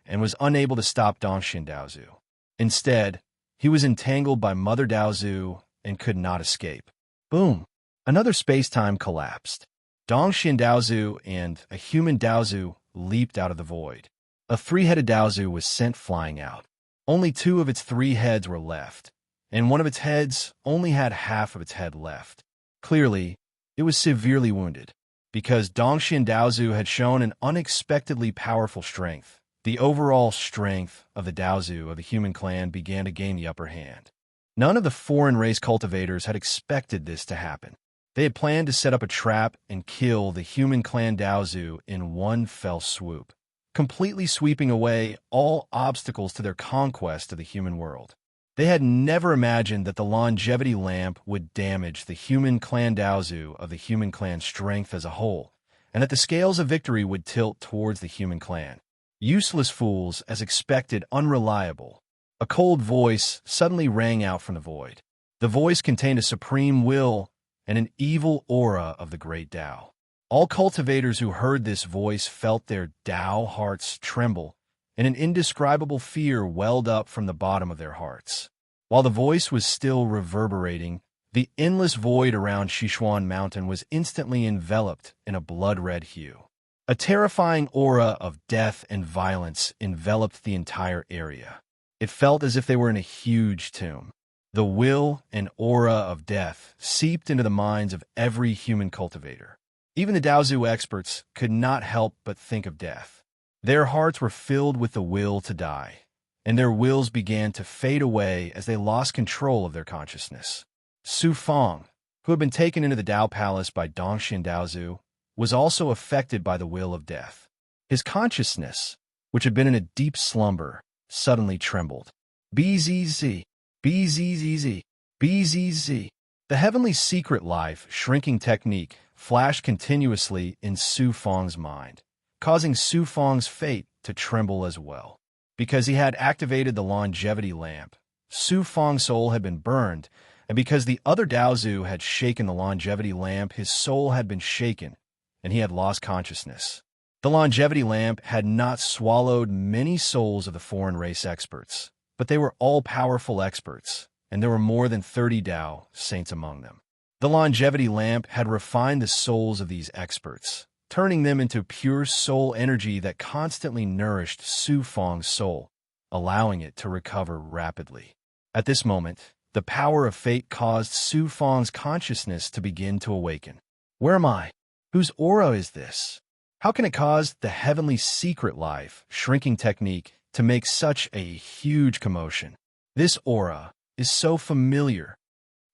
A: and was unable to stop Dongxian Daozu. Instead, he was entangled by Mother Daozu and could not escape. Boom! Another space-time collapsed. Dongxian Daozu and a human Daozu leaped out of the void. A three-headed Daozu was sent flying out. Only 2 of its 3 heads were left, and one of its heads only had half of its head left. Clearly, it was severely wounded. Because Dongxian Daozu had shown an unexpectedly powerful strength, the overall strength of the Daozu of the human clan began to gain the upper hand. None of the foreign race cultivators had expected this to happen. They had planned to set up a trap and kill the human clan Daozu in one fell swoop, completely sweeping away all obstacles to their conquest of the human world. They had never imagined that the longevity lamp would damage the human clan Daozu of the human clan's strength as a whole, and that the scales of victory would tilt towards the human clan. Useless fools, as expected, unreliable. A cold voice suddenly rang out from the void. The voice contained a supreme will and an evil aura of the great Tao. All cultivators who heard this voice felt their Tao hearts tremble, and an indescribable fear welled up from the bottom of their hearts. While the voice was still reverberating, the endless void around Sichuan Mountain was instantly enveloped in a blood-red hue. A terrifying aura of death and violence enveloped the entire area. It felt as if they were in a huge tomb. The will and aura of death seeped into the minds of every human cultivator. Even the Daozu experts could not help but think of death. Their hearts were filled with the will to die, and their wills began to fade away as they lost control of their consciousness. Su Feng, who had been taken into the Dao Palace by Dongxian Daozu, was also affected by the will of death. His consciousness, which had been in a deep slumber, suddenly trembled. BZZ. BZZZ, BZZ. The heavenly secret life shrinking technique flashed continuously in Su Feng's mind, causing Su Feng's fate to tremble as well. Because he had activated the longevity lamp, Su Feng's soul had been burned, and because the other Daozu had shaken the longevity lamp, his soul had been shaken, and he had lost consciousness. The longevity lamp had not swallowed many souls of the foreign race experts, but they were all powerful experts, and there were more than 30 Dao saints among them. The longevity lamp had refined the souls of these experts, turning them into pure soul energy that constantly nourished Su Feng's soul, allowing it to recover rapidly. At this moment, the power of fate caused Su Fang's consciousness to begin to awaken. Where am I? Whose aura is this? How can it cause the heavenly secret life shrinking technique to make such a huge commotion? This aura is so familiar.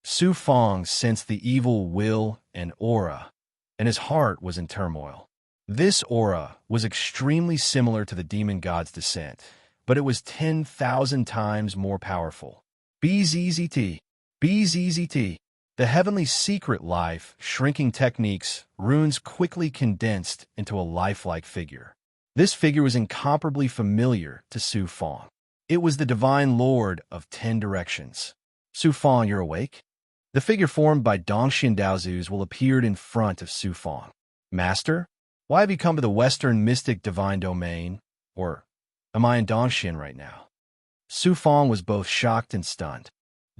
A: Su Fang sensed the evil will and aura, and his heart was in turmoil. This aura was extremely similar to the demon god's descent, but it was 10,000 times more powerful. BZZT. BZZT. The heavenly secret life shrinking techniques runes quickly condensed into a lifelike figure. This figure was incomparably familiar to Su Fang. It was the divine lord of 10 directions. Su Fang, you're awake? The figure formed by Dongxian Daozu's will appeared in front of Su Fang. Master, why have you come to the Western mystic divine domain? Or am I in Dongxian right now? Su Fang was both shocked and stunned.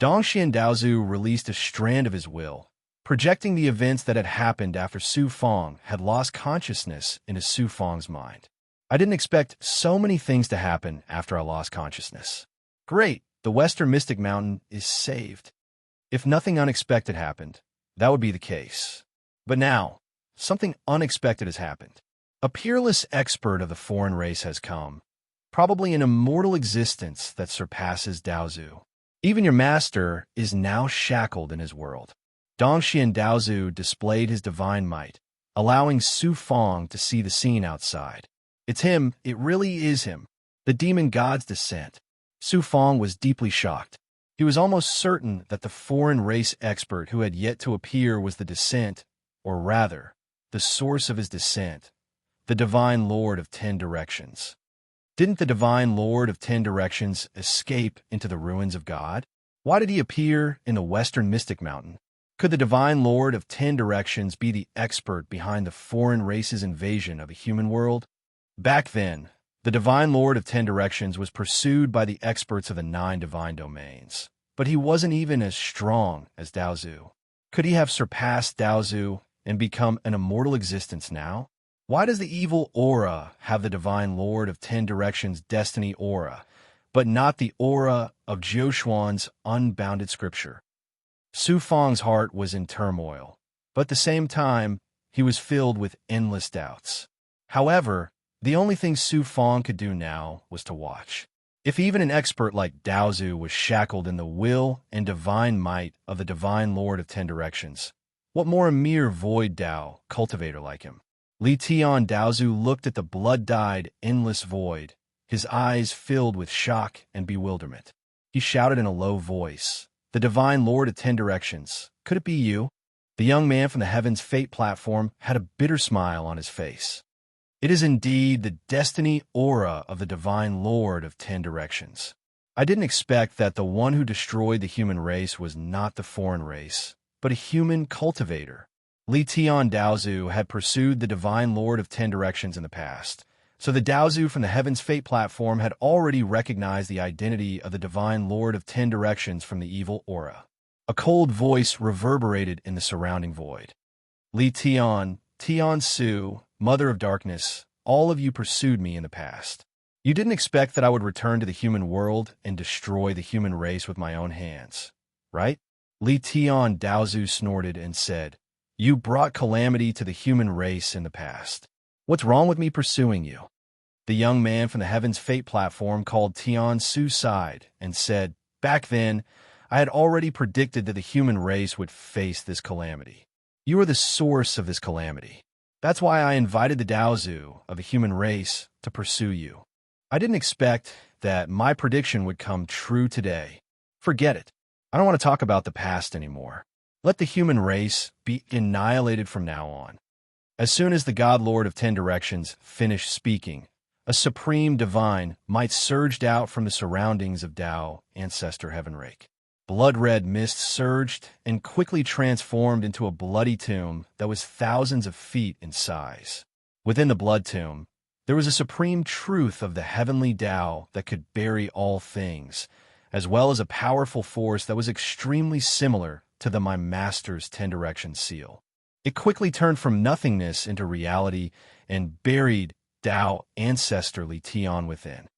A: Dongxian Daozu released a strand of his will, projecting the events that had happened after Su Fang had lost consciousness into Su Fang's mind. I didn't expect so many things to happen after I lost consciousness. Great, the Western Mystic Mountain is saved. If nothing unexpected happened, that would be the case. But now, something unexpected has happened. A peerless expert of the foreign race has come, probably an immortal existence that surpasses Daozu. Even your master is now shackled in his world. Dongxian Daozu displayed his divine might, allowing Su Fang to see the scene outside. It's him, it really is him, the demon god's descent. Su Fang was deeply shocked. He was almost certain that the foreign race expert who had yet to appear was the descent, or rather, the source of his descent, the divine lord of 10 directions. Didn't the divine lord of 10 directions escape into the ruins of God? Why did he appear in the Western Mystic Mountain? Could the divine lord of 10 directions be the expert behind the foreign race's invasion of the human world? Back then, the divine lord of 10 directions was pursued by the experts of the 9 divine domains, but he wasn't even as strong as Daozu. Could he have surpassed Daozu and become an immortal existence now? Why does the evil aura have the divine lord of 10 directions destiny aura, but not the aura of Jioshuan's unbounded scripture? Su Fang's heart was in turmoil, but at the same time, he was filled with endless doubts. However, the only thing Su Fang could do now was to watch. If even an expert like Daozu was shackled in the will and divine might of the divine lord of 10 directions, what more a mere void Dao cultivator like him? Li Tian Daozu looked at the blood-dyed, endless void, his eyes filled with shock and bewilderment. He shouted in a low voice, "The divine lord of 10 directions, could it be you?" The young man from the Heaven's Fate platform had a bitter smile on his face. It is indeed the destiny aura of the divine lord of 10 directions. I didn't expect that the one who destroyed the human race was not the foreign race, but a human cultivator. Li Tian Daozu had pursued the divine lord of 10 directions in the past, so the Daozu from the Heaven's Fate platform had already recognized the identity of the divine lord of 10 directions from the evil aura. A cold voice reverberated in the surrounding void. Li Tian, Tian Su, Mother of Darkness, all of you pursued me in the past. You didn't expect that I would return to the human world and destroy the human race with my own hands, right? Li Tian Daozu snorted and said, "You brought calamity to the human race in the past. What's wrong with me pursuing you?" The young man from the Heaven's Fate platform called Tian Su side and said, "Back then, I had already predicted that the human race would face this calamity. You are the source of this calamity. That's why I invited the Daozu of the human race to pursue you. I didn't expect that my prediction would come true today. Forget it. I don't want to talk about the past anymore. Let the human race be annihilated from now on." As soon as the God Lord of 10 directions finished speaking, a supreme divine might surged out from the surroundings of Dao Ancestor Heavenrake. Blood-red mist surged and quickly transformed into a bloody tomb that was thousands of feet in size. Within the blood tomb, there was a supreme truth of the heavenly Dao that could bury all things, as well as a powerful force that was extremely similar to the My Master's 10 Direction seal. It quickly turned from nothingness into reality and buried Dao Ancestor Li Tian within.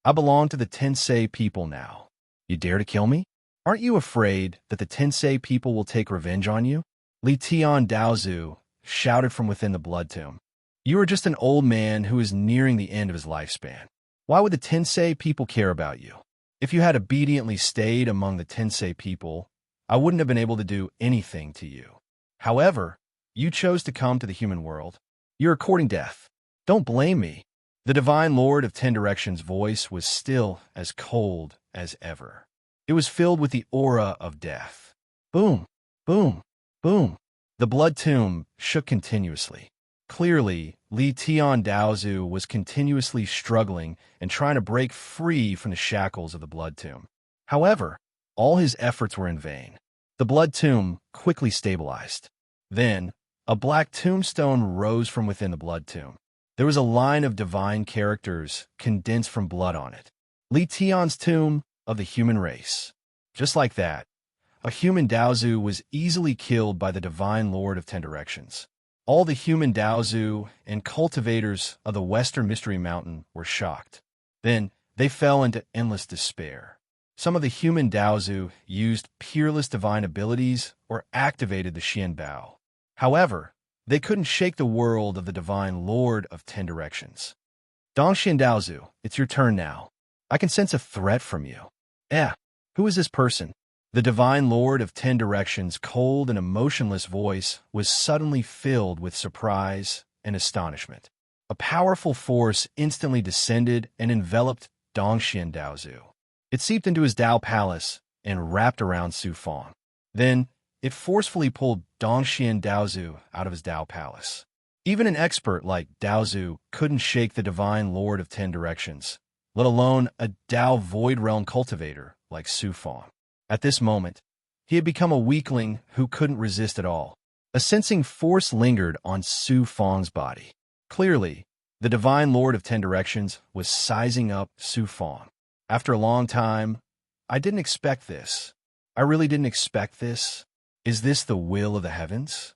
A: I belong to the Tensei people now. You dare to kill me? Aren't you afraid that the Tensei people will take revenge on you? Li Tian Daozu shouted from within the blood tomb. You are just an old man who is nearing the end of his lifespan. Why would the Tensei people care about you? If you had obediently stayed among the Tensei people, I wouldn't have been able to do anything to you. However, you chose to come to the human world. You're courting death. Don't blame me. The Divine Lord of Ten Directions' voice was still as cold as ever. It was filled with the aura of death. Boom, boom, boom. The blood tomb shook continuously. Clearly, Li Tian Daozu was continuously struggling and trying to break free from the shackles of the blood tomb. However, all his efforts were in vain. The blood tomb quickly stabilized. Then, a black tombstone rose from within the blood tomb. There was a line of divine characters condensed from blood on it. Li Tian's tomb of the human race. Just like that, a human Daozu was easily killed by the Divine Lord of Ten Directions. All the human Daozu and cultivators of the Western Mystery Mountain were shocked. Then, they fell into endless despair. Some of the human Daozu used peerless divine abilities or activated the Xian Bao. However, they couldn't shake the world of the Divine Lord of Ten Directions. Dongxian Daozu, it's your turn now. I can sense a threat from you. Who is this person? The Divine Lord of Ten Directions' cold and emotionless voice was suddenly filled with surprise and astonishment. A powerful force instantly descended and enveloped Dongxian Daozu. It seeped into his Dao Palace and wrapped around Su Fong. Then, it forcefully pulled Dongxian Daozu out of his Dao Palace. Even an expert like Daozu couldn't shake the Divine Lord of Ten Directions, let alone a Dao Void Realm cultivator like Su Fong. At this moment, he had become a weakling who couldn't resist at all. A sensing force lingered on Su Fong's body. Clearly, the Divine Lord of Ten Directions was sizing up Su Fong. After a long time, I didn't expect this. I really didn't expect this. Is this the will of the heavens?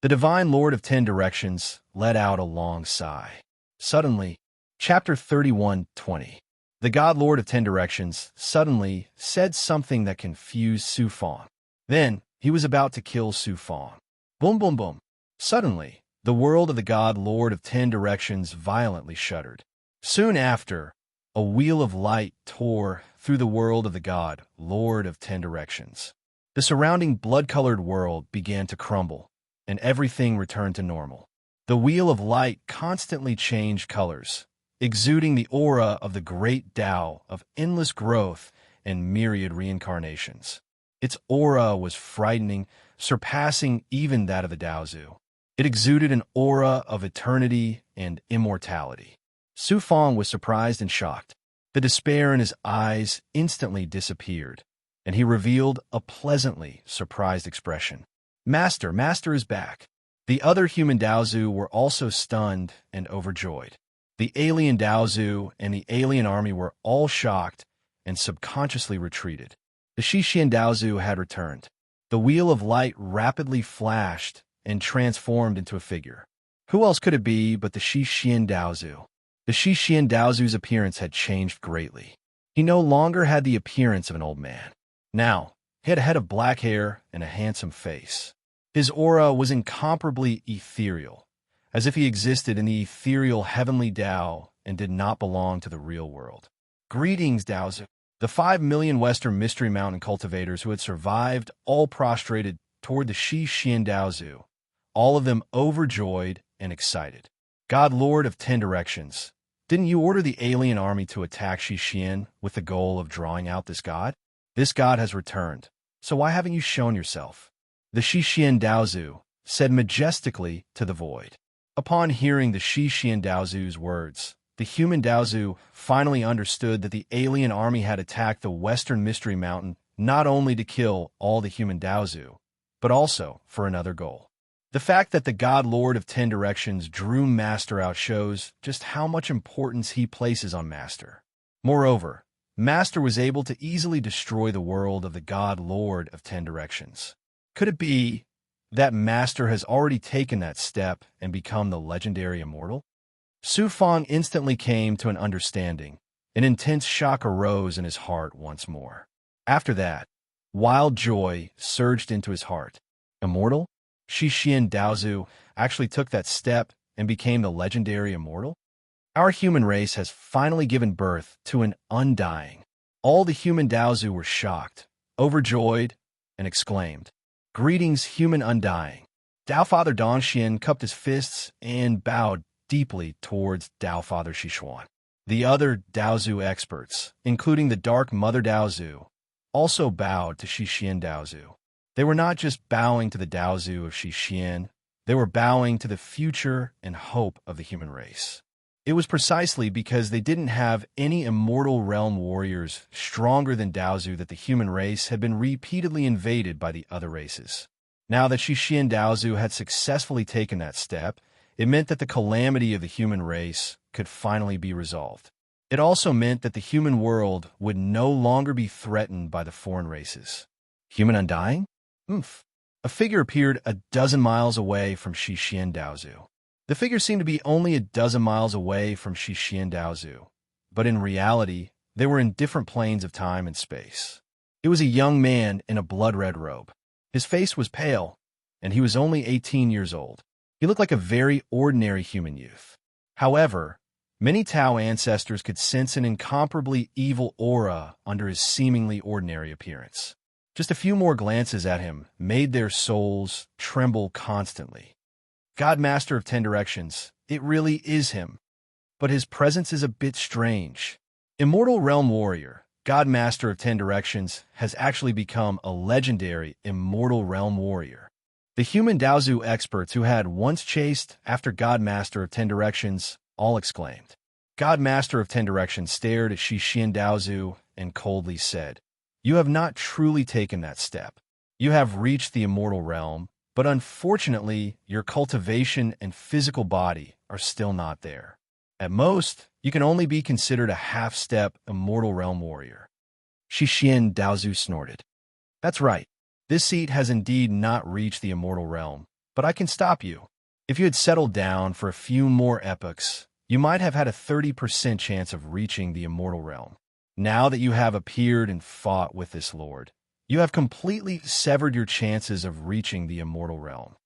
A: The Divine Lord of Ten Directions let out a long sigh. Suddenly, Chapter 31:20. The God Lord of Ten Directions suddenly said something that confused Su Fong. Then, he was about to kill Su Fong. Boom, boom, boom. Suddenly, the world of the God Lord of Ten Directions violently shuddered. Soon after, a wheel of light tore through the world of the God Lord of Ten Directions. The surrounding blood-colored world began to crumble, and everything returned to normal. The wheel of light constantly changed colors, exuding the aura of the great Tao of endless growth and myriad reincarnations. Its aura was frightening, surpassing even that of the Daozu. It exuded an aura of eternity and immortality. Su Fong was surprised and shocked. The despair in his eyes instantly disappeared, and he revealed a pleasantly surprised expression. Master is back. The other human Daozu were also stunned and overjoyed. The alien Daozu and the alien army were all shocked and subconsciously retreated. The Shixian Daozu had returned. The wheel of light rapidly flashed and transformed into a figure. Who else could it be but the Shixian Daozu? The Shixian Daozu's appearance had changed greatly. He no longer had the appearance of an old man. Now, he had a head of black hair and a handsome face. His aura was incomparably ethereal, as if he existed in the ethereal heavenly Tao and did not belong to the real world. Greetings, Daozu. The 5 million Western Mystery Mountain cultivators who had survived all prostrated toward the Shixian Daozu, all of them overjoyed and excited. God Lord of Ten Directions, didn't you order the alien army to attack Shixian with the goal of drawing out this god? This god has returned, so why haven't you shown yourself? The Shixian Daozu said majestically to the void. Upon hearing the Shixian Daozu's words, the human Daozu finally understood that the alien army had attacked the Western Mystery Mountain not only to kill all the human Daozu, but also for another goal. The fact that the God Lord of Ten Directions drew Master out shows just how much importance he places on Master. Moreover, Master was able to easily destroy the world of the God Lord of Ten Directions. Could it be that Master has already taken that step and become the legendary immortal? Su Fong instantly came to an understanding An intense shock arose in his heart once more. After that, wild joy surged into his heart. Immortal? Xixian Daozu actually took that step and became the legendary immortal? Our human race has finally given birth to an undying. All the human Daozu were shocked, overjoyed, and exclaimed, "Greetings, human undying." Dao Father Dongxian cupped his fists and bowed deeply towards Dao Father Xishuan. The other Daozu experts, including the Dark Mother Daozu, also bowed to Xixian Daozu. They were not just bowing to the Daozu of Xixian, they were bowing to the future and hope of the human race. It was precisely because they didn't have any immortal realm warriors stronger than Daozu that the human race had been repeatedly invaded by the other races. Now that Xixian Daozu had successfully taken that step, it meant that the calamity of the human race could finally be resolved. It also meant that the human world would no longer be threatened by the foreign races. Human undying? Oomph. A figure appeared a dozen miles away from Xixian Daozu. The figure seemed to be only a dozen miles away from Xixian Daozu, but in reality, they were in different planes of time and space. It was a young man in a blood-red robe. His face was pale, and he was only 18 years old. He looked like a very ordinary human youth. However, many Tao ancestors could sense an incomparably evil aura under his seemingly ordinary appearance. Just a few more glances at him made their souls tremble constantly. God Master of 10 Directions, it really is him. But his presence is a bit strange. Immortal Realm Warrior, God Master of 10 Directions, has actually become a legendary Immortal Realm Warrior. The human Daozu experts who had once chased after God Master of 10 Directions all exclaimed. God Master of 10 Directions stared at Xixian Daozu and coldly said, "You have not truly taken that step. You have reached the immortal realm, but unfortunately, your cultivation and physical body are still not there. At most, you can only be considered a half-step immortal realm warrior." Xixian Daozu snorted. "That's right. This seat has indeed not reached the immortal realm, but I can stop you. If you had settled down for a few more epochs, you might have had a 30% chance of reaching the immortal realm. Now that you have appeared and fought with this lord, you have completely severed your chances of reaching the immortal realm.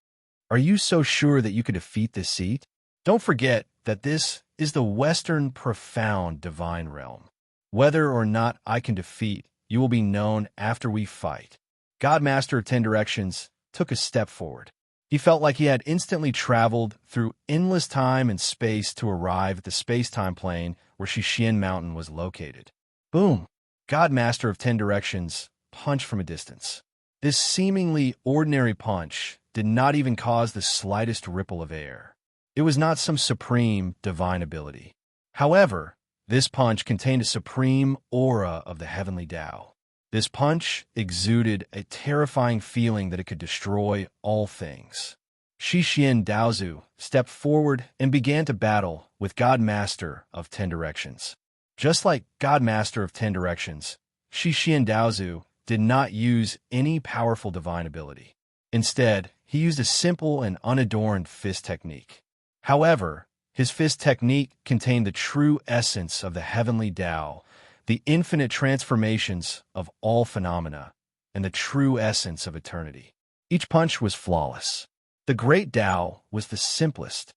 A: Are you so sure that you could defeat this seat? Don't forget that this is the Western profound divine realm. Whether or not I can defeat, you will be known after we fight." God Master of 10 Directions took a step forward. He felt like he had instantly traveled through endless time and space to arrive at the space-time plane where Xixian Mountain was located. Boom! God Master of 10 Directions punched from a distance. This seemingly ordinary punch did not even cause the slightest ripple of air. It was not some supreme divine ability. However, this punch contained a supreme aura of the heavenly Tao. This punch exuded a terrifying feeling that it could destroy all things. Xixian Daozu stepped forward and began to battle with God Master of 10 Directions. Just like God Master of 10 Directions, Xixian Daozu did not use any powerful divine ability. Instead, he used a simple and unadorned fist technique. However, his fist technique contained the true essence of the heavenly Tao, the infinite transformations of all phenomena, and the true essence of eternity. Each punch was flawless. The great Tao was the simplest.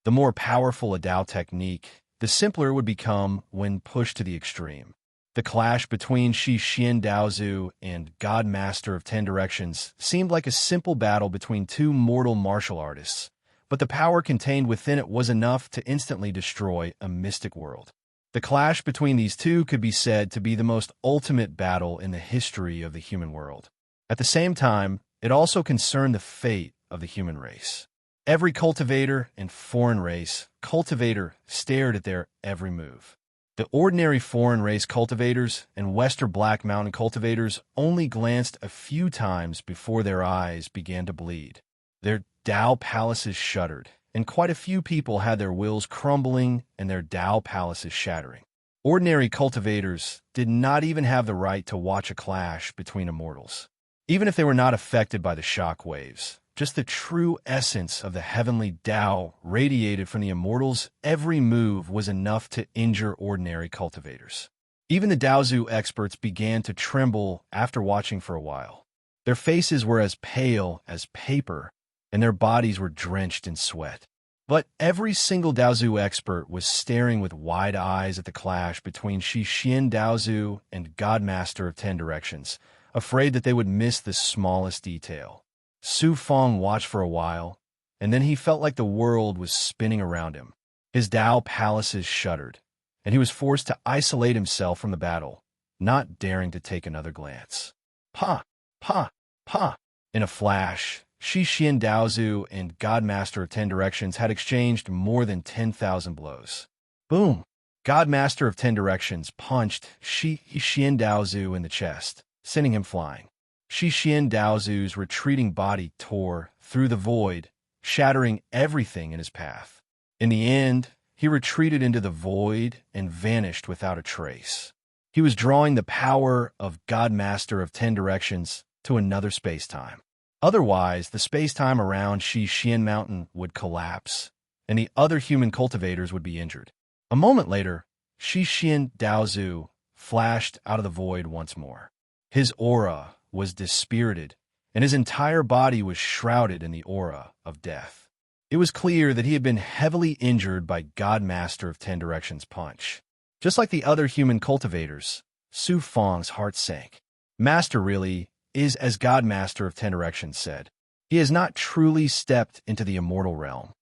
A: The more powerful a Tao technique, the simpler it would become when pushed to the extreme. The clash between Xixian Daozu and God Master of 10 Directions seemed like a simple battle between two mortal martial artists, but the power contained within it was enough to instantly destroy a mystic world. The clash between these two could be said to be the most ultimate battle in the history of the human world. At the same time, it also concerned the fate of the human race. Every cultivator and foreign race cultivator stared at their every move. The ordinary foreign race cultivators and Western Black Mountain cultivators only glanced a few times before their eyes began to bleed. Their Tao palaces shuddered, and quite a few people had their wills crumbling and their Tao palaces shattering. Ordinary cultivators did not even have the right to watch a clash between immortals. Even if they were not affected by the shock waves, Just the true essence of the heavenly Tao radiated from the immortals. Every move was enough to injure ordinary cultivators. Even the Daozu experts began to tremble after watching for a while. Their faces were as pale as paper, and their bodies were drenched in sweat. But every single Daozu expert was staring with wide eyes at the clash between Xixian Daozu and Godmaster of Ten Directions, afraid that they would miss the smallest detail. Su Fong watched for a while, and then he felt like the world was spinning around him. His Dao palaces shuddered, and he was forced to isolate himself from the battle, not daring to take another glance. Pa! Pa! Pa! In a flash, Xixian Daozu and Godmaster of Ten Directions had exchanged more than 10,000 blows. Boom! Godmaster of Ten Directions punched Xixian Daozu in the chest, sending him flying. Xixian Daozu's retreating body tore through the void, shattering everything in his path. In the end, he retreated into the void and vanished without a trace. He was drawing the power of Godmaster of Ten Directions to another space-time. Otherwise, the space-time around Xixian Mountain would collapse, and the other human cultivators would be injured. A moment later, Xixian Daozu flashed out of the void once more. His aura was dispirited, and his entire body was shrouded in the aura of death. It was clear that he had been heavily injured by Godmaster of Ten Directions' punch. Just like the other human cultivators, Su Fong's heart sank. Master really is as Godmaster of Ten Directions said. He has not truly stepped into the immortal realm.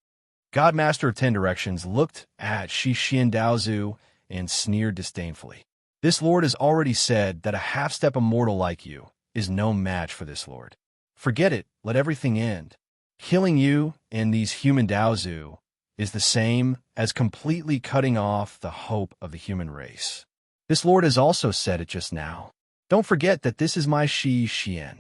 A: Godmaster of Ten Directions looked at Xixian Daozu and sneered disdainfully. This lord has already said that a half-step immortal like you is no match for this lord. Forget it, let everything end. Killing you and these human Daozu is the same as completely cutting off the hope of the human race. This lord has also said it just now. Don't forget that this is my Xixian.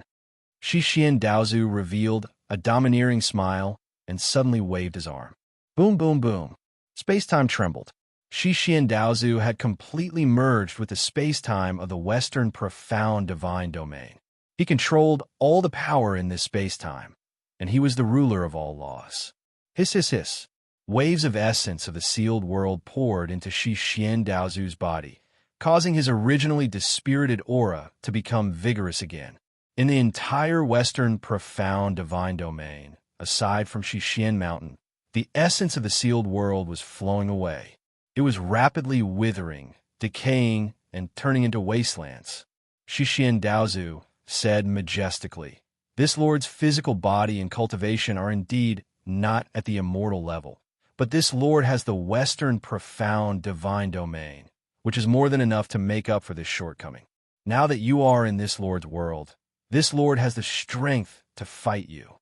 A: Xixian Daozu revealed a domineering smile and suddenly waved his arm. Boom, boom, boom. Space-time trembled. Xixian Daozu had completely merged with the space-time of the Western profound divine domain. He controlled all the power in this space-time, and he was the ruler of all laws. Hiss, hiss, hiss. Waves of essence of the sealed world poured into Xixian Daozu's body, causing his originally dispirited aura to become vigorous again. In the entire Western profound divine domain, aside from Xixian Mountain, the essence of the sealed world was flowing away. It was rapidly withering, decaying, and turning into wastelands. Xixian Daozu said majestically, "This lord's physical body and cultivation are indeed not at the immortal level, but this lord has the Western profound divine domain, which is more than enough to make up for this shortcoming. Now that you are in this lord's world, this lord has the strength to fight you."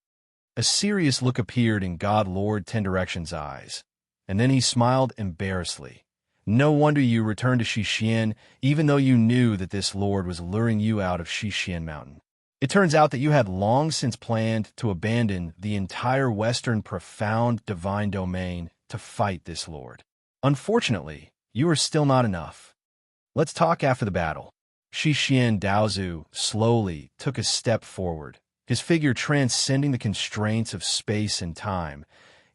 A: A serious look appeared in God Lord Ten Directions' eyes, and then he smiled embarrassedly. "No wonder you returned to Xixian, even though you knew that this lord was luring you out of Xixian Mountain. It turns out that you had long since planned to abandon the entire Western profound divine domain to fight this lord. Unfortunately, you are still not enough. Let's talk after the battle." Xixian Daozu slowly took a step forward, his figure transcending the constraints of space and time,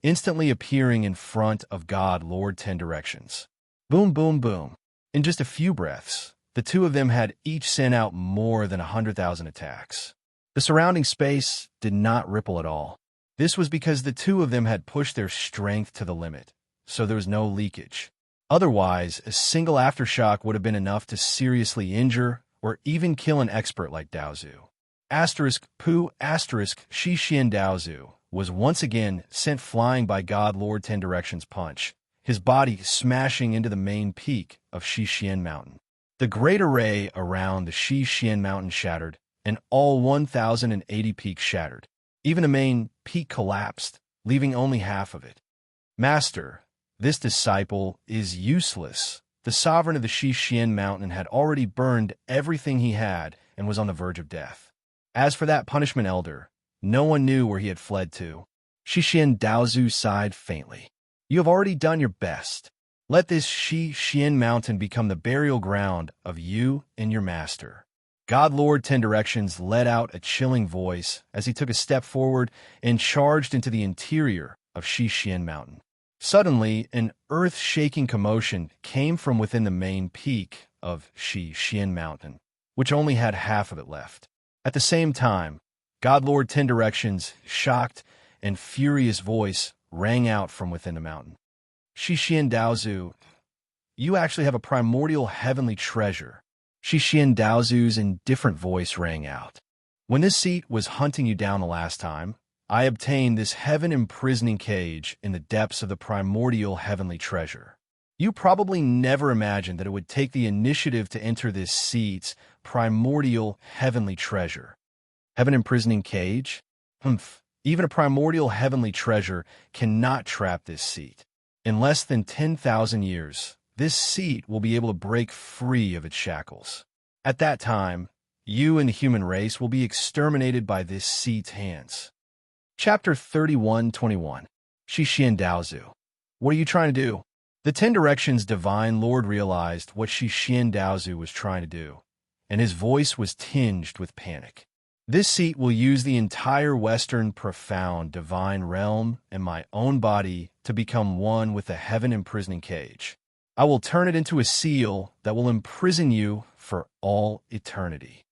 A: instantly appearing in front of God Lord Ten Directions. Boom, boom, boom. In just a few breaths, the two of them had each sent out more than 100,000 attacks. The surrounding space did not ripple at all. This was because the two of them had pushed their strength to the limit, so there was no leakage. Otherwise, a single aftershock would have been enough to seriously injure or even kill an expert like Daozu. Xixian Daozu was once again sent flying by God Lord Ten Directions' punch, his body smashing into the main peak of Xixian Mountain. The great array around the Xixian Mountain shattered, and all 1,080 peaks shattered. Even the main peak collapsed, leaving only half of it. "Master, this disciple is useless." The sovereign of the Xixian Mountain had already burned everything he had and was on the verge of death. As for that punishment elder, no one knew where he had fled to. Xixian Daozu sighed faintly. "You have already done your best. Let this Xixian Mountain become the burial ground of you and your master." God Lord Ten Directions let out a chilling voice as he took a step forward and charged into the interior of Xixian Mountain. Suddenly, an earth-shaking commotion came from within the main peak of Xixian Mountain, which only had half of it left. At the same time, God Lord Ten Directions' shocked and furious voice rang out from within the mountain. Xixian Daozu, you actually have a primordial heavenly treasure. Xixian Daozu's indifferent voice rang out. When this seat was hunting you down the last time, I obtained this heaven-imprisoning cage in the depths of the primordial heavenly treasure. You probably never imagined that it would take the initiative to enter this seat's primordial heavenly treasure. Heaven-imprisoning cage? Humph. Even a primordial heavenly treasure cannot trap this seat. In less than 10,000 years, this seat will be able to break free of its shackles. At that time, you and the human race will be exterminated by this seat's hands. Chapter 31:21. Xixian Daozu. What are you trying to do? The Ten Directions Divine Lord realized what Xixian Daozu was trying to do, and his voice was tinged with panic. This seat will use the entire Western profound divine realm and my own body to become one with the heaven-imprisoning cage. I will turn it into a seal that will imprison you for all eternity.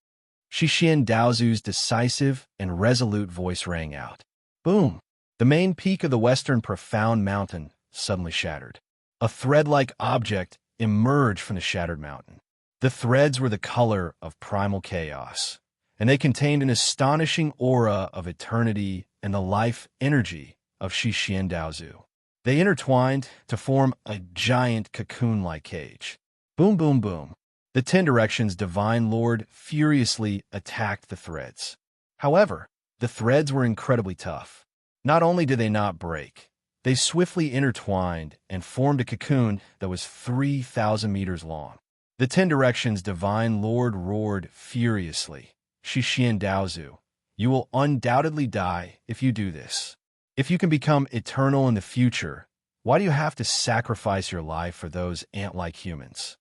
A: Xixian Daozu's decisive and resolute voice rang out. Boom! The main peak of the Western Profound Mountain suddenly shattered. A thread-like object emerged from the shattered mountain. The threads were the color of primal chaos, and they contained an astonishing aura of eternity and the life energy of Xixian Daozu. They intertwined to form a giant cocoon-like cage. Boom, boom, boom. The Ten Directions Divine Lord furiously attacked the threads. However, the threads were incredibly tough. Not only did they not break, they swiftly intertwined and formed a cocoon that was 3,000 meters long. The Ten Directions Divine Lord roared furiously. Xixian Daozu, you will undoubtedly die if you do this. If you can become eternal in the future, why do you have to sacrifice your life for those ant-like humans?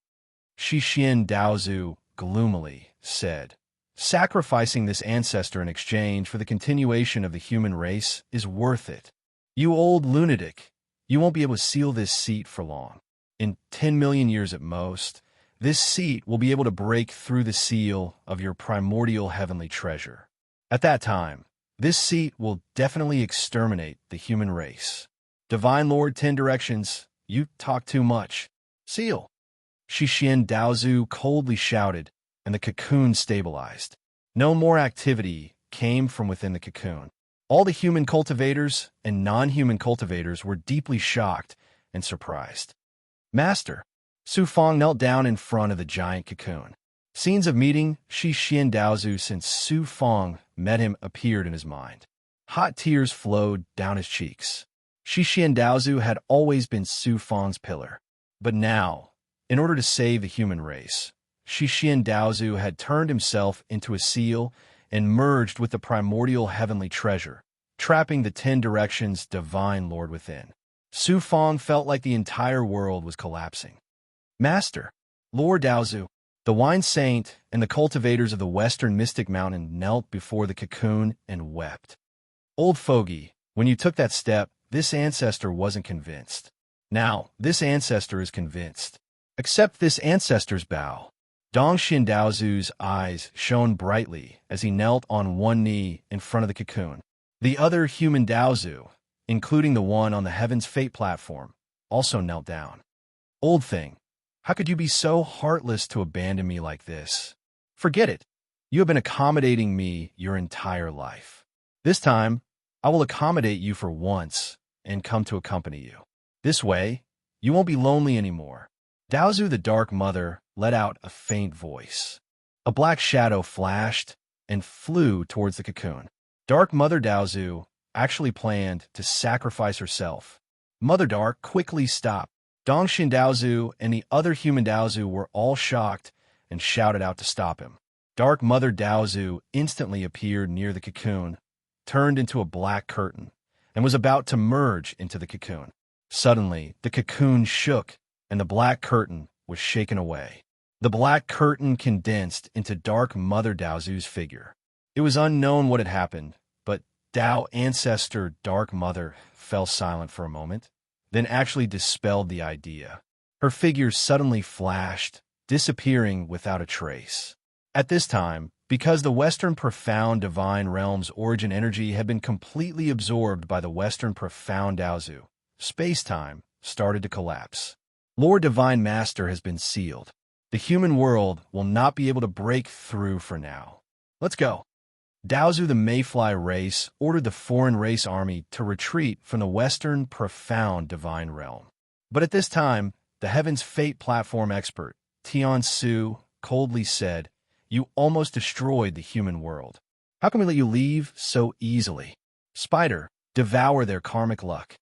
A: Xixian Daozu gloomily said, sacrificing this ancestor in exchange for the continuation of the human race is worth it. You old lunatic, you won't be able to seal this seat for long. In 10 million years at most, this seat will be able to break through the seal of your primordial heavenly treasure. At that time, this seat will definitely exterminate the human race. Divine Lord Ten Directions, you talk too much. Seal! Xixian Daozu coldly shouted, and the cocoon stabilized. No more activity came from within the cocoon. All the human cultivators and non-human cultivators were deeply shocked and surprised. Master, Su Fong knelt down in front of the giant cocoon. Scenes of meeting Xixian Daozu since Su Fong met him appeared in his mind. Hot tears flowed down his cheeks. Xixian Daozu had always been Su Fong's pillar. But now, in order to save the human race, Xixian Daozu had turned himself into a seal and merged with the primordial heavenly treasure, trapping the Ten Directions Divine Lord within. Su Fong felt like the entire world was collapsing. Master, Lord Daozu, the Wine Saint and the cultivators of the Western Mystic Mountain knelt before the cocoon and wept. Old fogey, when you took that step, this ancestor wasn't convinced. Now, this ancestor is convinced. Accept this ancestor's bow. Dongxian Daozu's eyes shone brightly as he knelt on one knee in front of the cocoon. The other human Daozu, including the one on the Heaven's Fate platform, also knelt down. Old thing, how could you be so heartless to abandon me like this? Forget it. You have been accommodating me your entire life. This time, I will accommodate you for once and come to accompany you. This way, you won't be lonely anymore. Daozu the Dark Mother let out a faint voice. A black shadow flashed and flew towards the cocoon. Dark Mother Daozu actually planned to sacrifice herself. Mother Dark quickly stopped. Dongxian Daozu and the other human Daozu were all shocked and shouted out to stop him. Dark Mother Daozu instantly appeared near the cocoon, turned into a black curtain, and was about to merge into the cocoon. Suddenly, the cocoon shook, and the black curtain was shaken away. The black curtain condensed into dark Mother Daozu's figure. It was unknown what had happened, but Dao ancestor Dark Mother fell silent for a moment, then actually dispelled the idea. Her figure suddenly flashed, disappearing without a trace. At this time, because the Western Profound Divine Realm's origin energy had been completely absorbed by the Western Profound Daozu, space-time started to collapse. Lord Divine Master has been sealed. The human world will not be able to break through for now. Let's go. Daozu the Mayfly race ordered the foreign race army to retreat from the Western Profound Divine Realm. But at this time, the Heaven's Fate platform expert, Tian Su, coldly said, "You almost destroyed the human world. How can we let you leave so easily? Spider, devour their karmic luck."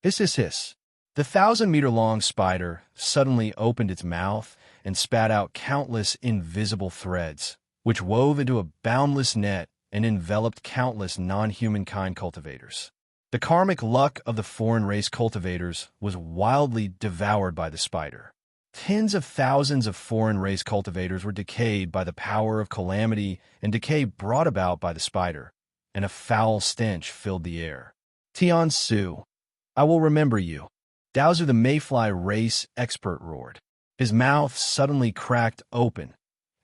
A: Hiss, hiss, hiss. The 1,000-meter-long spider suddenly opened its mouth and spat out countless invisible threads, which wove into a boundless net and enveloped countless non-humankind cultivators. The karmic luck of the foreign race cultivators was wildly devoured by the spider. Tens of thousands of foreign race cultivators were decayed by the power of calamity and decay brought about by the spider, and a foul stench filled the air. Tian Su, I will remember you. Daozu the Mayfly race expert roared. His mouth suddenly cracked open,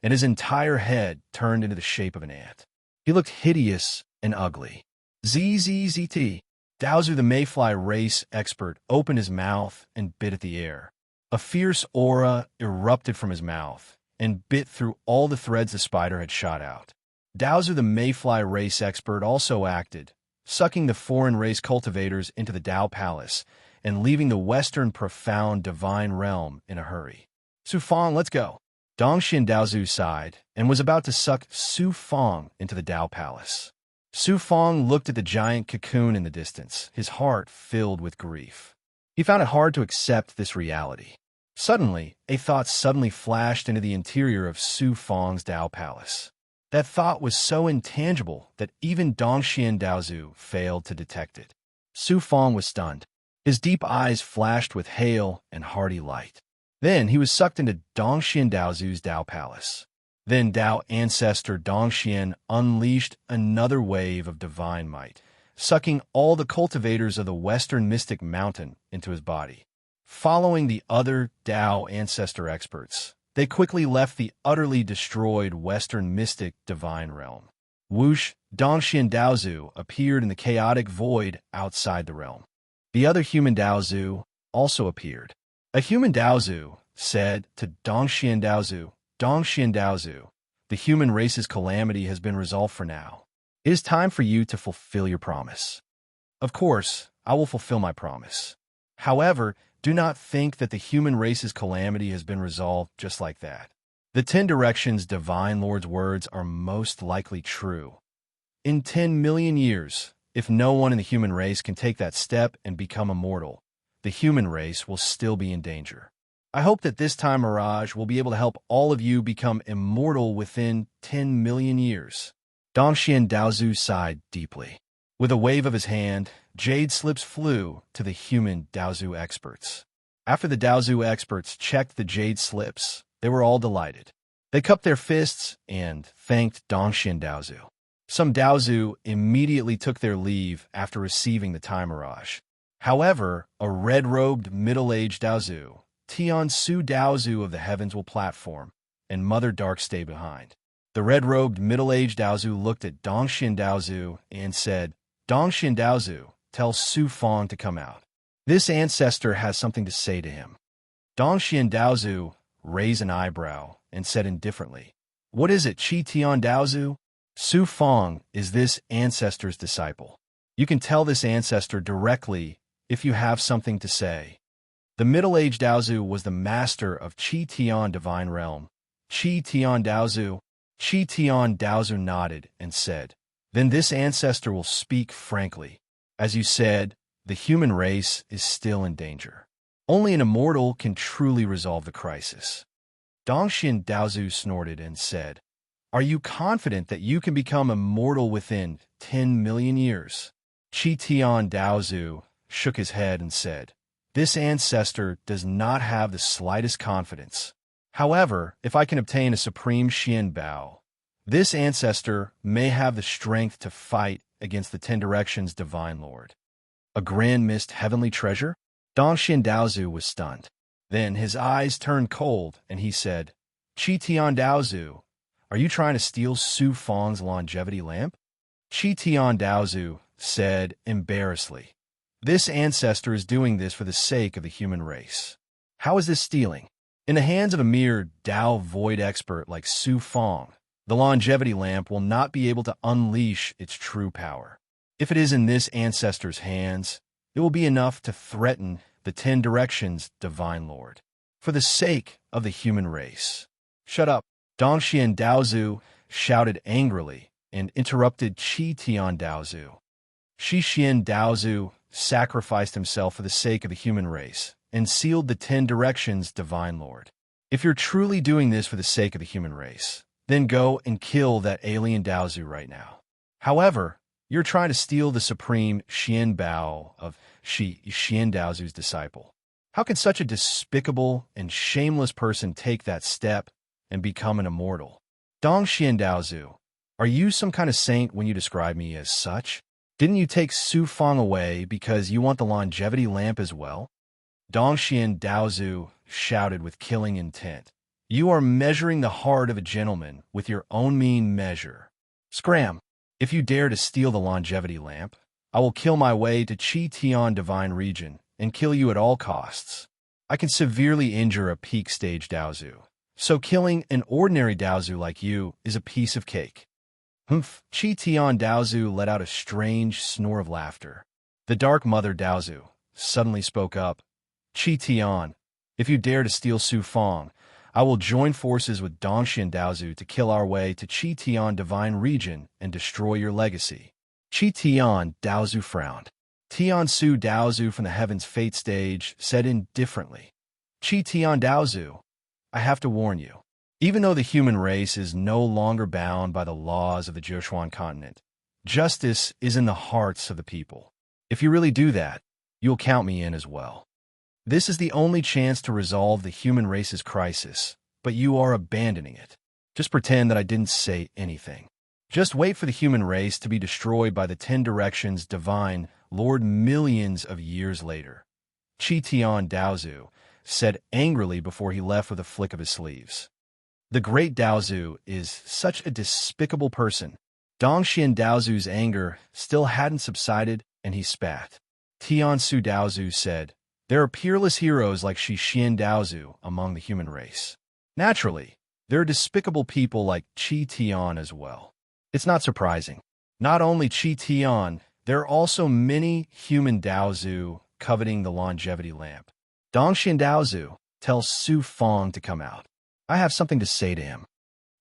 A: and his entire head turned into the shape of an ant. He looked hideous and ugly. ZZZT. Daozu the Mayfly race expert opened his mouth and bit at the air. A fierce aura erupted from his mouth and bit through all the threads the spider had shot out. Daozu the Mayfly race expert also acted, sucking the foreign race cultivators into the Dao Palace and leaving the Western Profound Divine Realm in a hurry. Su Fong, let's go. Dongxian Daozu sighed and was about to suck Su Fong into the Dao Palace. Su Fong looked at the giant cocoon in the distance, his heart filled with grief. He found it hard to accept this reality. Suddenly, a thought suddenly flashed into the interior of Su Fong's Dao Palace. That thought was so intangible that even Dongxian Daozu failed to detect it. Su Fong was stunned. His deep eyes flashed with hail and hearty light. Then he was sucked into Dongxian Daozu's Dao Palace. Then Dao ancestor Dongxian unleashed another wave of divine might, sucking all the cultivators of the Western Mystic Mountain into his body. Following the other Dao ancestor experts, they quickly left the utterly destroyed Western Mystic Divine Realm. Whoosh, Dongxian Daozu appeared in the chaotic void outside the realm. The other human Daozu also appeared. A human Daozu said to Dongxian Daozu, "Dongxian Daozu, the human race's calamity has been resolved for now. It is time for you to fulfill your promise." Of course, I will fulfill my promise. However, do not think that the human race's calamity has been resolved just like that. The 10 directions Divine Lord's words are most likely true. In 10 million years, if no one in the human race can take that step and become immortal, the human race will still be in danger. I hope that this time Mirage will be able to help all of you become immortal within 10 million years. Dongxian Daozu sighed deeply. With a wave of his hand, jade slips flew to the human Daozu experts. After the Daozu experts checked the jade slips, they were all delighted. They cupped their fists and thanked Dongxian Daozu. Some Daozu immediately took their leave after receiving the time mirage. However, a red-robed middle-aged Daozu, Tian Su Daozu of the Heavens will platform, and Mother Dark stay behind. The red-robed middle-aged Daozu looked at Dongxian Daozu and said, "Dongxian Daozu, tell Su Fong to come out. This ancestor has something to say to him." Dongxian Daozu raised an eyebrow and said indifferently, "What is it, Chi Tian Daozu?" Su Fong is this ancestor's disciple. You can tell this ancestor directly if you have something to say. The middle-aged Daozu was the master of Chi Tian Divine Realm. Chi Tian Daozu. Chi Tian Daozu nodded and said, "Then this ancestor will speak frankly. As you said, the human race is still in danger. Only an immortal can truly resolve the crisis." Dongxian Daozu snorted and said, "Are you confident that you can become immortal within 10 million years?" Chi Tian Daozu shook his head and said, "This ancestor does not have the slightest confidence. However, if I can obtain a supreme Xian Bao, this ancestor may have the strength to fight against the Ten Directions' Divine Lord. A grand mist heavenly treasure? Dong Xian Daozu was stunned. Then his eyes turned cold, and he said, Qi Tian Daozu, are you trying to steal Su Fang's longevity lamp? Qi Tian Daozu said embarrassedly, this ancestor is doing this for the sake of the human race. How is this stealing? In the hands of a mere Dao Void expert like Su Fang, the longevity lamp will not be able to unleash its true power. If it is in this ancestor's hands, it will be enough to threaten the Ten Directions' Divine Lord, for the sake of the human race. Shut up! Dongxian Daozu shouted angrily and interrupted Qi Tian Daozu. Shi Xian Daozu sacrificed himself for the sake of the human race and sealed the Ten Directions' Divine Lord. If you're truly doing this for the sake of the human race, then go and kill that alien Daozu right now. However, you're trying to steal the supreme Xian Bao of Shi Xian Daozu's disciple. How can such a despicable and shameless person take that step and become an immortal? Dong Xian Daozu, are you some kind of saint when you describe me as such? Didn't you take Su Fang away because you want the longevity lamp as well? Dong Xian Daozu shouted with killing intent. You are measuring the heart of a gentleman with your own mean measure. Scram! If you dare to steal the longevity lamp, I will kill my way to Qi Tian Divine Region and kill you at all costs. I can severely injure a peak stage Daozu, so killing an ordinary Daozu like you is a piece of cake. Humph! Qi Tian Daozu let out a strange snore of laughter. The Dark Mother Daozu suddenly spoke up. Qi Tian, if you dare to steal Su Fang, I will join forces with Dongxian Daozu to kill our way to Qi Tian Divine Region and destroy your legacy. Qi Tian Daozu frowned. Tian Su Daozu from the Heaven's Fate stage said indifferently, Qi Tian Daozu, I have to warn you. Even though the human race is no longer bound by the laws of the Joshuan continent, justice is in the hearts of the people. If you really do that, you'll count me in as well. This is the only chance to resolve the human race's crisis, but you are abandoning it. Just pretend that I didn't say anything. Just wait for the human race to be destroyed by the Ten Directions' Divine Lord millions of years later. Qi Tian Daozu said angrily before he left with a flick of his sleeves. The great Daozu is such a despicable person. Dongxian Daozu's anger still hadn't subsided, and he spat. Tian Su Daozu said, there are peerless heroes like Shi Xian Daozu among the human race. Naturally, there are despicable people like Qi Tian as well. It's not surprising. Not only Qi Tian, there are also many human Daozu coveting the longevity lamp. Dongxian Daozu, tell Su Fang to come out. I have something to say to him.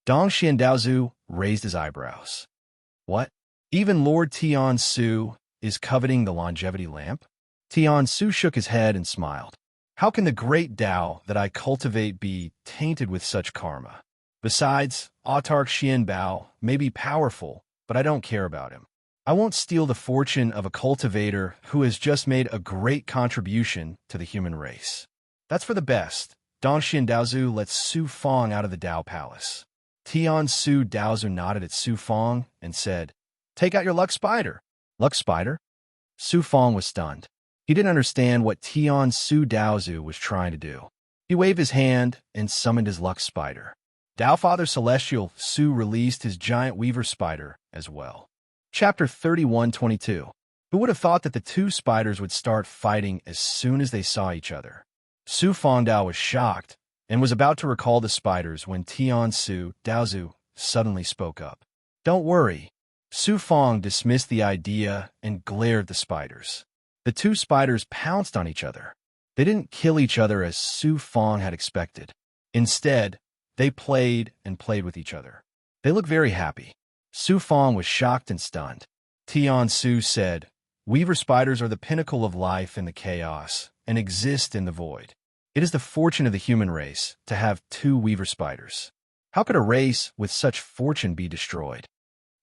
A: Dongxian Daozu raised his eyebrows. What? Even Lord Tian Su is coveting the longevity lamp? Tian Su shook his head and smiled. How can the great Dao that I cultivate be tainted with such karma? Besides, Autark Xian Bao may be powerful, but I don't care about him. I won't steal the fortune of a cultivator who has just made a great contribution to the human race. That's for the best. Dongxian Daozu lets Su Fang out of the Dao Palace. Tian Su Daozu nodded at Su Fang and said, take out your luck spider. Luck spider? Su Fang was stunned. He didn't understand what Tian Su Daozu was trying to do. He waved his hand and summoned his luck spider. Dao Father Celestial Su released his giant weaver spider as well. Chapter 31:22. Who would have thought that the two spiders would start fighting as soon as they saw each other? Su Fangdao was shocked and was about to recall the spiders when Tian Su Daozu suddenly spoke up. Don't worry. Su Fang dismissed the idea and glared at the spiders. The two spiders pounced on each other. They didn't kill each other as Su Fang had expected. Instead, they played and played with each other. They looked very happy. Su Fang was shocked and stunned. Tian Su said, weaver spiders are the pinnacle of life in the chaos and exist in the void. It is the fortune of the human race to have two weaver spiders. How could a race with such fortune be destroyed?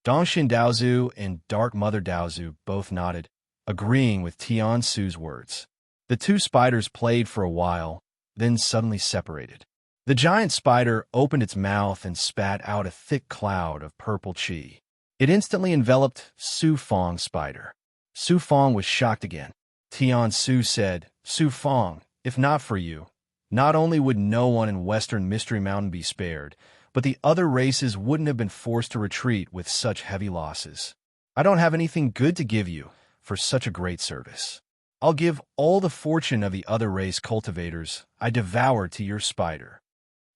A: Dongxian Daozu and Dark Mother Daozu both nodded, agreeing with Tian Su's words. The two spiders played for a while, then suddenly separated. The giant spider opened its mouth and spat out a thick cloud of purple chi. It instantly enveloped Su Fong's spider. Su Fong was shocked again. Tian Su said, "Su Fong, if not for you, not only would no one in Western Mystery Mountain be spared, but the other races wouldn't have been forced to retreat with such heavy losses. I don't have anything good to give you for such a great service. I'll give all the fortune of the other race cultivators I devoured to your spider."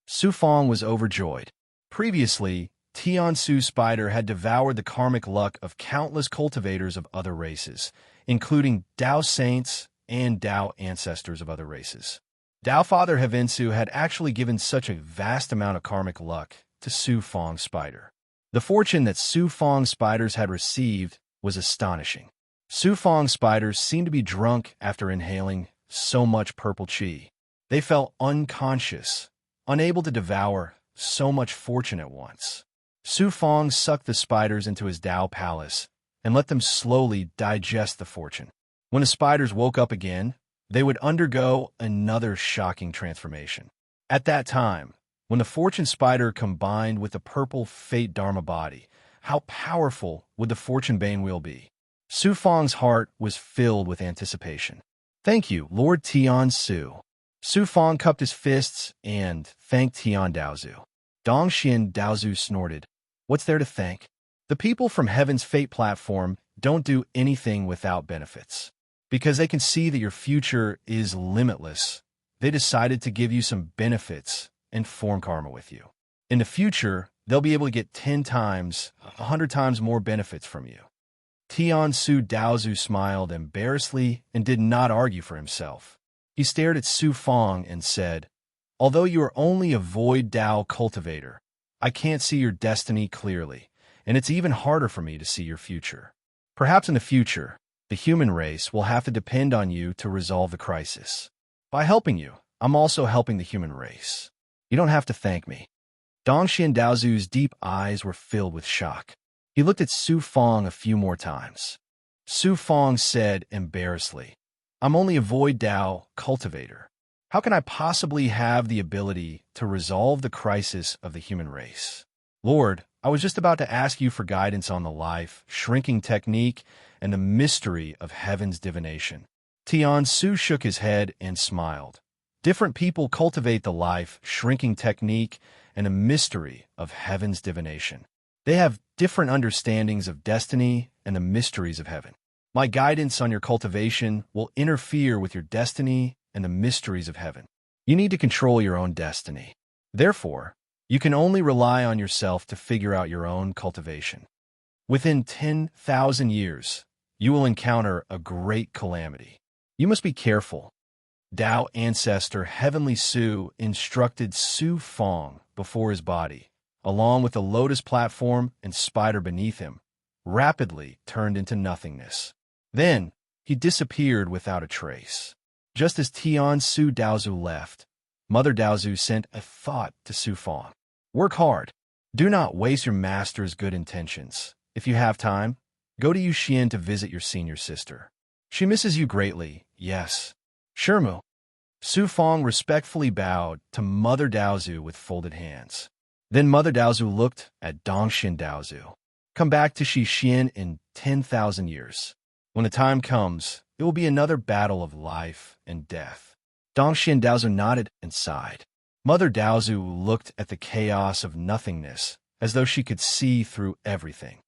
A: Su Fong was overjoyed. Previously, Tian Su's spider had devoured the karmic luck of countless cultivators of other races, including Dao saints and Dao ancestors of other races. Dao Father Heavensu had actually given such a vast amount of karmic luck to Su Fong's spider. The fortune that Su Fong's spiders had received was astonishing. Su Fong's spiders seemed to be drunk after inhaling so much purple chi. They felt unconscious, unable to devour so much fortune at once. Su Fong sucked the spiders into his Dao palace and let them slowly digest the fortune. When the spiders woke up again, they would undergo another shocking transformation. At that time, when the fortune spider combined with the purple fate dharma body, how powerful would the fortune bane wheel be? Su Fong's heart was filled with anticipation. "Thank you, Lord Tian Su." Su Fong cupped his fists and thanked Tian Daozu. Dongxian Daozu snorted. "What's there to thank? The people from Heaven's Fate platform don't do anything without benefits. Because they can see that your future is limitless, they decided to give you some benefits and form karma with you. In the future, they'll be able to get 10 times, 100 times more benefits from you." Tian Su Daozu smiled embarrassedly and did not argue for himself. He stared at Su Fong and said, "Although you are only a void Dao cultivator, I can't see your destiny clearly, and it's even harder for me to see your future. Perhaps in the future, the human race will have to depend on you to resolve the crisis. By helping you, I'm also helping the human race. You don't have to thank me." Dongxian Daozu's deep eyes were filled with shock. He looked at Su Fong a few more times. Su Fong said embarrassedly, "I'm only a void Dao cultivator. How can I possibly have the ability to resolve the crisis of the human race? Lord, I was just about to ask you for guidance on the life, shrinking technique, and the mystery of heaven's divination." Tian Su shook his head and smiled. Different people cultivate the life, shrinking technique, and the mystery of heaven's divination. They have different understandings of destiny and the mysteries of heaven. My guidance on your cultivation will interfere with your destiny and the mysteries of heaven. You need to control your own destiny. Therefore, you can only rely on yourself to figure out your own cultivation. Within 10,000 years, you will encounter a great calamity. You must be careful. Dao ancestor Heavenly Su instructed Su Fong before his body, along with the lotus platform and spider beneath him, rapidly turned into nothingness. Then, he disappeared without a trace. Just as Tian Su Daozu left, Mother Daozu sent a thought to Su Fong. "Work hard. Do not waste your master's good intentions. If you have time, go to Yuxian to visit your senior sister. She misses you greatly, yes." "Shermu." Su Fong respectfully bowed to Mother Daozu with folded hands. Then Mother Daozu looked at Dongxian Daozu. "Come back to Xixian in 10,000 years. When the time comes, it will be another battle of life and death." Dongxian Daozu nodded and sighed. Mother Daozu looked at the chaos of nothingness as though she could see through everything.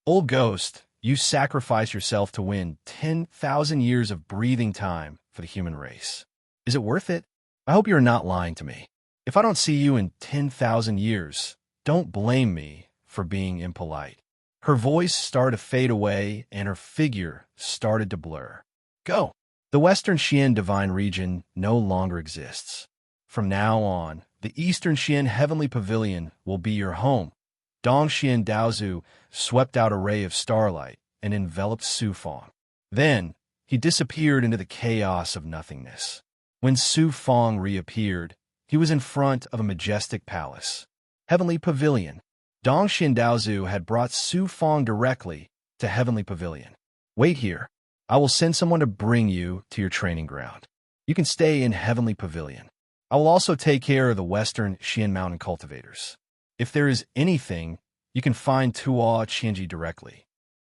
A: "Old ghost, you sacrifice yourself to win 10,000 years of breathing time for the human race. Is it worth it? I hope you are not lying to me. If I don't see you in 10,000 years, don't blame me for being impolite." Her voice started to fade away and her figure started to blur. "Go." The Western Xian Divine Region no longer exists. From now on, the Eastern Xian Heavenly Pavilion will be your home. Dongxian Daozu swept out a ray of starlight and enveloped Su Fong. Then, he disappeared into the chaos of nothingness. When Su Fong reappeared, he was in front of a majestic palace. Heavenly Pavilion. Dongxian Daozu had brought Su Fong directly to Heavenly Pavilion. "Wait here. I will send someone to bring you to your training ground. You can stay in Heavenly Pavilion." I will also take care of the western Xian Mountain cultivators. If there is anything, you can find Tuo Qianji directly.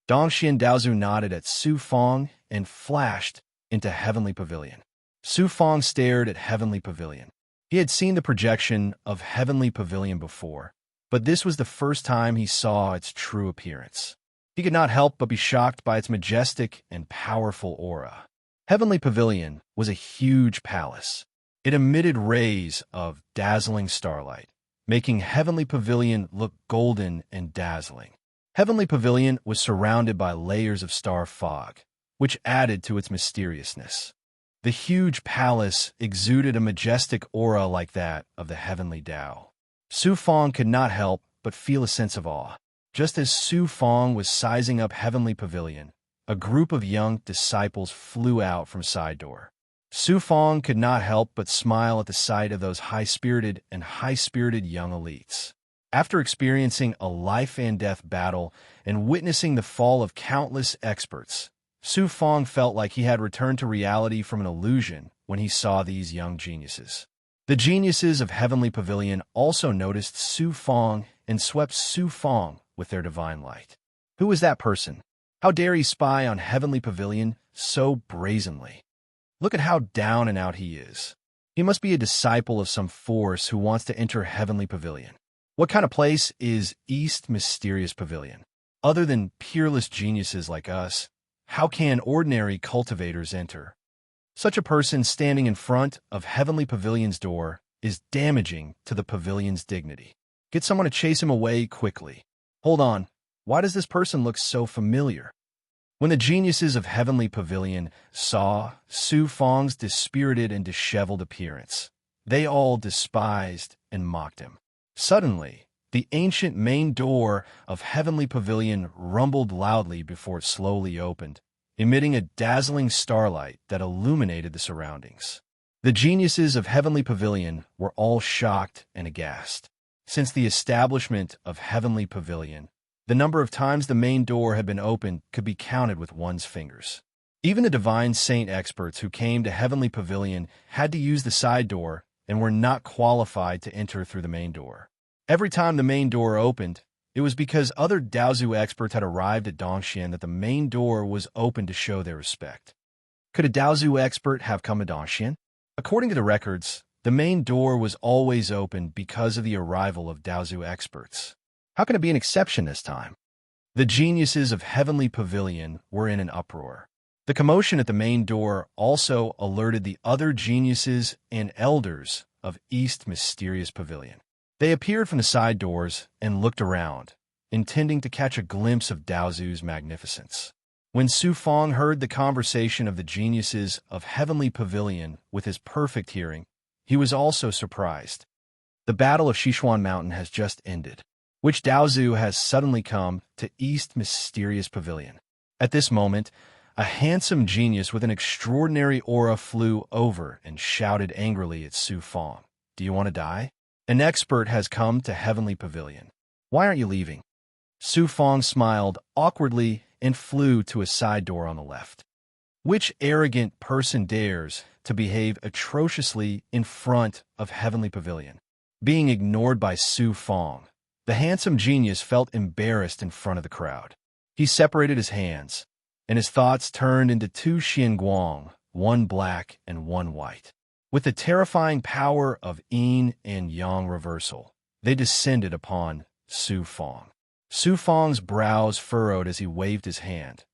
A: Dongxian Daozu nodded at Su Fong and flashed into Heavenly Pavilion. Su Fong stared at Heavenly Pavilion. He had seen the projection of Heavenly Pavilion before, but this was the first time he saw its true appearance. He could not help but be shocked by its majestic and powerful aura. Heavenly Pavilion was a huge palace. It emitted rays of dazzling starlight, making Heavenly Pavilion look golden and dazzling. Heavenly Pavilion was surrounded by layers of star fog, which added to its mysteriousness. The huge palace exuded a majestic aura like that of the Heavenly Tao. Su Fong could not help but feel a sense of awe. Just as Su Fong was sizing up Heavenly Pavilion, a group of young disciples flew out from side door. Su Fong could not help but smile at the sight of those high-spirited young elites. After experiencing a life-and-death battle and witnessing the fall of countless experts, Su Fong felt like he had returned to reality from an illusion when he saw these young geniuses. The geniuses of Heavenly Pavilion also noticed Su Fong and swept Su Fong with their divine light. Who was that person? How dare he spy on Heavenly Pavilion so brazenly? Look at how down and out he is. He must be a disciple of some force who wants to enter Heavenly Pavilion. What kind of place is East Mysterious Pavilion? Other than peerless geniuses like us, how can ordinary cultivators enter? Such a person standing in front of Heavenly Pavilion's door is damaging to the pavilion's dignity. Get someone to chase him away quickly. Hold on, why does this person look so familiar? When the geniuses of Heavenly Pavilion saw Su Fong's dispirited and disheveled appearance, they all despised and mocked him. Suddenly, the ancient main door of Heavenly Pavilion rumbled loudly before it slowly opened, emitting a dazzling starlight that illuminated the surroundings. The geniuses of Heavenly Pavilion were all shocked and aghast. Since the establishment of Heavenly Pavilion, the number of times the main door had been opened could be counted with one's fingers. Even the divine saint experts who came to Heavenly Pavilion had to use the side door and were not qualified to enter through the main door. Every time the main door opened, it was because other Daozu experts had arrived at Dongxian that the main door was open to show their respect. Could a Daozu expert have come to Dongxian? According to the records, the main door was always open because of the arrival of Daozu experts. How can it be an exception this time? The geniuses of Heavenly Pavilion were in an uproar. The commotion at the main door also alerted the other geniuses and elders of East Mysterious Pavilion. They appeared from the side doors and looked around, intending to catch a glimpse of Daozu's magnificence. When Su Fong heard the conversation of the geniuses of Heavenly Pavilion with his perfect hearing, he was also surprised. The Battle of Sichuan Mountain has just ended. Which Daozu has suddenly come to East Mysterious Pavilion? At this moment, a handsome genius with an extraordinary aura flew over and shouted angrily at Su Fong. Do you want to die? An expert has come to Heavenly Pavilion. Why aren't you leaving? Su Fong smiled awkwardly and flew to a side door on the left. Which arrogant person dares to behave atrociously in front of Heavenly Pavilion? Being ignored by Su Fong, the handsome genius felt embarrassed in front of the crowd. He separated his hands, and his thoughts turned into two Xianguang, one black and one white. With the terrifying power of yin and yang reversal, they descended upon Su Fong. Su Fong's brows furrowed as he waved his hand,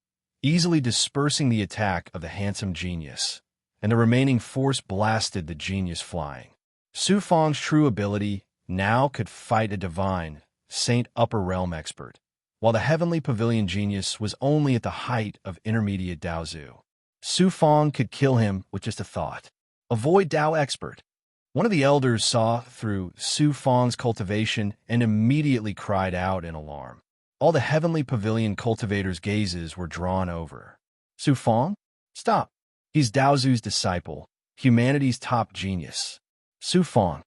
A: easily dispersing the attack of the handsome genius, and the remaining force blasted the genius flying. Su Fong's true ability now could fight a divine, saint upper realm expert, while the Heavenly Pavilion genius was only at the height of intermediate Daozu. Su Fong could kill him with just a thought. Avoid Dao expert. One of the elders saw through Su Fong's cultivation and immediately cried out in alarm. All the Heavenly Pavilion cultivators' gazes were drawn over. Su Fong? Stop. He's Daozu's disciple, humanity's top genius. Su Fong.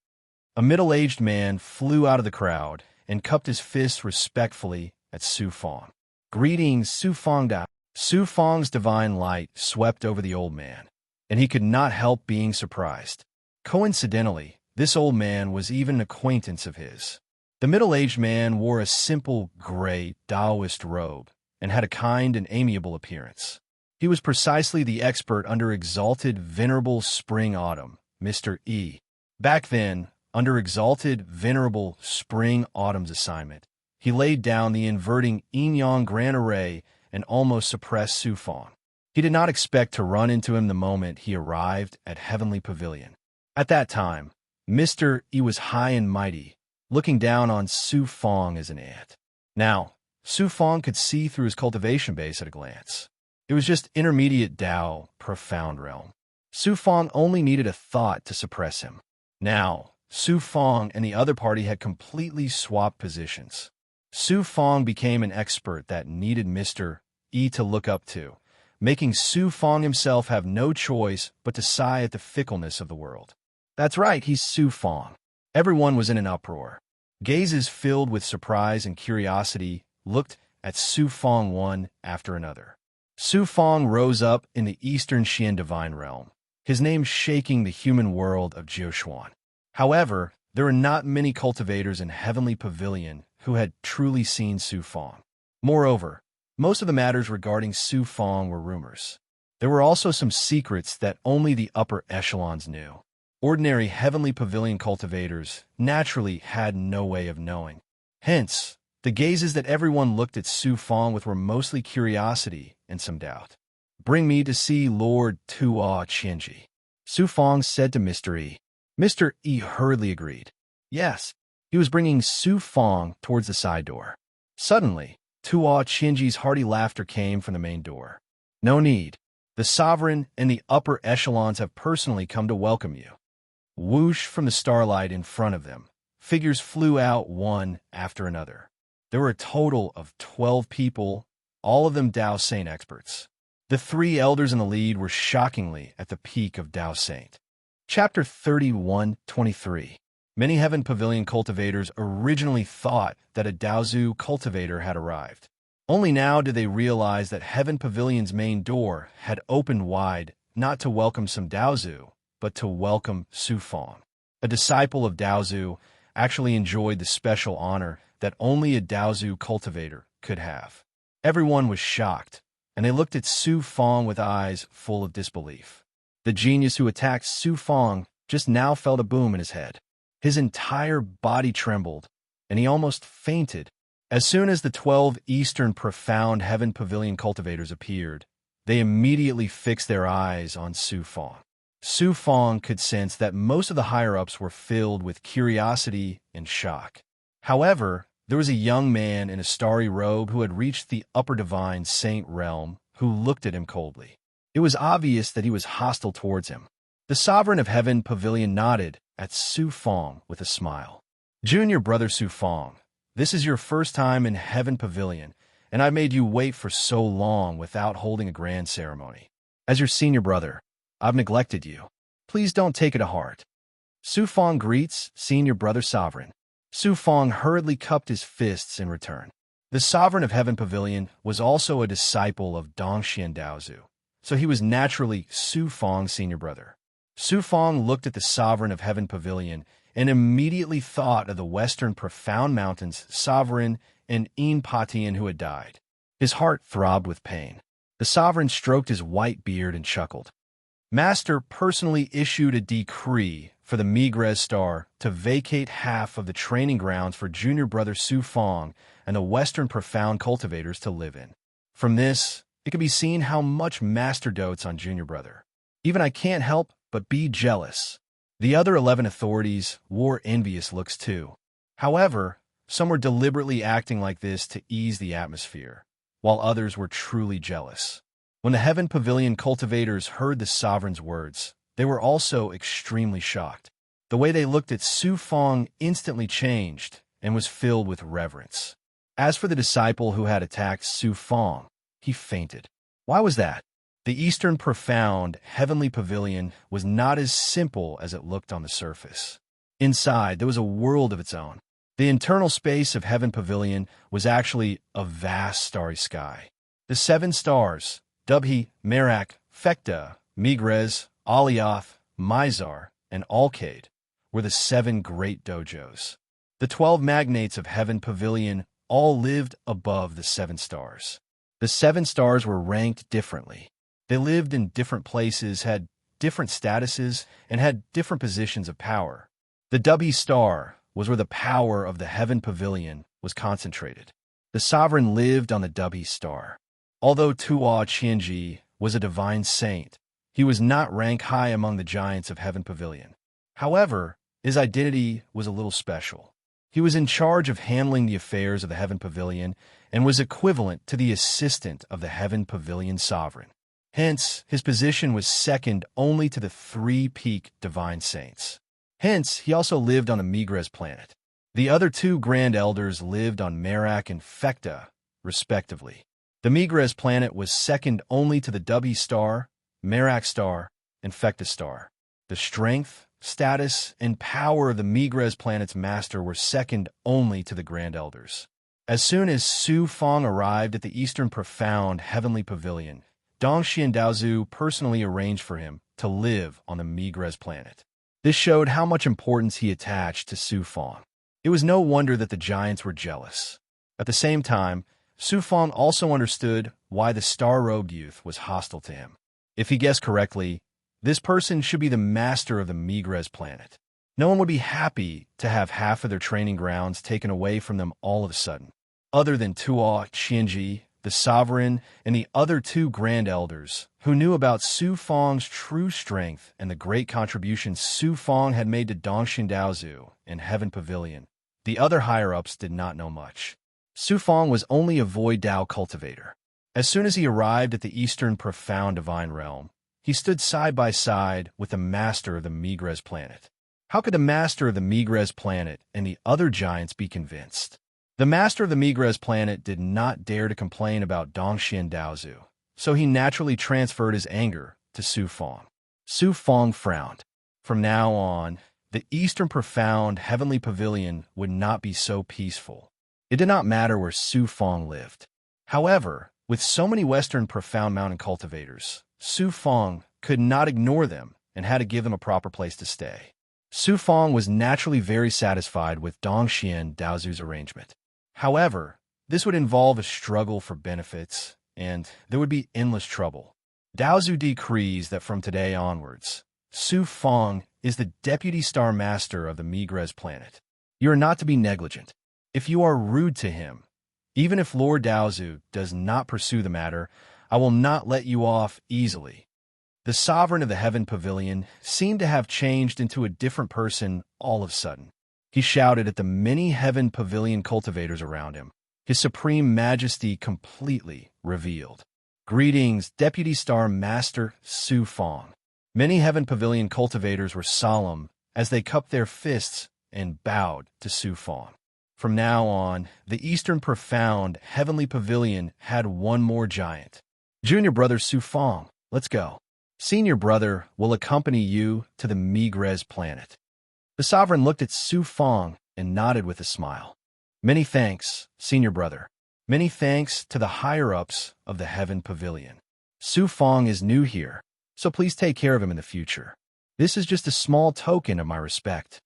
A: A middle-aged man flew out of the crowd and cupped his fists respectfully at Su Fong. Greetings, Su Fong Dao. Su Fong's divine light swept over the old man, and he could not help being surprised. Coincidentally, this old man was even an acquaintance of his. The middle-aged man wore a simple gray Taoist robe and had a kind and amiable appearance. He was precisely the expert under exalted venerable spring-autumn, Mr. E. Back then, under exalted venerable spring-autumn's assignment, he laid down the inverting yin-yang grand array and almost suppressed Su Fong. He did not expect to run into him the moment he arrived at Heavenly Pavilion. At that time, Mr. E was high and mighty, looking down on Su Fong as an ant. Now, Su Fong could see through his cultivation base at a glance. It was just intermediate Tao, profound realm. Su Fong only needed a thought to suppress him. Now, Su Fong and the other party had completely swapped positions. Su Fong became an expert that needed Mr. E to look up to, making Su Fong himself have no choice but to sigh at the fickleness of the world. That's right, he's Su Fong. Everyone was in an uproar. Gazes filled with surprise and curiosity looked at Su Fong one after another. Su Fong rose up in the Eastern Xian divine realm, his name shaking the human world of Jiushuan. However, there were not many cultivators in Heavenly Pavilion who had truly seen Su Fong. Moreover, most of the matters regarding Su Fong were rumors. There were also some secrets that only the upper echelons knew. Ordinary Heavenly Pavilion cultivators naturally had no way of knowing. Hence, the gazes that everyone looked at Su Fong with were mostly curiosity and some doubt. "Bring me to see Lord Tua Qianji," Su Fong said to Mr. E. Mr. E hurriedly agreed. Yes, he was bringing Su Fong towards the side door. Suddenly, Tua Qianji's hearty laughter came from the main door. "No need. The sovereign and the upper echelons have personally come to welcome you." Whoosh from the starlight in front of them, figures flew out one after another. There were a total of 12 people, all of them Dao Saint experts. The 3 elders in the lead were shockingly at the peak of Dao Saint. Chapter 31:23. Many Heaven Pavilion cultivators originally thought that a Daozu cultivator had arrived. Only now did they realize that Heaven Pavilion's main door had opened wide, not to welcome some Daozu, but to welcome Su Fong. A disciple of Daozu actually enjoyed the special honor that only a Daozu cultivator could have. Everyone was shocked, and they looked at Su Fong with eyes full of disbelief. The genius who attacked Su Fong just now felt a boom in his head. His entire body trembled, and he almost fainted. As soon as the 12 Eastern Profound Heaven Pavilion cultivators appeared, they immediately fixed their eyes on Su Fong. Su Fong could sense that most of the higher-ups were filled with curiosity and shock. However, there was a young man in a starry robe who had reached the upper divine saint realm who looked at him coldly. It was obvious that he was hostile towards him. The sovereign of Heaven Pavilion nodded at Su Fong with a smile. "Junior brother Su Fong, this is your first time in Heaven Pavilion, and I've made you wait for so long without holding a grand ceremony. As your senior brother, I've neglected you. Please don't take it to heart." Su Fong greets senior brother sovereign. Su Fong hurriedly cupped his fists in return. The sovereign of Heaven Pavilion was also a disciple of Dongxian Daozu, so he was naturally Su Fong's senior brother. Su Fong looked at the sovereign of Heaven Pavilion and immediately thought of the Western Profound Mountains sovereign and Patian who had died. His heart throbbed with pain. The sovereign stroked his white beard and chuckled. Master personally issued a decree for the Migres Star to vacate half of the training grounds for junior brother Su Fong and the Western Profound cultivators to live in. From this, it can be seen how much Master dotes on junior brother. Even I can't help but be jealous. The other 11 authorities wore envious looks too. However, some were deliberately acting like this to ease the atmosphere, while others were truly jealous. When the Heaven Pavilion cultivators heard the sovereign's words, they were also extremely shocked. The way they looked at Su Fong instantly changed and was filled with reverence. As for the disciple who had attacked Su Fong, he fainted. Why was that? The Eastern Profound Heavenly Pavilion was not as simple as it looked on the surface. Inside, there was a world of its own. The internal space of Heaven Pavilion was actually a vast starry sky. The 7 stars, Dubhi, Merak, Fekta, Migres, Alioth, Mizar, and Alcade were the 7 great dojos. The 12 magnates of Heaven Pavilion all lived above the 7 stars. The 7 stars were ranked differently. They lived in different places, had different statuses, and had different positions of power. The W star was where the power of the Heaven Pavilion was concentrated. The sovereign lived on the W star. Although Tuo Qianji was a divine saint, he was not ranked high among the giants of Heaven Pavilion. However, his identity was a little special. He was in charge of handling the affairs of the Heaven Pavilion and was equivalent to the assistant of the Heaven Pavilion sovereign. Hence, his position was second only to the 3 peak divine saints. Hence, he also lived on the Migres planet. The other 2 grand elders lived on Merak and Fecta, respectively. The Migres planet was second only to the W star, Merak star, and Fecta star. The strength, status, and power of the Migres planet's master were second only to the grand elders. As soon as Su Fong arrived at the Eastern Profound Heavenly Pavilion, Dong Xiandaozu personally arranged for him to live on the Migres planet. This showed how much importance he attached to Su Fong. It was no wonder that the giants were jealous. At the same time, Su Fong also understood why the star-robed youth was hostile to him. If he guessed correctly, this person should be the master of the Migres planet. No one would be happy to have half of their training grounds taken away from them all of a sudden. Other than Tuo Qianji, the sovereign, and the other 2 grand elders, who knew about Su Fong's true strength and the great contributions Su Fong had made to Dong Xiandaozu in Heaven Pavilion, the other higher-ups did not know much. Su Fong was only a void Dao cultivator. As soon as he arrived at the Eastern Profound Divine Realm, he stood side by side with the master of the Migres planet. How could the master of the Migres planet and the other giants be convinced? The master of the Migres planet did not dare to complain about Dong Xiandaozu, so he naturally transferred his anger to Su Fong. Su Fong frowned. From now on, the Eastern Profound Heavenly Pavilion would not be so peaceful. It did not matter where Su Fong lived. However, with so many Western Profound Mountain cultivators, Su Fong could not ignore them and had to give them a proper place to stay. Su Fong was naturally very satisfied with Dong Xiandaozu's arrangement. However, this would involve a struggle for benefits, and there would be endless trouble. Daozu decrees that from today onwards, Su Fong is the Deputy Star Master of the Migres planet. You are not to be negligent. If you are rude to him, even if Lord Daozu does not pursue the matter, I will not let you off easily. The sovereign of the Heaven Pavilion seemed to have changed into a different person all of a sudden. He shouted at the many Heaven Pavilion cultivators around him, his supreme majesty completely revealed. Greetings, Deputy Star Master Su Fong. Many Heaven Pavilion cultivators were solemn as they cupped their fists and bowed to Su Fong. From now on, the Eastern Profound Heavenly Pavilion had one more giant. Junior brother Su Fong, let's go. Senior brother will accompany you to the Migres planet. The sovereign looked at Su Fong and nodded with a smile. Many thanks, senior brother. Many thanks to the higher-ups of the Heaven Pavilion. Su Fong is new here, so please take care of him in the future. This is just a small token of my respect.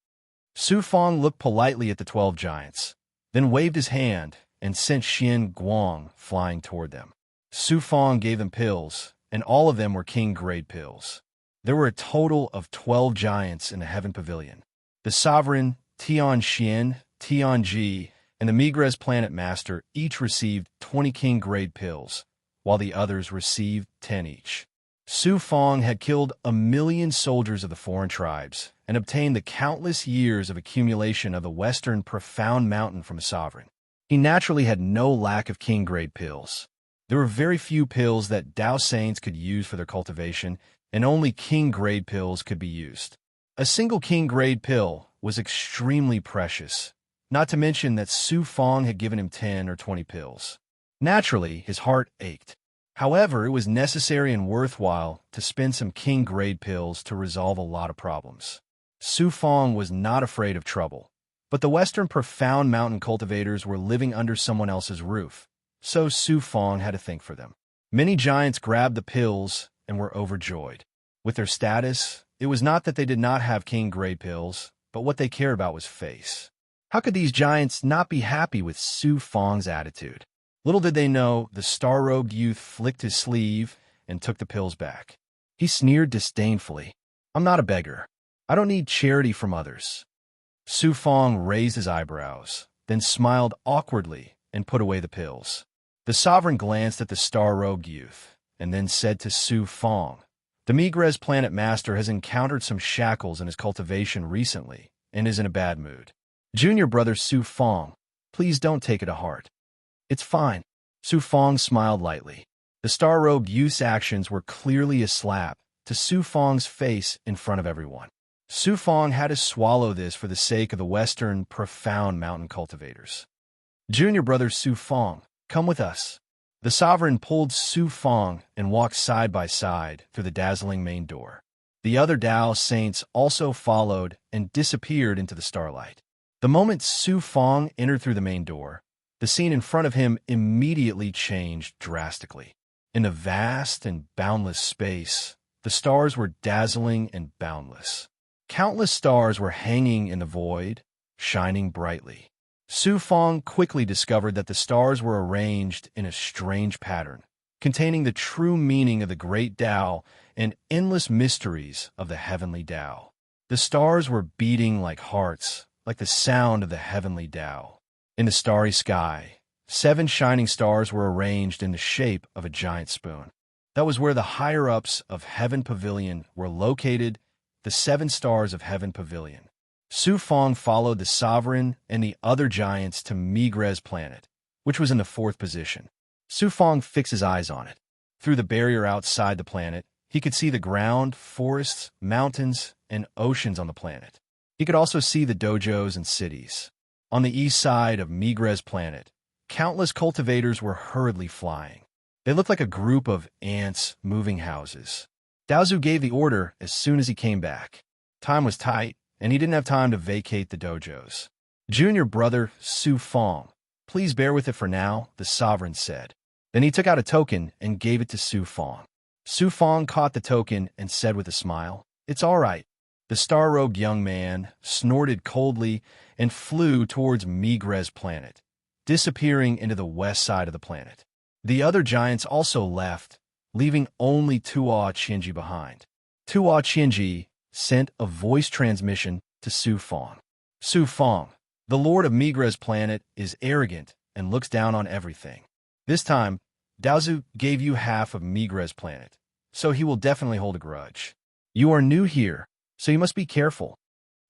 A: Su Fong looked politely at the 12 giants, then waved his hand and sent Xian Guang flying toward them. Su Fong gave them pills, and all of them were king-grade pills. There were a total of 12 giants in the Heaven Pavilion. The sovereign, Tian Xian, Tian Ji, and the Migres Planet Master each received 20 king-grade pills, while the others received 10 each. Su Fong had killed 1,000,000 soldiers of the foreign tribes and obtained the countless years of accumulation of the Western Profound Mountain from a sovereign. He naturally had no lack of king-grade pills. There were very few pills that Dao Saints could use for their cultivation, and only king-grade pills could be used. A single king-grade pill was extremely precious, not to mention that Su Fong had given him 10 or 20 pills. Naturally, his heart ached. However, it was necessary and worthwhile to spend some king-grade pills to resolve a lot of problems. Su Fong was not afraid of trouble, but the Western Profound Mountain cultivators were living under someone else's roof, so Su Fong had to think for them. Many giants grabbed the pills and were overjoyed. With their status, it was not that they did not have king gray pills, but what they cared about was face. How could these giants not be happy with Su Fong's attitude? Little did they know, the star-robed youth flicked his sleeve and took the pills back. He sneered disdainfully. I'm not a beggar. I don't need charity from others. Su Fong raised his eyebrows, then smiled awkwardly and put away the pills. The sovereign glanced at the star-robed youth, and then said to Su Fong, the Migres planet master has encountered some shackles in his cultivation recently and is in a bad mood. Junior brother Su Fong, please don't take it to heart. It's fine. Su Fong smiled lightly. The star-robed youth's actions were clearly a slap to Su Fong's face in front of everyone. Su Fong had to swallow this for the sake of the western, profound mountain cultivators. Junior brother Su Fong, come with us. The sovereign pulled Su Fong and walked side by side through the dazzling main door. The other Dao saints also followed and disappeared into the starlight. The moment Su Fong entered through the main door, the scene in front of him immediately changed drastically. In the vast and boundless space, the stars were dazzling and boundless. Countless stars were hanging in the void, shining brightly. Su Fong quickly discovered that the stars were arranged in a strange pattern, containing the true meaning of the great Tao and endless mysteries of the heavenly Tao. The stars were beating like hearts, like the sound of the heavenly Tao. In the starry sky, 7 shining stars were arranged in the shape of a giant spoon. That was where the higher-ups of Heaven Pavilion were located, the 7 stars of Heaven Pavilion. Su Fong followed the sovereign and the other giants to Migres planet, which was in the 4th position. Su Fong fixed his eyes on it. Through the barrier outside the planet, he could see the ground, forests, mountains, and oceans on the planet. He could also see the dojos and cities. On the east side of Migres planet, countless cultivators were hurriedly flying. They looked like a group of ants moving houses. Daozu gave the order as soon as he came back. Time was tight, and he didn't have time to vacate the dojos. Junior brother Su Fong, please bear with it for now, the sovereign said. Then he took out a token and gave it to Su Fong. Su Fong caught the token and said with a smile, it's all right. The star-robed young man snorted coldly and flew towards Migres planet, disappearing into the west side of the planet. The other giants also left, leaving only Tuo Qianji behind. Tuo Qianji sent a voice transmission to Su Fong. Su Fong, the lord of Migres planet, is arrogant and looks down on everything. This time, Daozu gave you half of Migres planet, so he will definitely hold a grudge. You are new here, so you must be careful.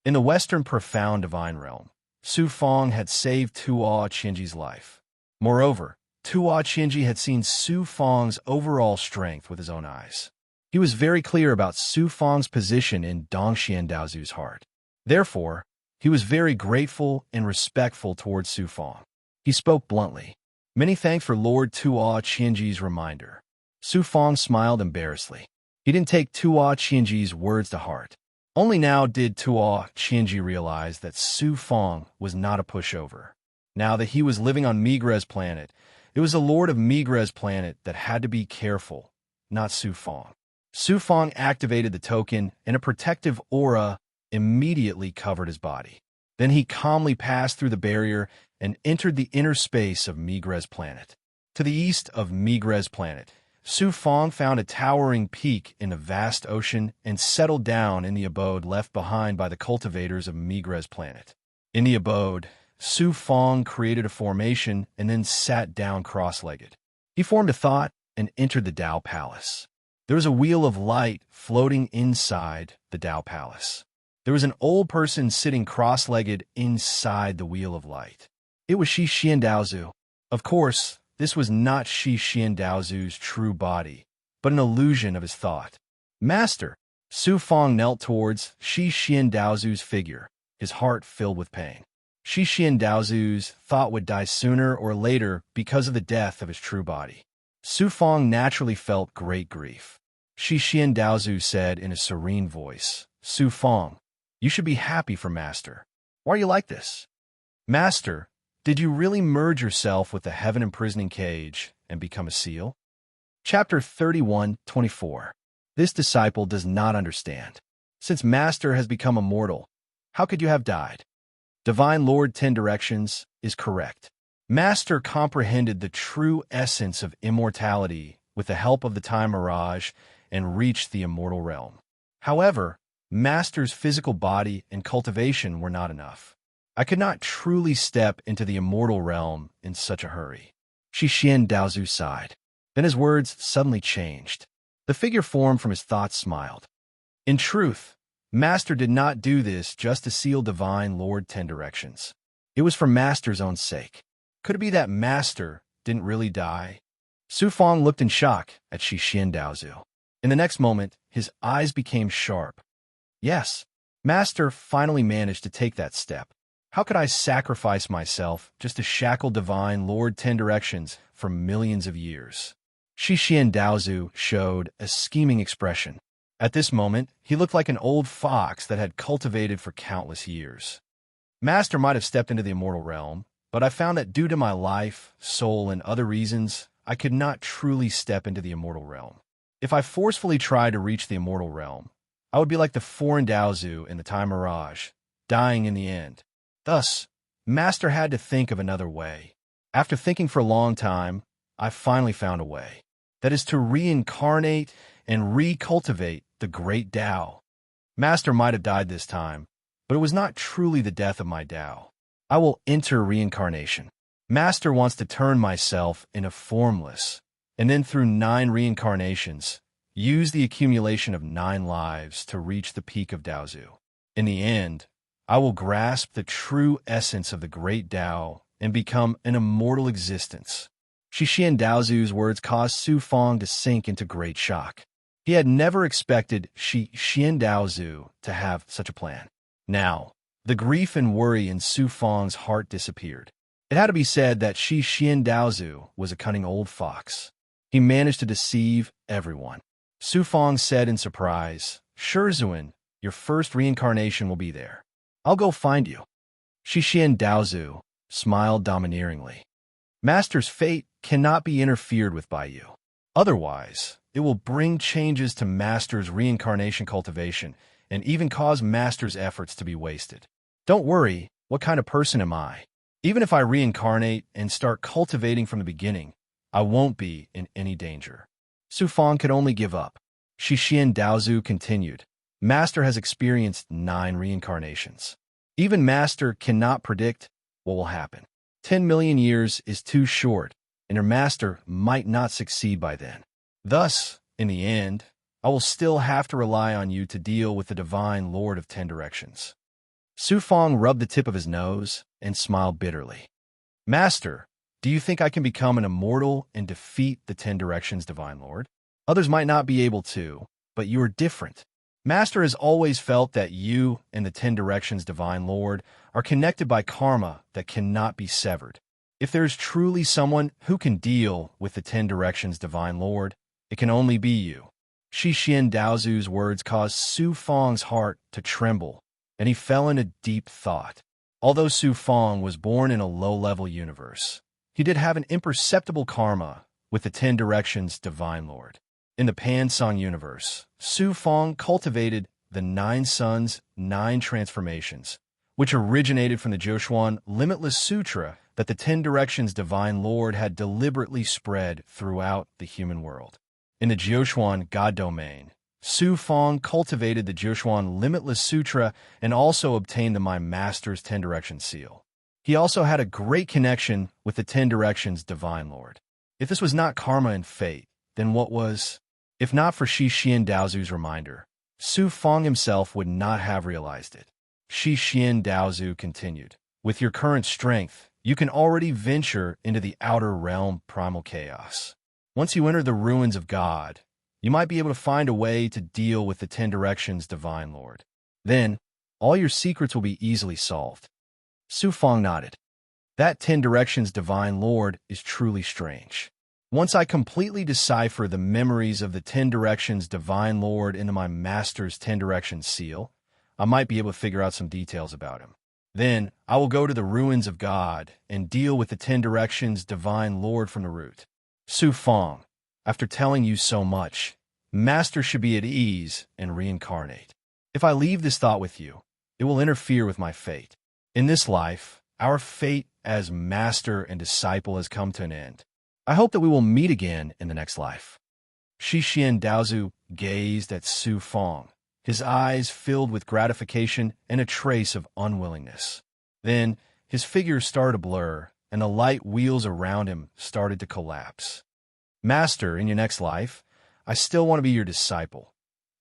A: In the western profound divine realm, Su Fong had saved Tuo Qianji's life. Moreover, Tuo Qianji had seen Su Fong's overall strength with his own eyes. He was very clear about Su Fong's position in Dongxian Daozu's heart. Therefore, he was very grateful and respectful towards Su Fong. He spoke bluntly. Many thanks for Lord Tuo Qianji's reminder. Su Fong smiled embarrassedly. He didn't take Tuo Qianji's words to heart. Only now did Tuo Qianji realize that Su Fong was not a pushover. Now that he was living on Migres planet, it was the lord of Migres planet that had to be careful, not Su Fong. Su Fong activated the token, and a protective aura immediately covered his body. Then he calmly passed through the barrier and entered the inner space of Migres planet. To the east of Migres planet, Su Fong found a towering peak in a vast ocean and settled down in the abode left behind by the cultivators of Migres planet. In the abode, Su Fong created a formation and then sat down cross-legged. He formed a thought and entered the Tao Palace. There was a wheel of light floating inside the Tao Palace. There was an old person sitting cross-legged inside the wheel of light. It was Shi Xian Daozu. Of course, this was not Shi Xian Daozu's true body, but an illusion of his thought. Master, Su Fong knelt towards Shi Xian Daozu's figure, his heart filled with pain. Shi Xian Daozu's thought would die sooner or later because of the death of his true body. Su Fong naturally felt great grief. Shi Xian Daozu said in a serene voice, Su Fong, you should be happy for Master. Why are you like this? Master, did you really merge yourself with the heaven imprisoning cage and become a seal? Chapter 31:24. This disciple does not understand. Since Master has become immortal, how could you have died? Divine Lord 10 Directions is correct. Master comprehended the true essence of immortality with the help of the time mirage and reached the immortal realm. However, Master's physical body and cultivation were not enough. I could not truly step into the immortal realm in such a hurry. Xian Daozu sighed. Then his words suddenly changed. The figure formed from his thoughts smiled. In truth, Master did not do this just to seal Divine Lord 10 Directions. It was for Master's own sake. Could it be that Master didn't really die? Su Fong looked in shock at Xian Daozu. In the next moment, his eyes became sharp. Yes, Master finally managed to take that step. How could I sacrifice myself just to shackle Divine Lord 10 Directions for millions of years? Xian Daozu showed a scheming expression. At this moment, he looked like an old fox that had cultivated for countless years. Master might have stepped into the immortal realm, but I found that due to my life, soul, and other reasons, I could not truly step into the immortal realm. If I forcefully tried to reach the immortal realm, I would be like the foreign Daozu in the time mirage, dying in the end. Thus, Master had to think of another way. After thinking for a long time, I finally found a way. That is to reincarnate and recultivate the great Tao. Master might have died this time, but it was not truly the death of my Tao. I will enter reincarnation. Master wants to turn myself into formless, and then through 9 reincarnations, use the accumulation of 9 lives to reach the peak of Daozu. In the end, I will grasp the true essence of the great Tao and become an immortal existence. Xian Daozu's words caused Su Fong to sink into great shock. He had never expected Xian Daozu to have such a plan. Now, the grief and worry in Su Fong's heart disappeared. It had to be said that Xian Daozu was a cunning old fox. He managed to deceive everyone. Su Fong said in surprise, "Shizuan, your first reincarnation will be there. I'll go find you." Xian Daozu smiled domineeringly. Master's fate cannot be interfered with by you. Otherwise, it will bring changes to Master's reincarnation cultivation and even cause Master's efforts to be wasted. Don't worry, what kind of person am I? Even if I reincarnate and start cultivating from the beginning, I won't be in any danger. Su Fong could only give up. Xian Daozu continued. Master has experienced 9 reincarnations. Even Master cannot predict what will happen. 10 million years is too short, and your Master might not succeed by then. Thus, in the end, I will still have to rely on you to deal with the Divine Lord of 10 Directions. Su Fong rubbed the tip of his nose and smiled bitterly. Master, do you think I can become an immortal and defeat the 10 Directions Divine Lord? Others might not be able to, but you are different. Master has always felt that you and the 10 Directions Divine Lord are connected by karma that cannot be severed. If there is truly someone who can deal with the 10 Directions Divine Lord, it can only be you. Xian Daozu's words caused Su Fong's heart to tremble, and he fell into deep thought. Although Su Fong was born in a low-level universe, he did have an imperceptible karma with the 10 Directions Divine Lord. In the Pansong universe, Su Fong cultivated the 9 Suns, 9 transformations, which originated from the Joshuan Limitless Sutra that the 10 Directions Divine Lord had deliberately spread throughout the human world. In the Joshuan God domain, Su Fong cultivated the Joshuan Limitless Sutra and also obtained the My Master's 10 Directions seal. He also had a great connection with the 10 Directions Divine Lord. If this was not karma and fate, then what was? If not for Xian Daozu's reminder, Su Fong himself would not have realized it. Xian Daozu continued, with your current strength, you can already venture into the outer realm primal chaos. Once you enter the ruins of God, you might be able to find a way to deal with the 10 Directions Divine Lord. Then, all your secrets will be easily solved. Su Fong nodded. That 10 Directions Divine Lord is truly strange. Once I completely decipher the memories of the 10 Directions Divine Lord into my Master's 10 Directions seal, I might be able to figure out some details about him. Then, I will go to the ruins of God and deal with the 10 Directions Divine Lord from the root. Su Fong, after telling you so much, Master should be at ease and reincarnate. If I leave this thought with you, it will interfere with my fate. In this life, our fate as master and disciple has come to an end. I hope that we will meet again in the next life." Xixian Daozu gazed at Su Fong, his eyes filled with gratification and a trace of unwillingness. Then, his figure started to blur, and the light wheels around him started to collapse. "Master, in your next life, I still want to be your disciple."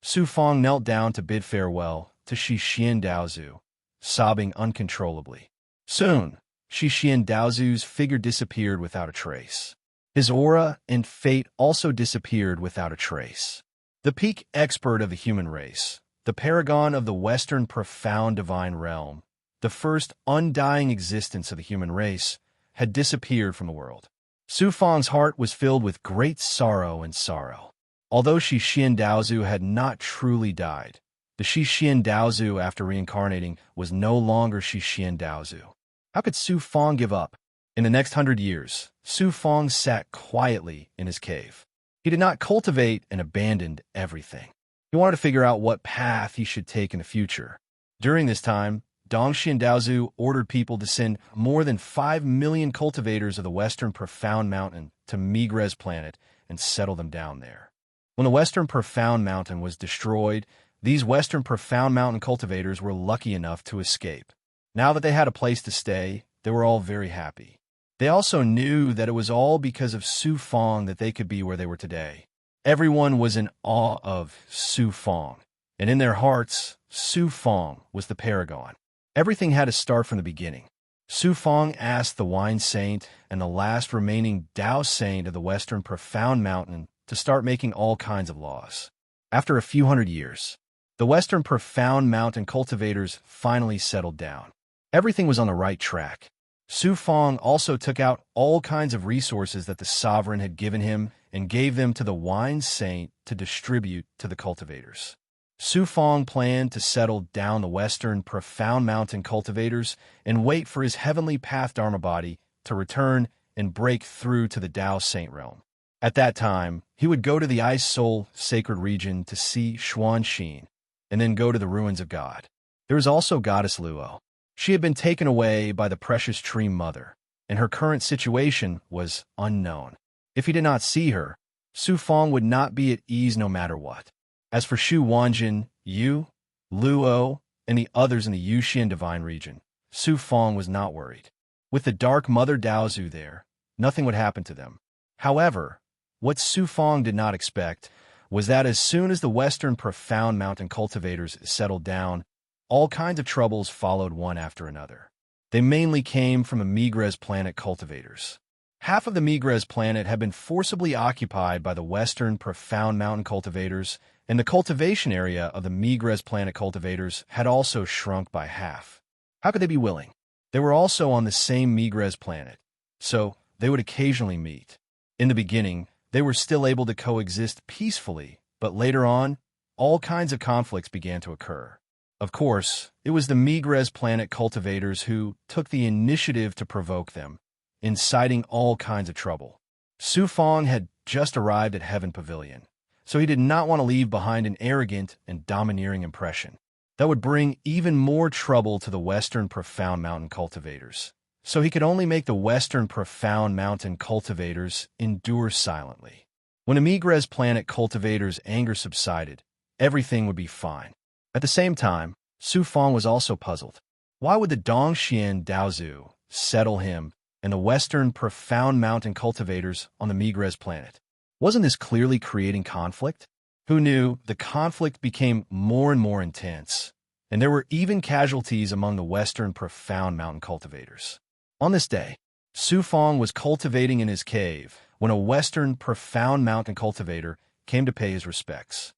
A: Su Fong knelt down to bid farewell to Xixian Daozu, sobbing uncontrollably. Soon, Xixian Daozu's figure disappeared without a trace. His aura and fate also disappeared without a trace. The peak expert of the human race, the paragon of the Western profound divine realm, the first undying existence of the human race, had disappeared from the world. Su Fong's heart was filled with great sorrow and sorrow. Although Xixian Daozu had not truly died, the Xixian Daozu after reincarnating was no longer Xixian Daozu. How could Su Fong give up? In the next 100 years, Su Fong sat quietly in his cave. He did not cultivate and abandoned everything. He wanted to figure out what path he should take in the future. During this time, Dongxian Daozu ordered people to send more than 5 million cultivators of the Western Profound Mountain to Migres planet and settle them down there. When the Western Profound Mountain was destroyed, these Western Profound Mountain cultivators were lucky enough to escape. Now that they had a place to stay, they were all very happy. They also knew that it was all because of Su Fong that they could be where they were today. Everyone was in awe of Su Fong, and in their hearts, Su Fong was the paragon. Everything had to start from the beginning. Su Fong asked the Wine Saint and the last remaining Dao Saint of the Western Profound Mountain to start making all kinds of laws. After a few hundred years, the Western Profound Mountain cultivators finally settled down. Everything was on the right track. Su Fong also took out all kinds of resources that the sovereign had given him and gave them to the Wine Saint to distribute to the cultivators. Su Fong planned to settle down the Western Profound Mountain cultivators and wait for his heavenly path Dharma body to return and break through to the Dao Saint realm. At that time, he would go to the Ice Soul sacred region to see Xuanxin, and then go to the ruins of God. There was also Goddess Luo. She had been taken away by the precious tree mother, and her current situation was unknown. If he did not see her, Su Fong would not be at ease no matter what. As for Shu Wanjin, Yu, Luo, and the others in the Yuxian divine region, Su Fong was not worried. With the dark mother Daozu there, nothing would happen to them. However, what Su Fong did not expect was that as soon as the Western Profound Mountain cultivators settled down, all kinds of troubles followed one after another. They mainly came from the Migres planet cultivators. Half of the Migres planet had been forcibly occupied by the Western Profound Mountain cultivators, and the cultivation area of the Migres planet cultivators had also shrunk by half. How could they be willing? They were also on the same Migres planet, so they would occasionally meet. In the beginning, they were still able to coexist peacefully, but later on, all kinds of conflicts began to occur. Of course, it was the Migres planet cultivators who took the initiative to provoke them, inciting all kinds of trouble. Su Fong had just arrived at Heaven Pavilion, so he did not want to leave behind an arrogant and domineering impression. That would bring even more trouble to the Western Profound Mountain cultivators, so he could only make the Western Profound Mountain cultivators endure silently. When the Migres planet cultivators' anger subsided, everything would be fine. At the same time, Su Fong was also puzzled. Why would the Dongxian Daozu settle him and the Western Profound Mountain cultivators on the Migres planet? Wasn't this clearly creating conflict? Who knew the conflict became more and more intense, and there were even casualties among the Western Profound Mountain cultivators. On this day, Su Fong was cultivating in his cave when a Western Profound Mountain cultivator came to pay his respects.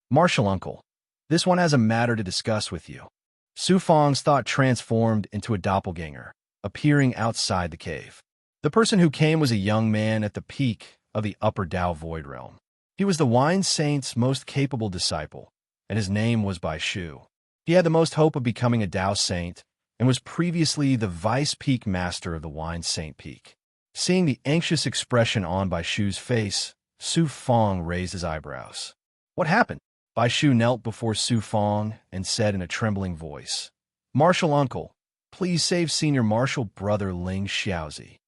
A: "Martial uncle, this one has a matter to discuss with you." Su Fong's thought transformed into a doppelganger, appearing outside the cave. The person who came was a young man at the peak of the Upper Dao Void Realm. He was the Wine Saint's most capable disciple, and his name was Bai Shu. He had the most hope of becoming a Dao Saint, and was previously the Vice Peak Master of the Wine Saint Peak. Seeing the anxious expression on Bai Shu's face, Su Fong raised his eyebrows. "What happened?" Bai Shu knelt before Su Fong and said in a trembling voice, "Martial uncle, please save senior martial brother Ling Xiaozi."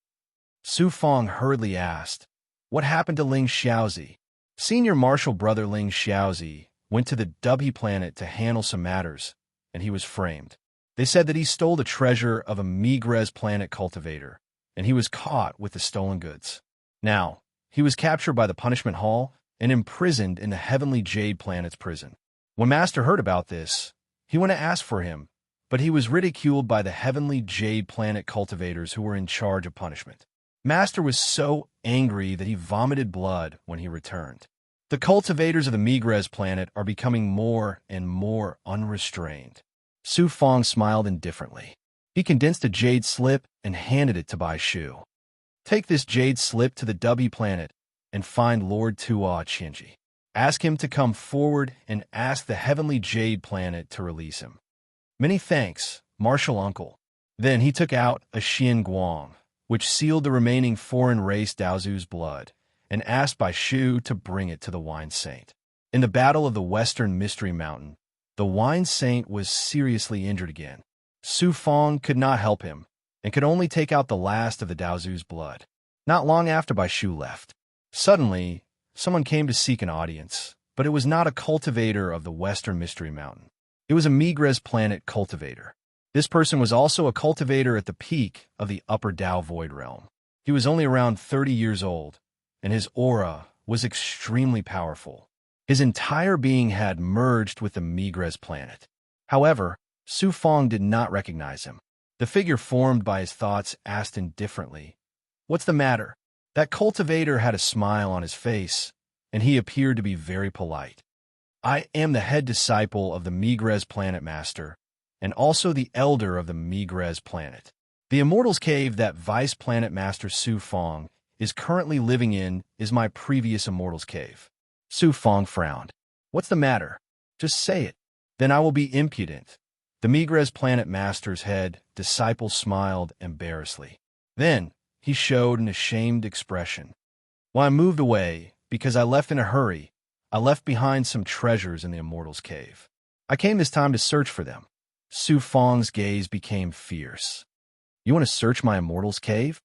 A: Su Fong hurriedly asked, "What happened to Ling Xiaozi?" Senior martial brother Ling Xiaozi went to the W planet to handle some matters, and he was framed. They said that he stole the treasure of a Migres planet cultivator, and he was caught with the stolen goods. Now, he was captured by the Punishment Hall and imprisoned in the Heavenly Jade Planet's prison. When Master heard about this, he went to ask for him, but he was ridiculed by the Heavenly Jade Planet cultivators who were in charge of punishment. Master was so angry that he vomited blood when he returned. The cultivators of the Migres planet are becoming more and more unrestrained. Su Fong smiled indifferently. He condensed a jade slip and handed it to Bai Shu. "Take this jade slip to the W planet and find Lord Tua Qianji. Ask him to come forward and ask the Heavenly Jade Planet to release him." "Many thanks, martial uncle." Then he took out a Xian Guang, which sealed the remaining foreign race Daozu's blood, and asked Bai Shu to bring it to the Wine Saint. In the Battle of the Western Mystery Mountain, the Wine Saint was seriously injured again. Su Fong could not help him, and could only take out the last of the Daozu's blood. Not long after Bai Shu left, suddenly, someone came to seek an audience, but it was not a cultivator of the Western Mystery Mountain. It was a Migres planet cultivator. This person was also a cultivator at the peak of the Upper Dao Void Realm. He was only around 30 years old, and his aura was extremely powerful. His entire being had merged with the Migres planet. However, Su Fong did not recognize him. The figure formed by his thoughts asked indifferently, "What's the matter?" That cultivator had a smile on his face, and he appeared to be very polite. "I am the head disciple of the Migres Planet Master, and also the elder of the Migres planet. The Immortal's Cave that Vice Planet Master Su Fong is currently living in is my previous Immortal's Cave." Su Fong frowned. "What's the matter? Just say it. Then I will be impudent." The Migres Planet Master's head disciple smiled embarrassedly. Then he showed an ashamed expression. "When I moved away, because I left in a hurry, I left behind some treasures in the Immortal's Cave. I came this time to search for them." Su Fong's gaze became fierce. "You want to search my Immortal's Cave?"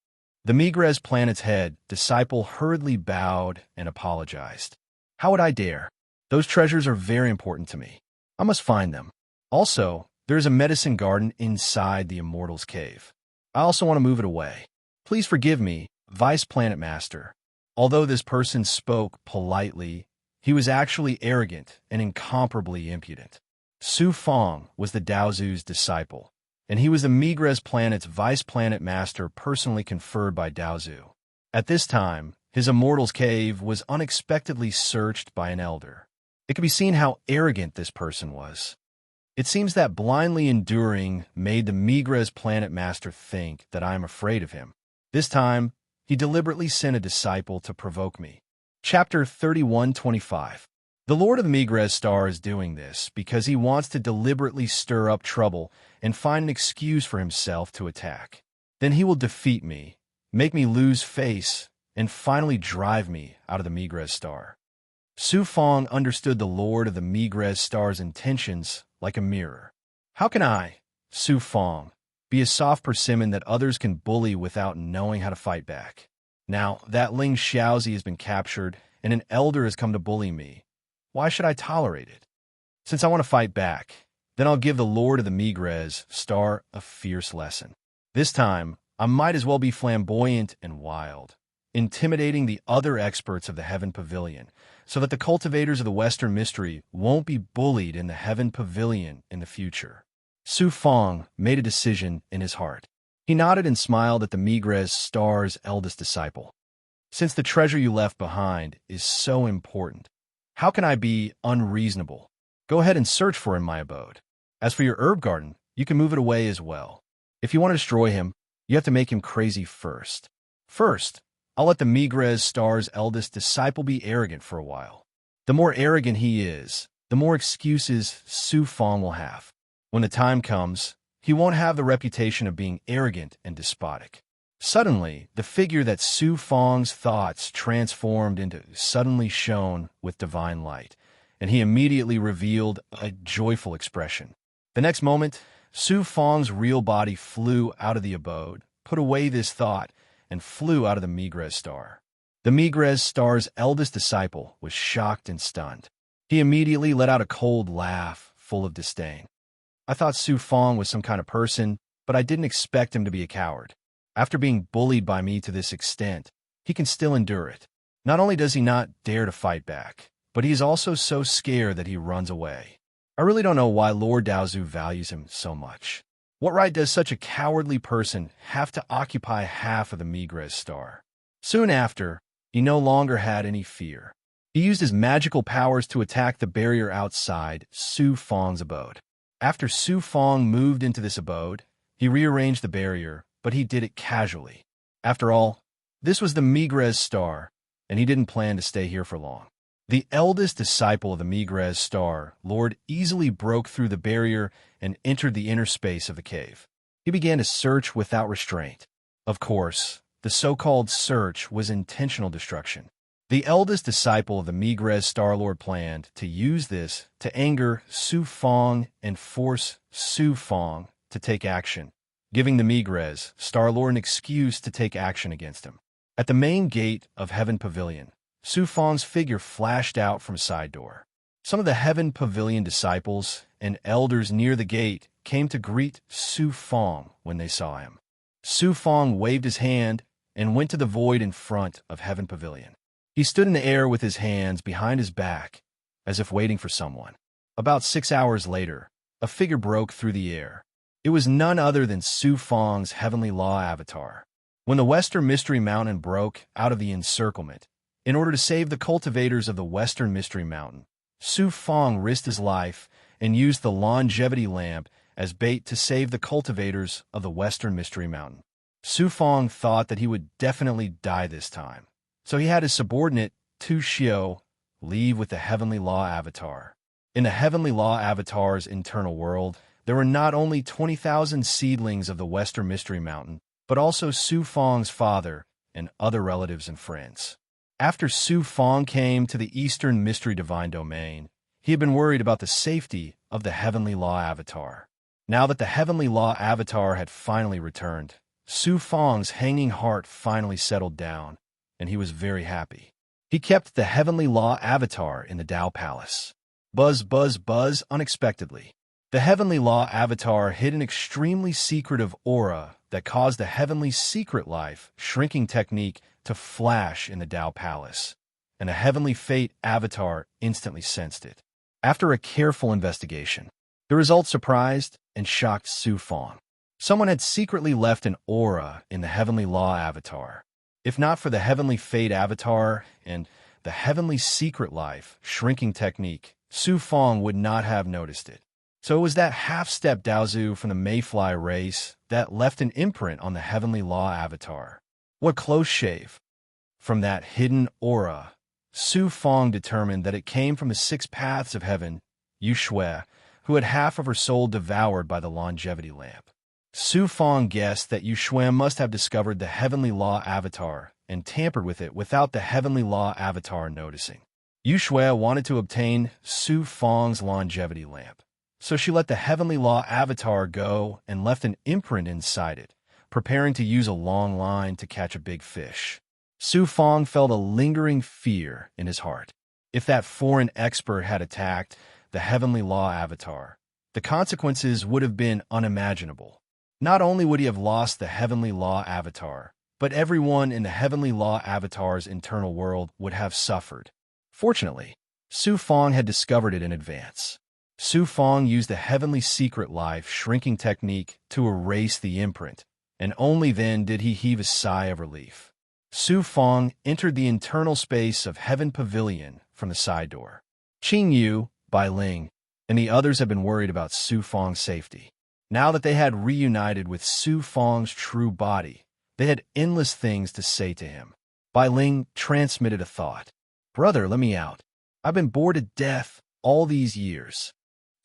A: The Migres planet's head disciple hurriedly bowed and apologized. "How would I dare? Those treasures are very important to me. I must find them. Also, there is a medicine garden inside the Immortal's Cave. I also want to move it away. Please forgive me, Vice Planet Master." Although this person spoke politely, he was actually arrogant and incomparably impudent. Su Fong was the Daozu's disciple, and he was the Migres planet's Vice Planet Master personally conferred by Daozu. At this time, his Immortal's Cave was unexpectedly searched by an elder. It could be seen how arrogant this person was. It seems that blindly enduring made the Migres Planet Master think that I am afraid of him. This time, he deliberately sent a disciple to provoke me. Chapter 31:25. The Lord of the Migres Star is doing this because he wants to deliberately stir up trouble and find an excuse for himself to attack. Then he will defeat me, make me lose face, and finally drive me out of the Migres Star. Su Fong understood the Lord of the Migres Star's intentions like a mirror. How can I, Su Fong, be a soft persimmon that others can bully without knowing how to fight back? Now that Ling Xiaozi has been captured and an elder has come to bully me, why should I tolerate it? Since I want to fight back, then I'll give the Lord of the Migres Star a fierce lesson. This time, I might as well be flamboyant and wild, intimidating the other experts of the Heaven Pavilion, so that the cultivators of the Western Mystery won't be bullied in the Heaven Pavilion in the future. Su Fong made a decision in his heart. He nodded and smiled at the Migres Star's eldest disciple. "Since the treasure you left behind is so important, how can I be unreasonable? Go ahead and search for him in my abode. As for your herb garden, you can move it away as well. If you want to destroy him, you have to make him crazy first. First, I'll let the Migres Star's eldest disciple be arrogant for a while. The more arrogant he is, the more excuses Su Fong will have. When the time comes, he won't have the reputation of being arrogant and despotic." Suddenly, the figure that Su Fong's thoughts transformed into suddenly shone with divine light, and he immediately revealed a joyful expression. The next moment, Su Fang's real body flew out of the abode, put away this thought, and flew out of the Migres star. The Migres star's eldest disciple was shocked and stunned. He immediately let out a cold laugh, full of disdain. I thought Su Fang was some kind of person, but I didn't expect him to be a coward. After being bullied by me to this extent, he can still endure it. Not only does he not dare to fight back, but he is also so scared that he runs away. I really don't know why Lord Daozu values him so much. What right does such a cowardly person have to occupy half of the Migres star? Soon after, he no longer had any fear. He used his magical powers to attack the barrier outside Su Fang's abode. After Su Fang moved into this abode, he rearranged the barrier, but he did it casually. After all, this was the Migres star, and he didn't plan to stay here for long. The eldest disciple of the Migres star, Lord, easily broke through the barrier and entered the inner space of the cave. He began to search without restraint. Of course, the so-called search was intentional destruction. The eldest disciple of the Migres Star Lord planned to use this to anger Su Fang and force Su Fang to take action, giving the Migres Star Lord an excuse to take action against him. At the main gate of Heaven Pavilion, Su Fang's figure flashed out from a side door. Some of the Heaven Pavilion disciples and elders near the gate came to greet Su Fang when they saw him. Su Fang waved his hand and went to the void in front of Heaven Pavilion. He stood in the air with his hands behind his back, as if waiting for someone. About 6 hours later, a figure broke through the air. It was none other than Su Fang's heavenly law avatar. When the Western Mystery Mountain broke out of the encirclement, in order to save the cultivators of the Western Mystery Mountain, Su Fang risked his life and used the longevity lamp as bait to save the cultivators of the Western Mystery Mountain. Su Fang thought that he would definitely die this time, so he had his subordinate, Tu Xiu, leave with the Heavenly Law Avatar. In the Heavenly Law Avatar's internal world, there were not only 20,000 seedlings of the Western Mystery Mountain, but also Su Fang's father and other relatives and friends. After Su Fang came to the Eastern Mystery Divine Domain, he had been worried about the safety of the Heavenly Law Avatar. Now that the Heavenly Law Avatar had finally returned, Su Fang's hanging heart finally settled down, and he was very happy. He kept the Heavenly Law Avatar in the Tao Palace. Buzz, buzz, buzz, unexpectedly. The Heavenly Law Avatar hid an extremely secretive aura that caused the Heavenly Secret Life shrinking technique to flash in the Tao Palace, and the Heavenly Fate Avatar instantly sensed it. After a careful investigation, the result surprised and shocked Su Fang. Someone had secretly left an aura in the Heavenly Law Avatar. If not for the Heavenly Fate Avatar and the Heavenly Secret Life shrinking technique, Su Fang would not have noticed it. So it was that half-step Daozu from the Mayfly race that left an imprint on the Heavenly Law Avatar. What close shave! From that hidden aura, Su Fang determined that it came from the 6 paths of heaven, Yu Shui, who had half of her soul devoured by the longevity lamp. Su Fang guessed that Yu Shui must have discovered the Heavenly Law Avatar and tampered with it without the Heavenly Law Avatar noticing. Yu Shui wanted to obtain Su Fang's longevity lamp, so she let the Heavenly Law Avatar go and left an imprint inside it, preparing to use a long line to catch a big fish. Su Fang felt a lingering fear in his heart. If that foreign expert had attacked the Heavenly Law Avatar, the consequences would have been unimaginable. Not only would he have lost the Heavenly Law Avatar, but everyone in the Heavenly Law Avatar's internal world would have suffered. Fortunately, Su Fang had discovered it in advance. Su Fang used the Heavenly Secret Life shrinking technique to erase the imprint, and only then did he heave a sigh of relief. Su Fang entered the internal space of Heaven Pavilion from the side door. Qing Yu, Bai Ling, and the others had been worried about Su Fang's safety. Now that they had reunited with Su Fang's true body, they had endless things to say to him. Bai Ling transmitted a thought. "Brother, let me out. I've been bored to death all these years."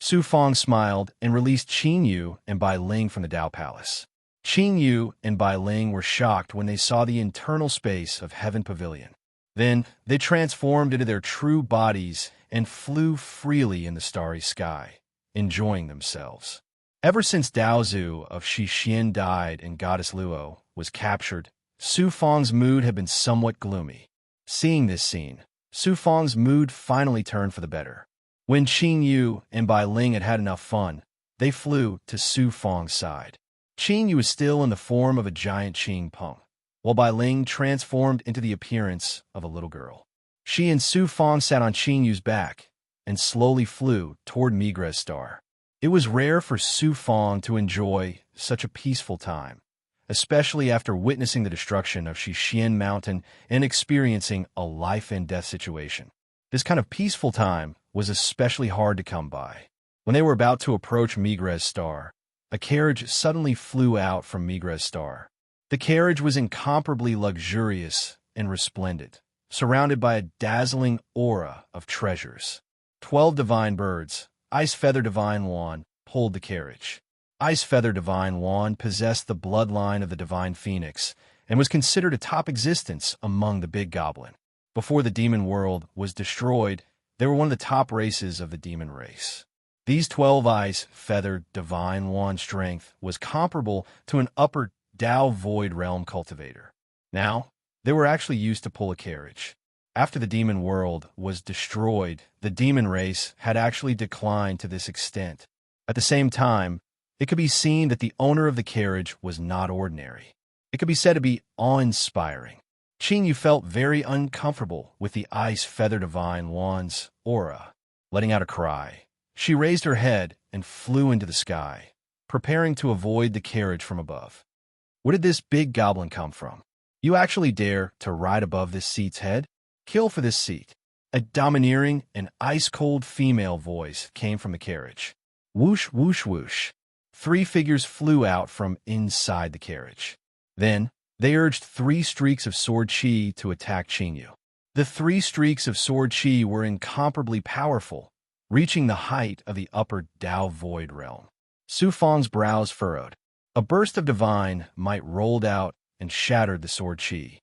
A: Su Fang smiled and released Qing Yu and Bai Ling from the Tao Palace. Qing Yu and Bai Ling were shocked when they saw the internal space of Heaven Pavilion. Then they transformed into their true bodies and flew freely in the starry sky, enjoying themselves. Ever since Daozu of Shixian died and Goddess Luo was captured, Su Fang's mood had been somewhat gloomy. Seeing this scene, Su Fang's mood finally turned for the better. When Qin Yu and Bai Ling had had enough fun, they flew to Su Fang's side. Qin Yu was still in the form of a giant Qing Peng, while Bai Ling transformed into the appearance of a little girl. She and Su Fang sat on Qin Yu's back and slowly flew toward Migres Star. It was rare for Su Fang to enjoy such a peaceful time, especially after witnessing the destruction of Shixian Mountain and experiencing a life-and-death situation. This kind of peaceful time was especially hard to come by. When they were about to approach Migres Star, a carriage suddenly flew out from Migres Star. The carriage was incomparably luxurious and resplendent, surrounded by a dazzling aura of treasures. 12 divine birds, Ice Feather Divine Wand, pulled the carriage. Ice Feather Divine Wand possessed the bloodline of the Divine Phoenix and was considered a top existence among the Big Goblin. Before the demon world was destroyed, they were one of the top races of the demon race. These 12 Ice Feather Divine Wand strength was comparable to an upper Dao Void Realm cultivator. Now, they were actually used to pull a carriage. After the demon world was destroyed, the demon race had actually declined to this extent. At the same time, it could be seen that the owner of the carriage was not ordinary. It could be said to be awe-inspiring. Qin Yu felt very uncomfortable with the Ice Feather Divine Wand's aura. Letting out a cry, she raised her head and flew into the sky, preparing to avoid the carriage from above. Where did this big goblin come from? You actually dare to ride above this seat's head? Kill for this seat. A domineering and ice-cold female voice came from the carriage. Whoosh, whoosh, whoosh. 3 figures flew out from inside the carriage. Then, they urged 3 streaks of sword chi to attack Qin Yu. The 3 streaks of sword chi were incomparably powerful, reaching the height of the upper Dao Void realm. Su Fang's brows furrowed. A burst of divine might rolled out and shattered the sword chi.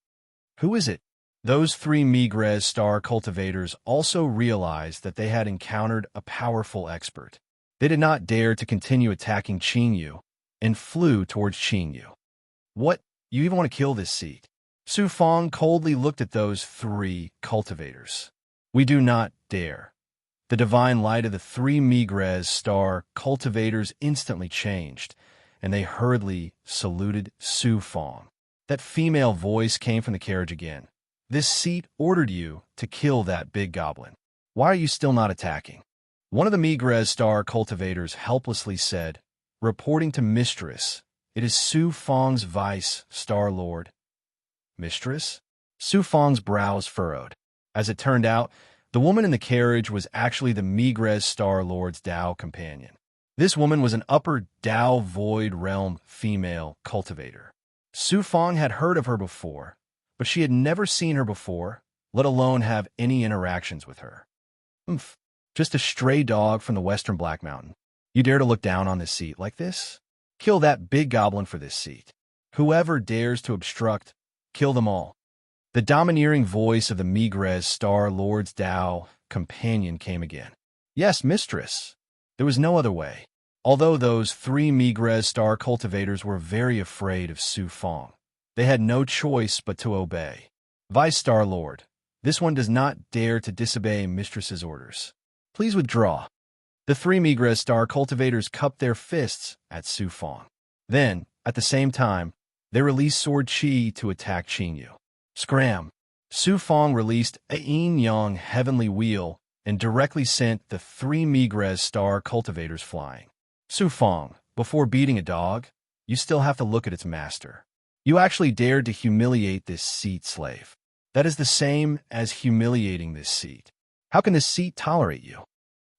A: Who is it? Those 3 Migres Star cultivators also realized that they had encountered a powerful expert. They did not dare to continue attacking Qin Yu and flew towards Qin Yu. What? You even want to kill this seat? Su Fang coldly looked at those 3 cultivators. We do not dare. The divine light of the 3 Migres Star cultivators instantly changed, and they hurriedly saluted Su Fang. That female voice came from the carriage again. This seat ordered you to kill that big goblin. Why are you still not attacking? One of the Migres Star cultivators helplessly said, reporting to Mistress, it is Su Fang's vice, Star Lord. Mistress? Su Fang's brows furrowed. As it turned out, the woman in the carriage was actually the Migres Star Lord's Dao companion. This woman was an upper Dao Void Realm female cultivator. Su Fang had heard of her before, but she had never seen her before, let alone have any interactions with her. Just a stray dog from the western Black Mountain. You dare to look down on this seat like this? Kill that big goblin for this seat. Whoever dares to obstruct, kill them all. The domineering voice of the Migres Star Lord's Dao companion came again. Yes, mistress. There was no other way. Although those 3 Migres Star cultivators were very afraid of Su Fang, they had no choice but to obey. Vice Star Lord, this one does not dare to disobey mistress's orders. Please withdraw. The 3 Migres Star cultivators cupped their fists at Su Fang. Then, at the same time, they released sword chi to attack Qin Yu. Scram! Su Fang released a yin-yang heavenly wheel and directly sent the 3 Migres Star cultivators flying. Su Fang, before beating a dog, you still have to look at its master. You actually dared to humiliate this seat slave. That is the same as humiliating this seat. How can this seat tolerate you?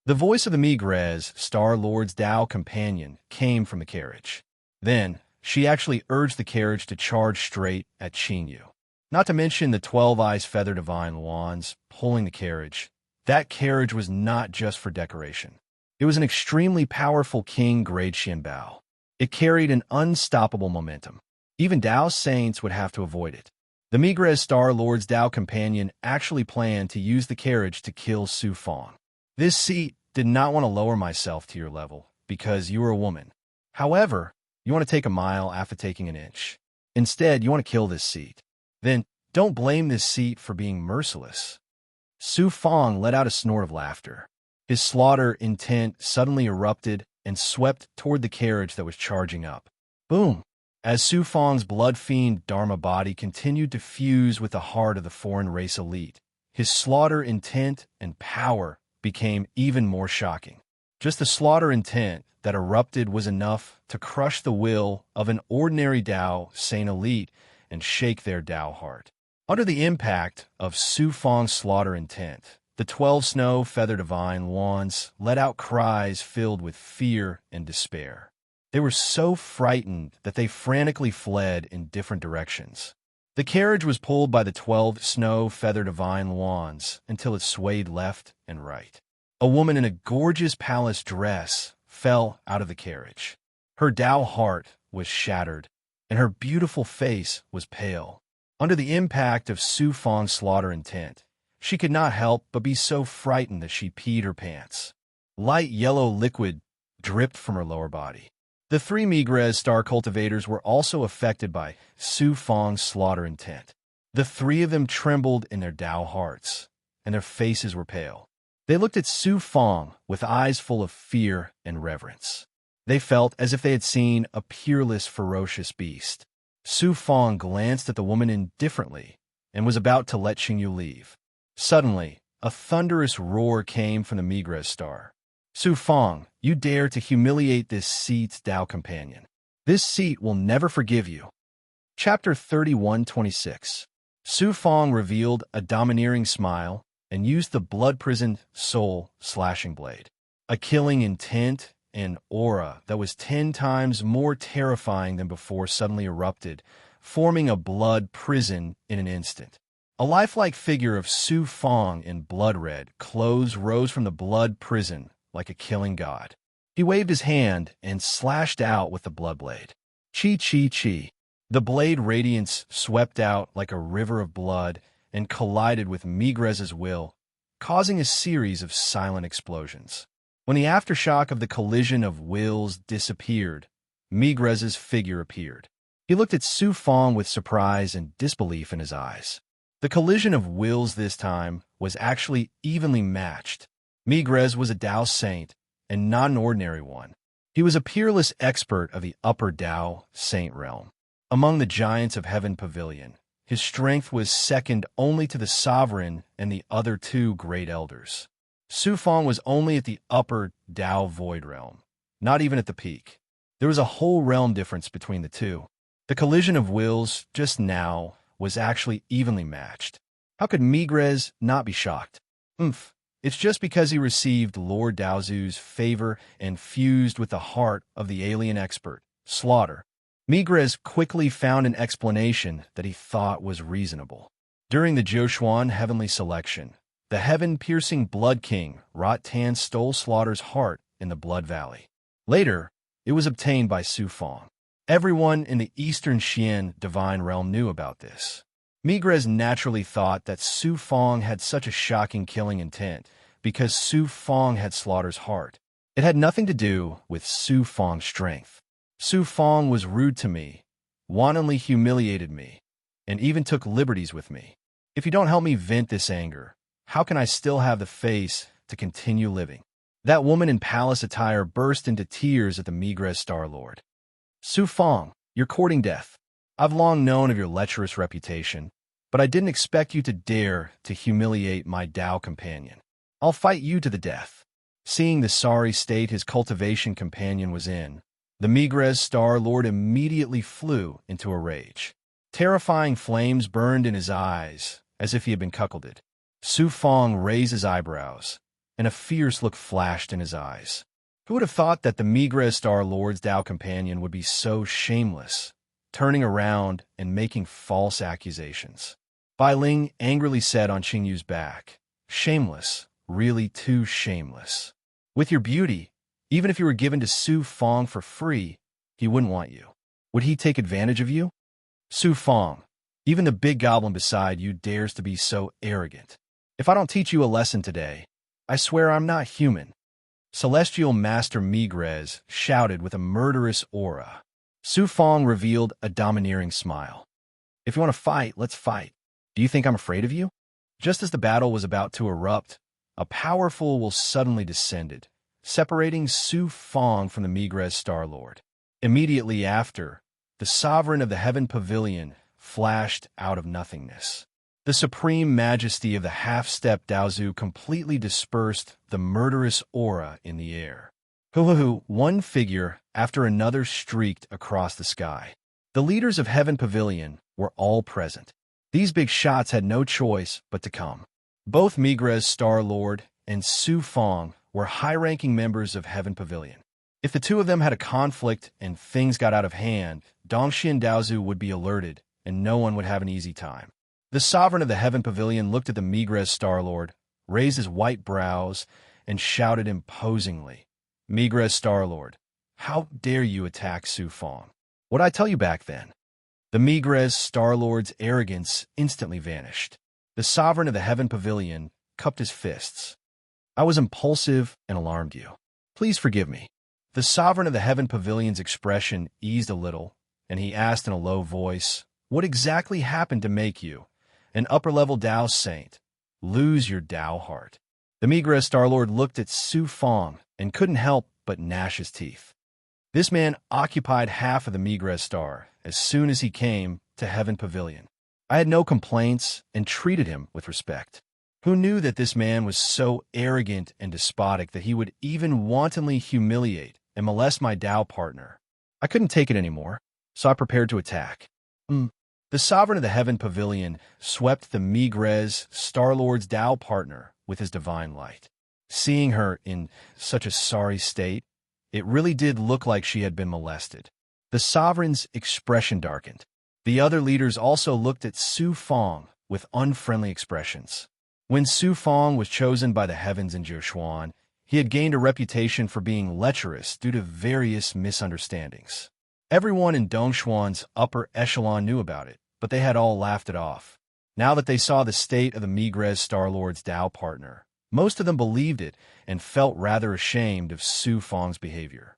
A: The voice of the Migres Star Lord's Dao companion came from the carriage. Then, she actually urged the carriage to charge straight at Qin Yu. Not to mention the 12 Ice Feather Divine Wands pulling the carriage. That carriage was not just for decoration. It was an extremely powerful King Grade Xianbao. It carried an unstoppable momentum. Even Dao saints would have to avoid it. The Migrez Star Lord's Tao companion actually planned to use the carriage to kill Su Fong. This seat did not want to lower myself to your level, because you are a woman. However, you want to take a mile after taking an inch. Instead, you want to kill this seat. Then, don't blame this seat for being merciless. Su Fong let out a snort of laughter. His slaughter intent suddenly erupted and swept toward the carriage that was charging up. Boom! As Su Fong's blood-fiend Dharma body continued to fuse with the heart of the foreign race elite, his slaughter intent and power became even more shocking. Just the slaughter intent that erupted was enough to crush the will of an ordinary Tao Saint elite and shake their Tao heart. Under the impact of Su Fong's slaughter intent, the 12 snow feather divine wands let out cries filled with fear and despair. They were so frightened that they frantically fled in different directions. The carriage was pulled by the 12 snow feather divine wands until it swayed left and right. A woman in a gorgeous palace dress fell out of the carriage. Her Tao heart was shattered, and her beautiful face was pale. Under the impact of Su Fong's slaughter intent, she could not help but be so frightened that she peed her pants. Light yellow liquid dripped from her lower body. The 3 Migrez star cultivators were also affected by Su Fong's slaughter intent. The 3 of them trembled in their Tao hearts, and their faces were pale. They looked at Su Fong with eyes full of fear and reverence. They felt as if they had seen a peerless, ferocious beast. Su Fong glanced at the woman indifferently and was about to let Xingyu leave. Suddenly, a thunderous roar came from the Migrez star. Su Fong, you dare to humiliate this seat's Tao companion. This seat will never forgive you. Chapter 31:26. Su Fong revealed a domineering smile and used the blood-prisoned soul slashing blade. A killing intent and aura that was 10 times more terrifying than before suddenly erupted, forming a blood prison in an instant. A lifelike figure of Su Fong in blood-red clothes rose from the blood prison like a killing god. He waved his hand and slashed out with the blood blade. Chi chi chi. The blade radiance swept out like a river of blood and collided with Migrez's will, causing a series of silent explosions. When the aftershock of the collision of wills disappeared, Migrez's figure appeared. He looked at Su Fong with surprise and disbelief in his eyes. The collision of wills this time was actually evenly matched. Migrez was a Tao Saint, and not an ordinary one. He was a peerless expert of the upper Tao Saint realm. Among the giants of Heaven Pavilion, his strength was second only to the Sovereign and the other 2 great elders. Su Fong was only at the upper Tao Void realm, not even at the peak. There was a whole realm difference between the 2. The collision of wills just now was actually evenly matched. How could Migrez not be shocked? It's just because he received Lord Daozu's favor and fused with the heart of the alien expert, Slaughter. Migrez quickly found an explanation that he thought was reasonable. During the Joshuan heavenly selection, the heaven-piercing Blood King, Rot Tan, stole Slaughter's heart in the Blood Valley. Later, it was obtained by Su Fong. Everyone in the Eastern Xian divine realm knew about this. Migrez naturally thought that Su Fong had such a shocking killing intent because Su Fong had Slaughter's heart. It had nothing to do with Su Fong's strength. Su Fong was rude to me, wantonly humiliated me, and even took liberties with me. If you don't help me vent this anger, how can I still have the face to continue living? That woman in palace attire burst into tears at the Migrez Star Lord. Su Fong, you're courting death. I've long known of your lecherous reputation, but I didn't expect you to dare to humiliate my Tao companion. I'll fight you to the death. Seeing the sorry state his cultivation companion was in, the Migrez Star Lord immediately flew into a rage. Terrifying flames burned in his eyes, as if he had been cuckolded. Su Fong raised his eyebrows, and a fierce look flashed in his eyes. Who would have thought that the Migrez Star Lord's Tao companion would be so shameless, turning around and making false accusations? Bai Ling angrily said on Xingyu's back, "Shameless, really too shameless. With your beauty, even if you were given to Su Fong for free, he wouldn't want you. Would he take advantage of you?" Su Fong, Even the big goblin beside you dares to be so arrogant. If I don't teach you a lesson today, I swear I'm not human. Celestial Master Migrez shouted with a murderous aura. Su Fong revealed a domineering smile. If you want to fight, let's fight. Do you think I'm afraid of you? Just as the battle was about to erupt, a powerful will suddenly descended, separating Su Fong from the Migrez Star-Lord. Immediately after, the sovereign of the Heaven Pavilion flashed out of nothingness. The supreme majesty of the half-step Daozu completely dispersed the murderous aura in the air. One figure after another streaked across the sky. The leaders of Heaven Pavilion were all present. These big shots had no choice but to come. Both Migrez Star-Lord and Su Fong were high-ranking members of Heaven Pavilion. If the two of them had a conflict and things got out of hand, Dongxian Daozu would be alerted, and no one would have an easy time. The sovereign of the Heaven Pavilion looked at the Migrez Star-Lord, raised his white brows, and shouted imposingly, "Migrez Star-Lord, how dare you attack Su Fong? What'd I tell you back then?" The Migrez Star-Lord's arrogance instantly vanished. The sovereign of the Heaven Pavilion cupped his fists. "I was impulsive and alarmed you. Please forgive me." The sovereign of the Heaven Pavilion's expression eased a little, and he asked in a low voice, "What exactly happened to make you, an upper-level Tao saint, lose your Tao heart?" The Migrez Star-Lord looked at Su Fong and couldn't help but gnash his teeth. This man occupied half of the Migrez Star as soon as he came to Heaven Pavilion. I had no complaints and treated him with respect. Who knew that this man was so arrogant and despotic that he would even wantonly humiliate and molest my Tao partner? I couldn't take it anymore, so I prepared to attack. The sovereign of the Heaven Pavilion swept the Migrez Star-Lord's Tao partner with his divine light. Seeing her in such a sorry state, it really did look like she had been molested. The sovereign's expression darkened. The other leaders also looked at Su Fong with unfriendly expressions. When Su Fong was chosen by the heavens in Jiushuan, he had gained a reputation for being lecherous due to various misunderstandings. Everyone in Dongshuan's upper echelon knew about it, but they had all laughed it off. Now that they saw the state of the Migrez Star-Lord's Tao partner, most of them believed it and felt rather ashamed of Su Fong's behavior.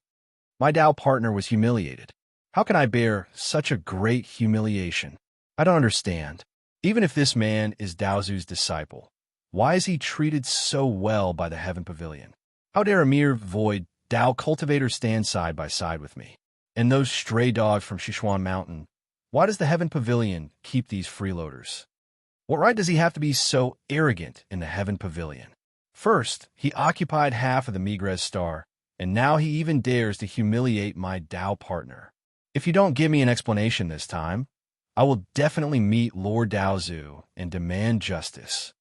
A: My Tao partner was humiliated. How can I bear such a great humiliation? I don't understand. Even if this man is Daozu's disciple, why is he treated so well by the Heaven Pavilion? How dare a mere void Tao cultivator stand side by side with me? And those stray dogs from Sichuan Mountain, why does the Heaven Pavilion keep these freeloaders? What right does he have to be so arrogant in the Heaven Pavilion? First, he occupied half of the Migrez Star, and now he even dares to humiliate my Tao partner. If you don't give me an explanation this time, I will definitely meet Lord Daozu and demand justice.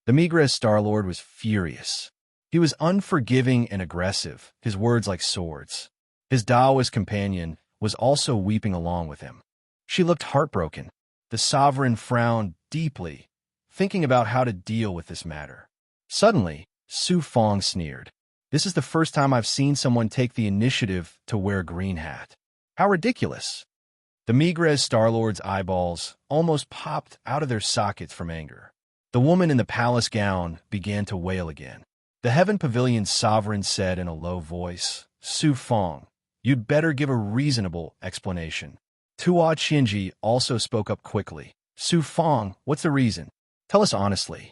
A: The Migrez Star-Lord was furious. He was unforgiving and aggressive, his words like swords. His Daoist companion was also weeping along with him. She looked heartbroken. The sovereign frowned deeply, thinking about how to deal with this matter. Suddenly, Su Fong sneered. "This is the first time I've seen someone take the initiative to wear a green hat. How ridiculous!" The Migrez Star-Lord's eyeballs almost popped out of their sockets from anger. The woman in the palace gown began to wail again. The Heaven Pavilion's sovereign said in a low voice, "Su Fong, you'd better give a reasonable explanation." Tuo Qinji also spoke up quickly. "Su Fong, what's the reason? Tell us honestly."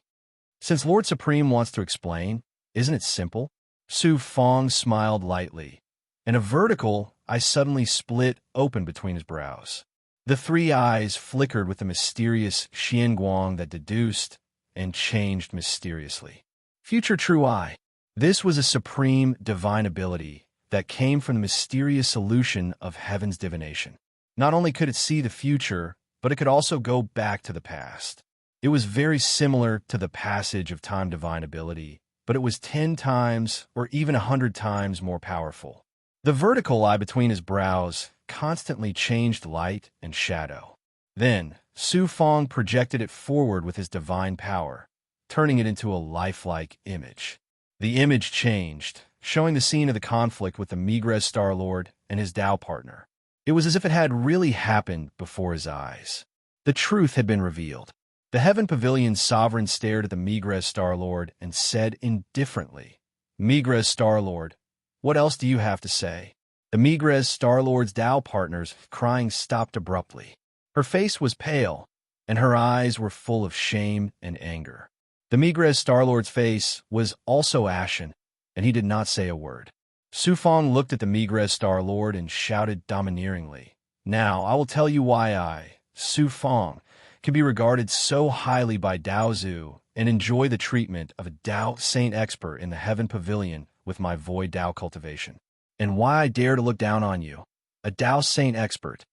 A: "Since Lord Supreme wants to explain, isn't it simple?" Su Fong smiled lightly, and a vertical eye suddenly split open between his brows. The three eyes flickered with the mysterious Xianguang that deduced and changed mysteriously. Future True Eye. This was a supreme divine ability that came from the mysterious solution of heaven's divination. Not only could it see the future, but it could also go back to the past. It was very similar to the passage of time divine ability, but it was 10 times or even 100 times more powerful. The vertical eye between his brows constantly changed light and shadow. Then, Su Fong projected it forward with his divine power, turning it into a lifelike image. The image changed, showing the scene of the conflict with the Migrez Star-Lord and his Tao partner. It was as if it had really happened before his eyes. The truth had been revealed. The Heaven Pavilion's sovereign stared at the Migres Star-Lord and said indifferently, "Migres Star-Lord, what else do you have to say?" The Migres Star-Lord's Tao partner's crying stopped abruptly. Her face was pale, and her eyes were full of shame and anger. The Migres Star-Lord's face was also ashen, and he did not say a word. Su Fong looked at the Migres Star-Lord and shouted domineeringly, "Now I will tell you why I, Su Fong, can be regarded so highly by Dao Zhu and enjoy the treatment of a Dao Saint expert in the Heaven Pavilion with my void Dao cultivation, and why I dare to look down on you, a Dao Saint expert."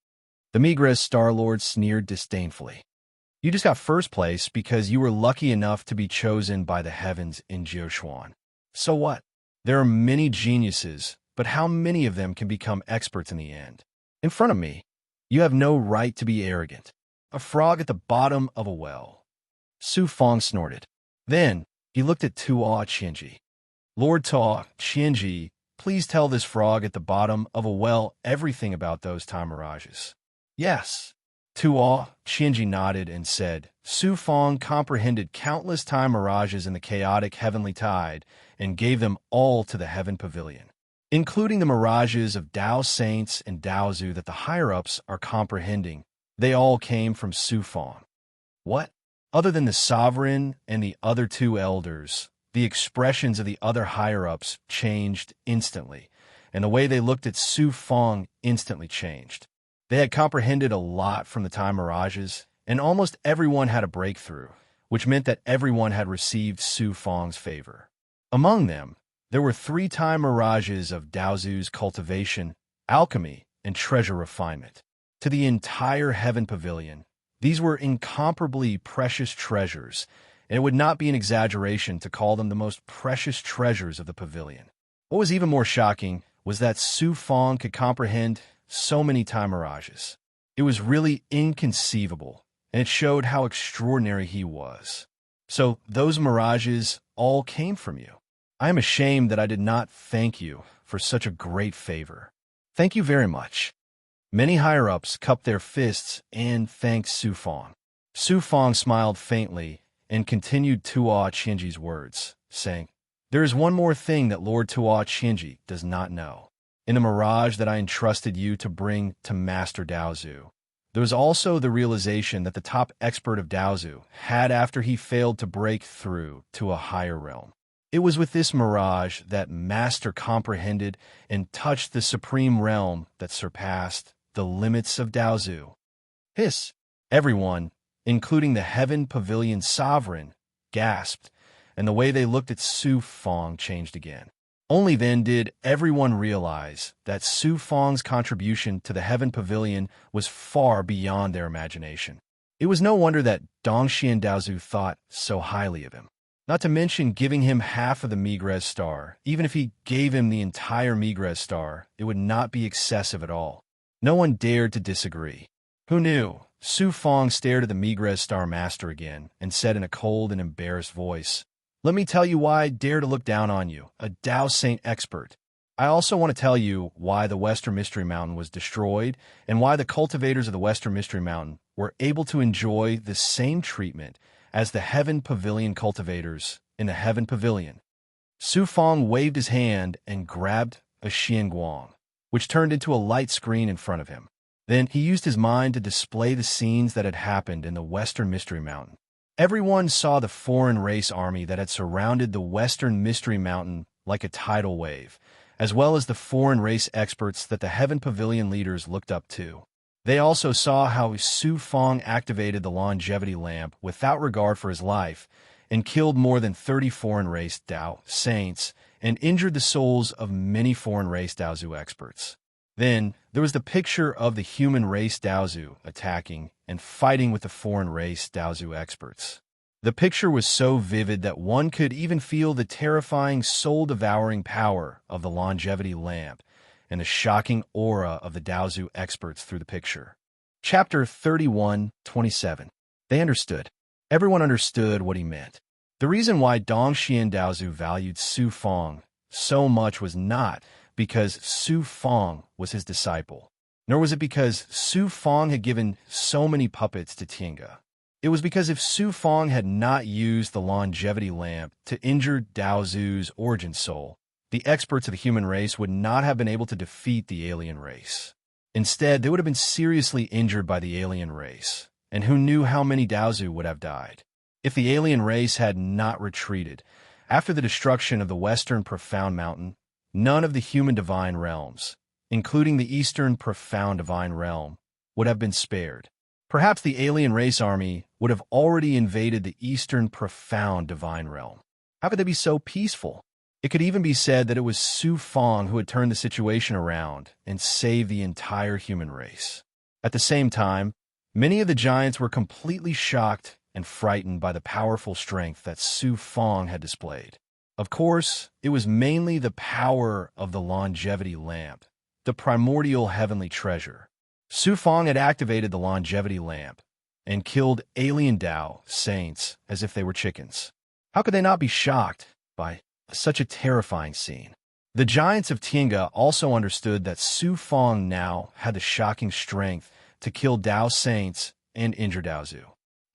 A: The Migres Star-Lord sneered disdainfully. "You just got first place because you were lucky enough to be chosen by the heavens in Jiushuan. So what? There are many geniuses, but how many of them can become experts in the end? In front of me, you have no right to be arrogant. A frog at the bottom of a well." Su Fong snorted. Then he looked at Tuo Qianji. "Lord Tuo Qianji, please tell this frog at the bottom of a well everything about those time mirages." "Yes." Tuo Qianji nodded and said, "Su Fong comprehended countless time mirages in the chaotic heavenly tide and gave them all to the Heaven Pavilion, including the mirages of Dao Saints and Dao Zhu that the higher-ups are comprehending. They all came from Su Fong." "What?" Other than the sovereign and the other two elders, the expressions of the other higher-ups changed instantly, and the way they looked at Su Fong instantly changed. They had comprehended a lot from the time mirages, and almost everyone had a breakthrough, which meant that everyone had received Su Fong's favor. Among them, there were 3 time mirages of Dao Zhu's cultivation, alchemy, and treasure refinement. To the entire Heaven Pavilion, these were incomparably precious treasures, and it would not be an exaggeration to call them the most precious treasures of the pavilion. What was even more shocking was that Su Fong could comprehend so many time mirages. It was really inconceivable, and it showed how extraordinary he was. "So those mirages all came from you. I am ashamed that I did not thank you for such a great favor. Thank you very much." Many higher-ups cupped their fists and thanked Su Fong. Su Fong smiled faintly and continued Tuo Qianji's words, saying, "There is one more thing that Lord Tuo Qianji does not know. In the mirage that I entrusted you to bring to Master Dao Zhu, there was also the realization that the top expert of Dao Zhu had after he failed to break through to a higher realm. It was with this mirage that Master comprehended and touched the supreme realm that surpassed the limits of Dao Zhu." Hiss! Everyone, including the Heaven Pavilion sovereign, gasped, and the way they looked at Su Fong changed again. Only then did everyone realize that Su Fong's contribution to the Heaven Pavilion was far beyond their imagination. It was no wonder that Dongxian Dao Zhu thought so highly of him. Not to mention giving him half of the Migres Star. Even if he gave him the entire Migres Star, it would not be excessive at all. No one dared to disagree. Who knew? Su Fong stared at the Migres Star Master again and said in a cold and embarrassed voice, "Let me tell you why I dare to look down on you, a Dao Saint expert. I also want to tell you why the Western Mystery Mountain was destroyed and why the cultivators of the Western Mystery Mountain were able to enjoy the same treatment as the Heaven Pavilion cultivators in the Heaven Pavilion." Su Fong waved his hand and grabbed a xianguang, which turned into a light screen in front of him. Then he used his mind to display the scenes that had happened in the Western Mystery Mountain. Everyone saw the foreign race army that had surrounded the Western Mystery Mountain like a tidal wave, as well as the foreign race experts that the Heaven Pavilion leaders looked up to. They also saw how Su Fong activated the longevity lamp without regard for his life and killed more than 30 foreign race Dao Saints and injured the souls of many foreign race Dao Zhu experts. Then there was the picture of the human race Dao Zhu attacking and fighting with the foreign race Dao Zhu experts. The picture was so vivid that one could even feel the terrifying soul-devouring power of the longevity lamp and the shocking aura of the Dao Zhu experts through the picture. Chapter 31:27. They understood. Everyone understood what he meant. The reason why Dongxian Dao Zhu valued Su Fong so much was not because Su Fong was his disciple. Nor was it because Su Fong had given so many puppets to Tinga. It was because if Su Fong had not used the longevity lamp to injure Dao Zu's origin soul, the experts of the human race would not have been able to defeat the alien race. Instead, they would have been seriously injured by the alien race, and who knew how many Dao Zu would have died. If the alien race had not retreated, after the destruction of the Western Profound Mountain, none of the human divine realms, including the Eastern Profound Divine Realm, would have been spared. Perhaps the alien race army would have already invaded the Eastern Profound Divine Realm. How could they be so peaceful? It could even be said that it was Su Fong who had turned the situation around and saved the entire human race. At the same time, many of the giants were completely shocked and frightened by the powerful strength that Su Fong had displayed. Of course, it was mainly the power of the longevity lamp, the primordial heavenly treasure. Su Fong had activated the longevity lamp and killed alien Dao saints as if they were chickens. How could they not be shocked by such a terrifying scene? The giants of Tinga also understood that Su Fong now had the shocking strength to kill Dao saints and injure Dao Zu.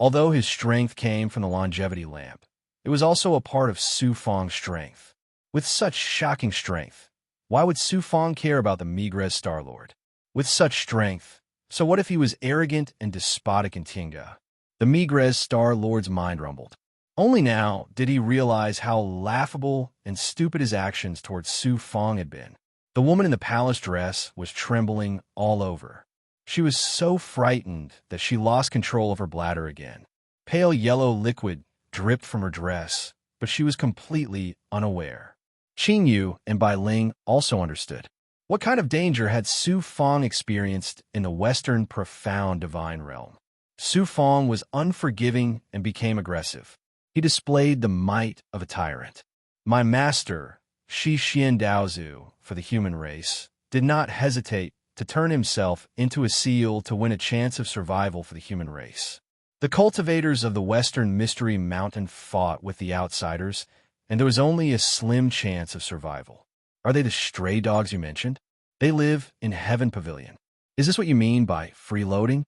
A: Although his strength came from the longevity lamp, it was also a part of Su Fong's strength. With such shocking strength, why would Su Fong care about the Migres Star-Lord? With such strength, so what if he was arrogant and despotic in Tinga? The Migres Star-Lord's mind rumbled. Only now did he realize how laughable and stupid his actions towards Su Fong had been. The woman in the palace dress was trembling all over. She was so frightened that she lost control of her bladder again. Pale yellow liquid dripped from her dress, but she was completely unaware. Qing Yu and Bai Ling also understood. What kind of danger had Su Fong experienced in the Western Profound Divine Realm? Su Fong was unforgiving and became aggressive. He displayed the might of a tyrant. My master, Shi Xian Daozu, for the human race, did not hesitate to turn himself into a seal to win a chance of survival for the human race. The cultivators of the Western Mystery Mountain fought with the outsiders, and there was only a slim chance of survival. Are they the stray dogs you mentioned? They live in Heaven Pavilion. Is this what you mean by freeloading?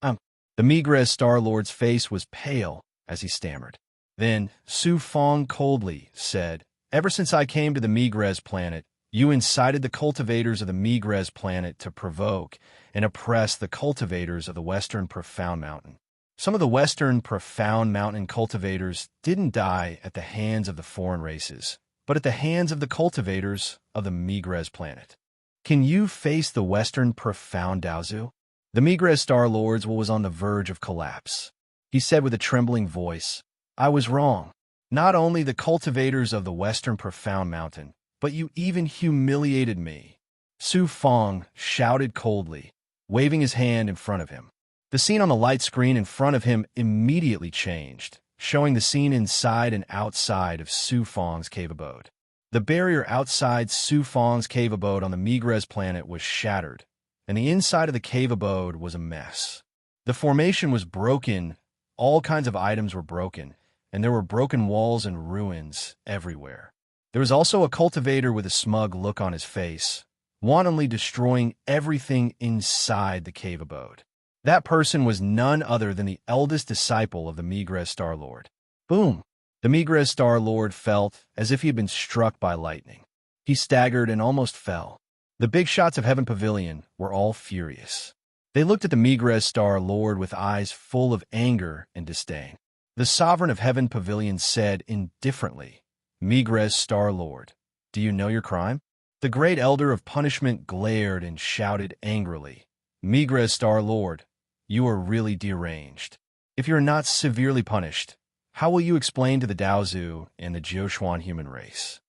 A: The Migres Star-Lord's face was pale as he stammered. Then Su Fong coldly said, "Ever since I came to the Migres planet, you incited the cultivators of the Migres planet to provoke and oppress the cultivators of the Western Profound Mountain. Some of the Western Profound Mountain cultivators didn't die at the hands of the foreign races, but at the hands of the cultivators of the Migres planet. Can you face the Western Profound Daozu?" The Migres Star-Lord was on the verge of collapse. He said with a trembling voice, "I was wrong. Not only the cultivators of the Western Profound Mountain, but you even humiliated me." Su Fong shouted coldly, waving his hand in front of him. The scene on the light screen in front of him immediately changed, showing the scene inside and outside of Su Fong's cave abode. The barrier outside Su Fong's cave abode on the Migres planet was shattered, and the inside of the cave abode was a mess. The formation was broken, all kinds of items were broken, and there were broken walls and ruins everywhere. There was also a cultivator with a smug look on his face, wantonly destroying everything inside the cave abode. That person was none other than the eldest disciple of the Migres Star-Lord. Boom! The Migres Star-Lord felt as if he had been struck by lightning. He staggered and almost fell. The big shots of Heaven Pavilion were all furious. They looked at the Migres Star-Lord with eyes full of anger and disdain. The sovereign of Heaven Pavilion said indifferently, "Migres Star-Lord, do you know your crime?" The great elder of punishment glared and shouted angrily, "Migres Star-Lord, you are really deranged. If you are not severely punished, how will you explain to the Daozu and the Jioshuan human race?"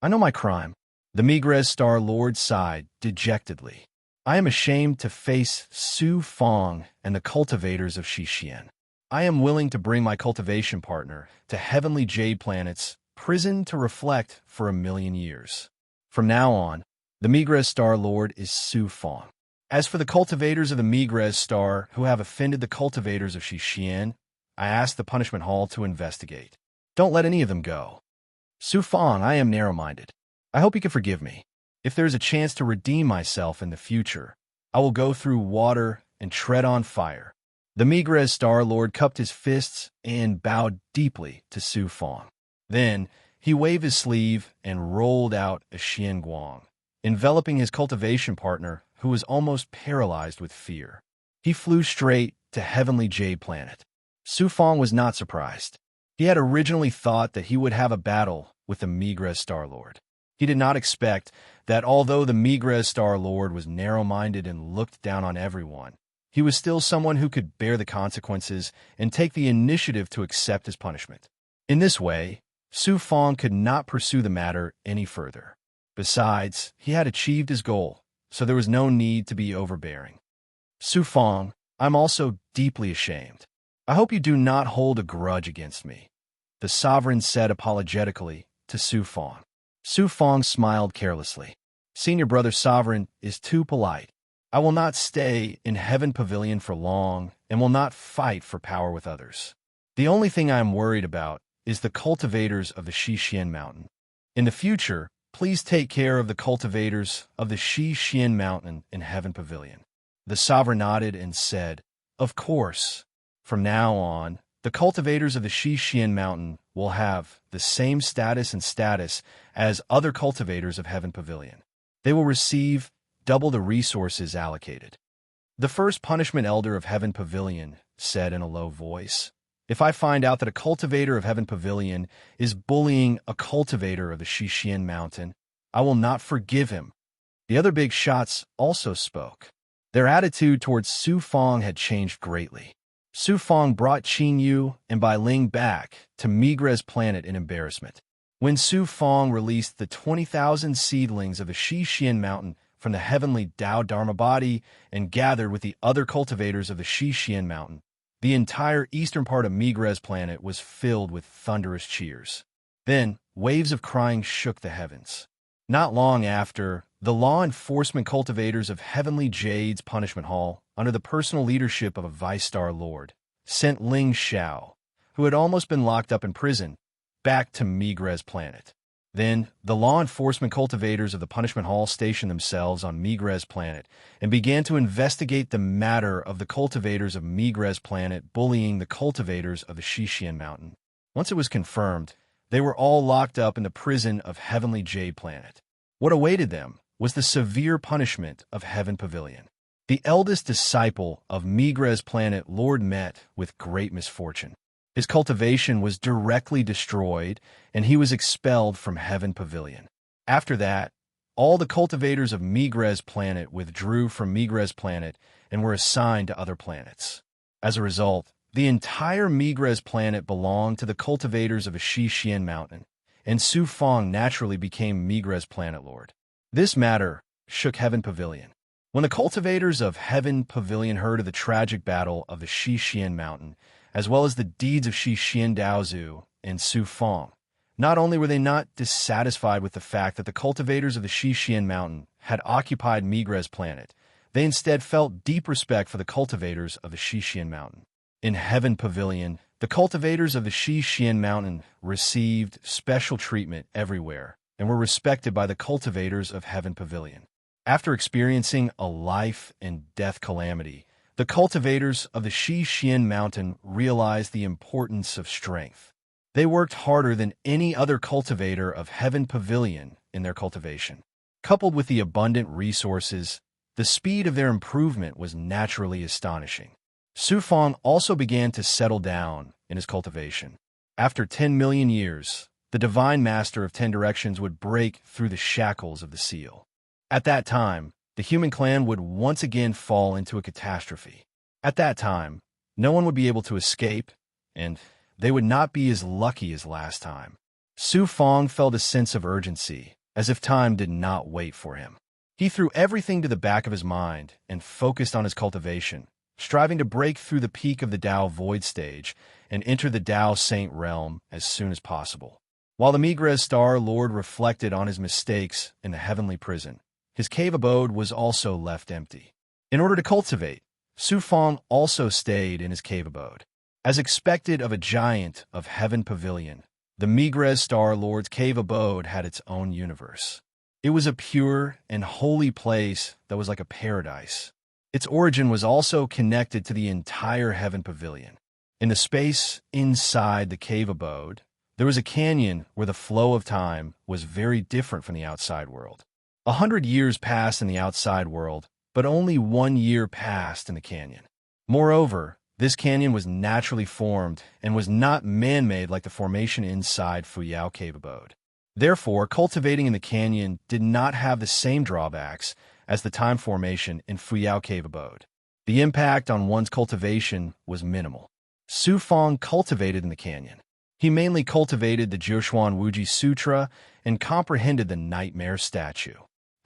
A: "I know my crime." The Migres Star-Lord sighed dejectedly. "I am ashamed to face Su Fong and the cultivators of Shixian. I am willing to bring my cultivation partner to Heavenly Jade Planet's prison to reflect for 1,000,000 years. From now on, the Migres Star-Lord is Su Fong. As for the cultivators of the Migres Star who have offended the cultivators of Shixian, I ask the Punishment Hall to investigate. Don't let any of them go. Su Fong, I am narrow-minded. I hope you can forgive me. If there is a chance to redeem myself in the future, I will go through water and tread on fire. The Migres Star-Lord cupped his fists and bowed deeply to Su Fong. Then he waved his sleeve and rolled out a Xian Guang, enveloping his cultivation partner, who was almost paralyzed with fear. He flew straight to Heavenly Jade Planet. Su Fong was not surprised. He had originally thought that he would have a battle with the Migres Star-Lord. He did not expect that although the Migres Star-Lord was narrow-minded and looked down on everyone, he was still someone who could bear the consequences and take the initiative to accept his punishment. In this way, Su Fong could not pursue the matter any further. Besides, he had achieved his goal, so there was no need to be overbearing. Su Fong, I'm also deeply ashamed. I hope you do not hold a grudge against me, the sovereign said apologetically to Su Fong. Su Fong smiled carelessly. Senior Brother Sovereign is too polite. I will not stay in Heaven Pavilion for long and will not fight for power with others. The only thing I am worried about is the cultivators of the Xixian Mountain. In the future, please take care of the cultivators of the Xixian Mountain in Heaven Pavilion. The sovereign nodded and said, Of course. From now on, the cultivators of the Xixian Mountain will have the same status as other cultivators of Heaven Pavilion. They will receive double the resources allocated. The first punishment elder of Heaven Pavilion said in a low voice, If I find out that a cultivator of Heaven Pavilion is bullying a cultivator of the Xixian Mountain, I will not forgive him. The other big shots also spoke. Their attitude towards Su Fong had changed greatly. Su Fong brought Qin Yu and Bai Ling back to Migres Planet in embarrassment. When Su Fong released the 20,000 seedlings of the Xixian Mountain from the heavenly Dao Dharma body and gathered with the other cultivators of the Xixian Mountain, the entire eastern part of Migres Planet was filled with thunderous cheers. Then, waves of crying shook the heavens. Not long after, the law enforcement cultivators of Heavenly Jade's Punishment Hall, under the personal leadership of a Vice-Star Lord, sent Ling Xiao, who had almost been locked up in prison, back to Migres Planet. Then, the law enforcement cultivators of the Punishment Hall stationed themselves on Migres Planet and began to investigate the matter of the cultivators of Migres Planet bullying the cultivators of the Xixian Mountain. Once it was confirmed, they were all locked up in the prison of Heavenly Jade Planet. What awaited them was the severe punishment of Heaven Pavilion. The eldest disciple of Migres Planet Lord met with great misfortune. His cultivation was directly destroyed, and he was expelled from Heaven Pavilion. After that, all the cultivators of Migres Planet withdrew from Migres Planet and were assigned to other planets. As a result, the entire Migres Planet belonged to the cultivators of a Xixian Mountain, and Su Fong naturally became Migres Planet Lord. This matter shook Heaven Pavilion. When the cultivators of Heaven Pavilion heard of the tragic battle of the Xixian Mountain, as well as the deeds of Xixian Daozu and Su Fong, not only were they not dissatisfied with the fact that the cultivators of the Xixian Mountain had occupied Migres Planet, they instead felt deep respect for the cultivators of the Xixian Mountain. In Heaven Pavilion, the cultivators of the Xixian Mountain received special treatment everywhere and were respected by the cultivators of Heaven Pavilion. After experiencing a life and death calamity, the cultivators of the Xixian Mountain realized the importance of strength. They worked harder than any other cultivator of Heaven Pavilion in their cultivation. Coupled with the abundant resources, the speed of their improvement was naturally astonishing. Su Fong also began to settle down in his cultivation. After 10 million years, the Divine Master of 10 Directions would break through the shackles of the seal. At that time, the human clan would once again fall into a catastrophe. At that time, no one would be able to escape, and they would not be as lucky as last time. Su Fong felt a sense of urgency, as if time did not wait for him. He threw everything to the back of his mind and focused on his cultivation, striving to break through the peak of the Dao Void stage and enter the Dao Saint realm as soon as possible. While the Migres Star Lord reflected on his mistakes in the heavenly prison, his cave abode was also left empty. In order to cultivate, Su Fong also stayed in his cave abode. As expected of a giant of Heaven Pavilion, the Migres Star Lord's cave abode had its own universe. It was a pure and holy place that was like a paradise. Its origin was also connected to the entire heaven pavilion. In the space inside the cave abode, there was a canyon where the flow of time was very different from the outside world. 100 years passed in the outside world, but only 1 year passed in the canyon. Moreover, this canyon was naturally formed and was not man-made like the formation inside Fuyao Cave Abode. Therefore, cultivating in the canyon did not have the same drawbacks as the time formation in Fuyao Cave Abode. The impact on one's cultivation was minimal. Su Fong cultivated in the canyon. He mainly cultivated the Jiushuan Wuji Sutra and comprehended the Nightmare Statue.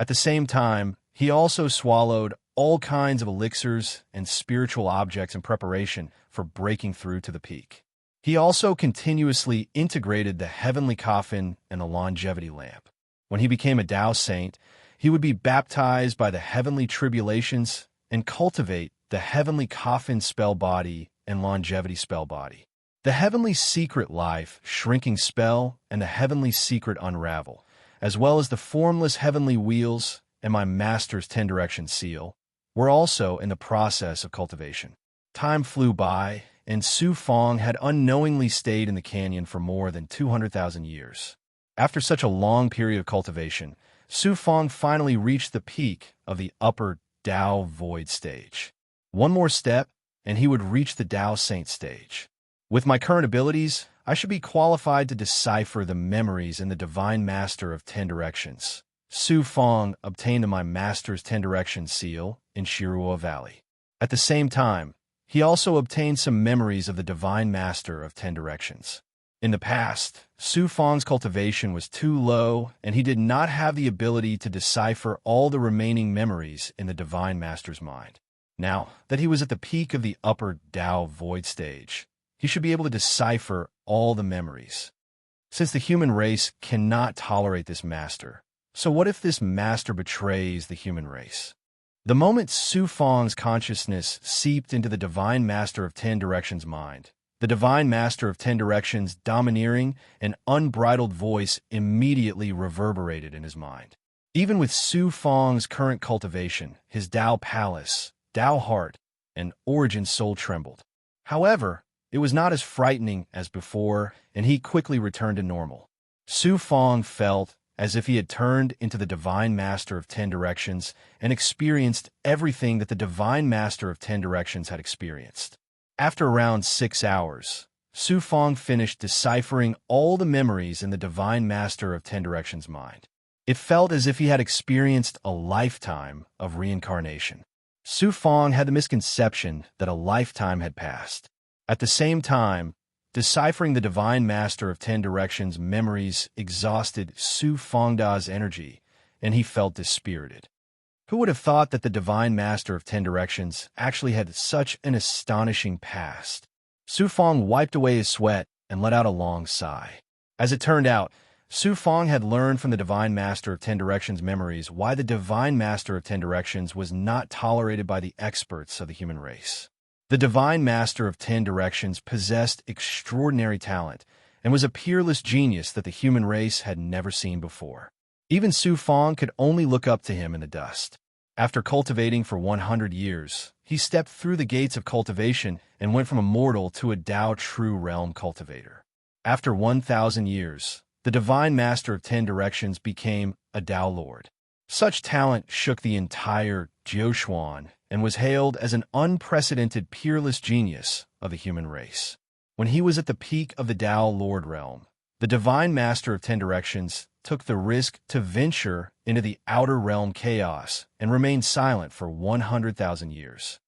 A: At the same time, he also swallowed all kinds of elixirs and spiritual objects in preparation for breaking through to the peak. He also continuously integrated the heavenly coffin and the longevity lamp. When he became a Tao saint, he would be baptized by the heavenly tribulations and cultivate the heavenly coffin spell body and longevity spell body. The heavenly secret life shrinking spell and the heavenly secret unravel, as well as the formless heavenly wheels and my master's 10 direction seal, were also in the process of cultivation. Time flew by, and Su Fong had unknowingly stayed in the canyon for more than 200,000 years. After such a long period of cultivation, Su Fong finally reached the peak of the upper Tao Void stage. One more step, and he would reach the Tao Saint stage. With my current abilities, I should be qualified to decipher the memories in the Divine Master of 10 Directions. Su Fong obtained my Master's 10 Directions seal in Shirua Valley. At the same time, he also obtained some memories of the Divine Master of 10 Directions. In the past, Su Fong's cultivation was too low, and he did not have the ability to decipher all the remaining memories in the Divine Master's mind. Now that he was at the peak of the upper Tao Void stage, he should be able to decipher all the memories. Since the human race cannot tolerate this master, so what if this master betrays the human race? The moment Su Fong's consciousness seeped into the Divine Master of 10 Directions' mind, the Divine Master of 10 Directions' domineering and unbridled voice immediately reverberated in his mind. Even with Su Fong's current cultivation, his Tao Palace, Tao Heart, and Origin Soul trembled. However, it was not as frightening as before, and he quickly returned to normal. Su Fong felt as if he had turned into the Divine Master of 10 Directions and experienced everything that the Divine Master of 10 Directions had experienced. After around 6 hours, Su Fong finished deciphering all the memories in the Divine Master of 10 Directions' mind. It felt as if he had experienced a lifetime of reincarnation. Su Fong had the misconception that a lifetime had passed. At the same time, deciphering the Divine Master of 10 Directions' memories exhausted Su Fongda's energy, and he felt dispirited. Who would have thought that the Divine Master of 10 Directions actually had such an astonishing past? Su Fong wiped away his sweat and let out a long sigh. As it turned out, Su Fong had learned from the Divine Master of 10 Directions' memories why the Divine Master of 10 Directions was not tolerated by the experts of the human race. The Divine Master of 10 Directions possessed extraordinary talent and was a peerless genius that the human race had never seen before. Even Su Fong could only look up to him in the dust. After cultivating for 100 years, he stepped through the gates of cultivation and went from a mortal to a Tao True Realm cultivator. After 1,000 years, the Divine Master of 10 Directions became a Tao Lord. Such talent shook the entire Jiushuan and was hailed as an unprecedented peerless genius of the human race. When he was at the peak of the Tao Lord realm, the Divine Master of 10 Directions took the risk to venture into the outer realm chaos and remained silent for 100,000 years.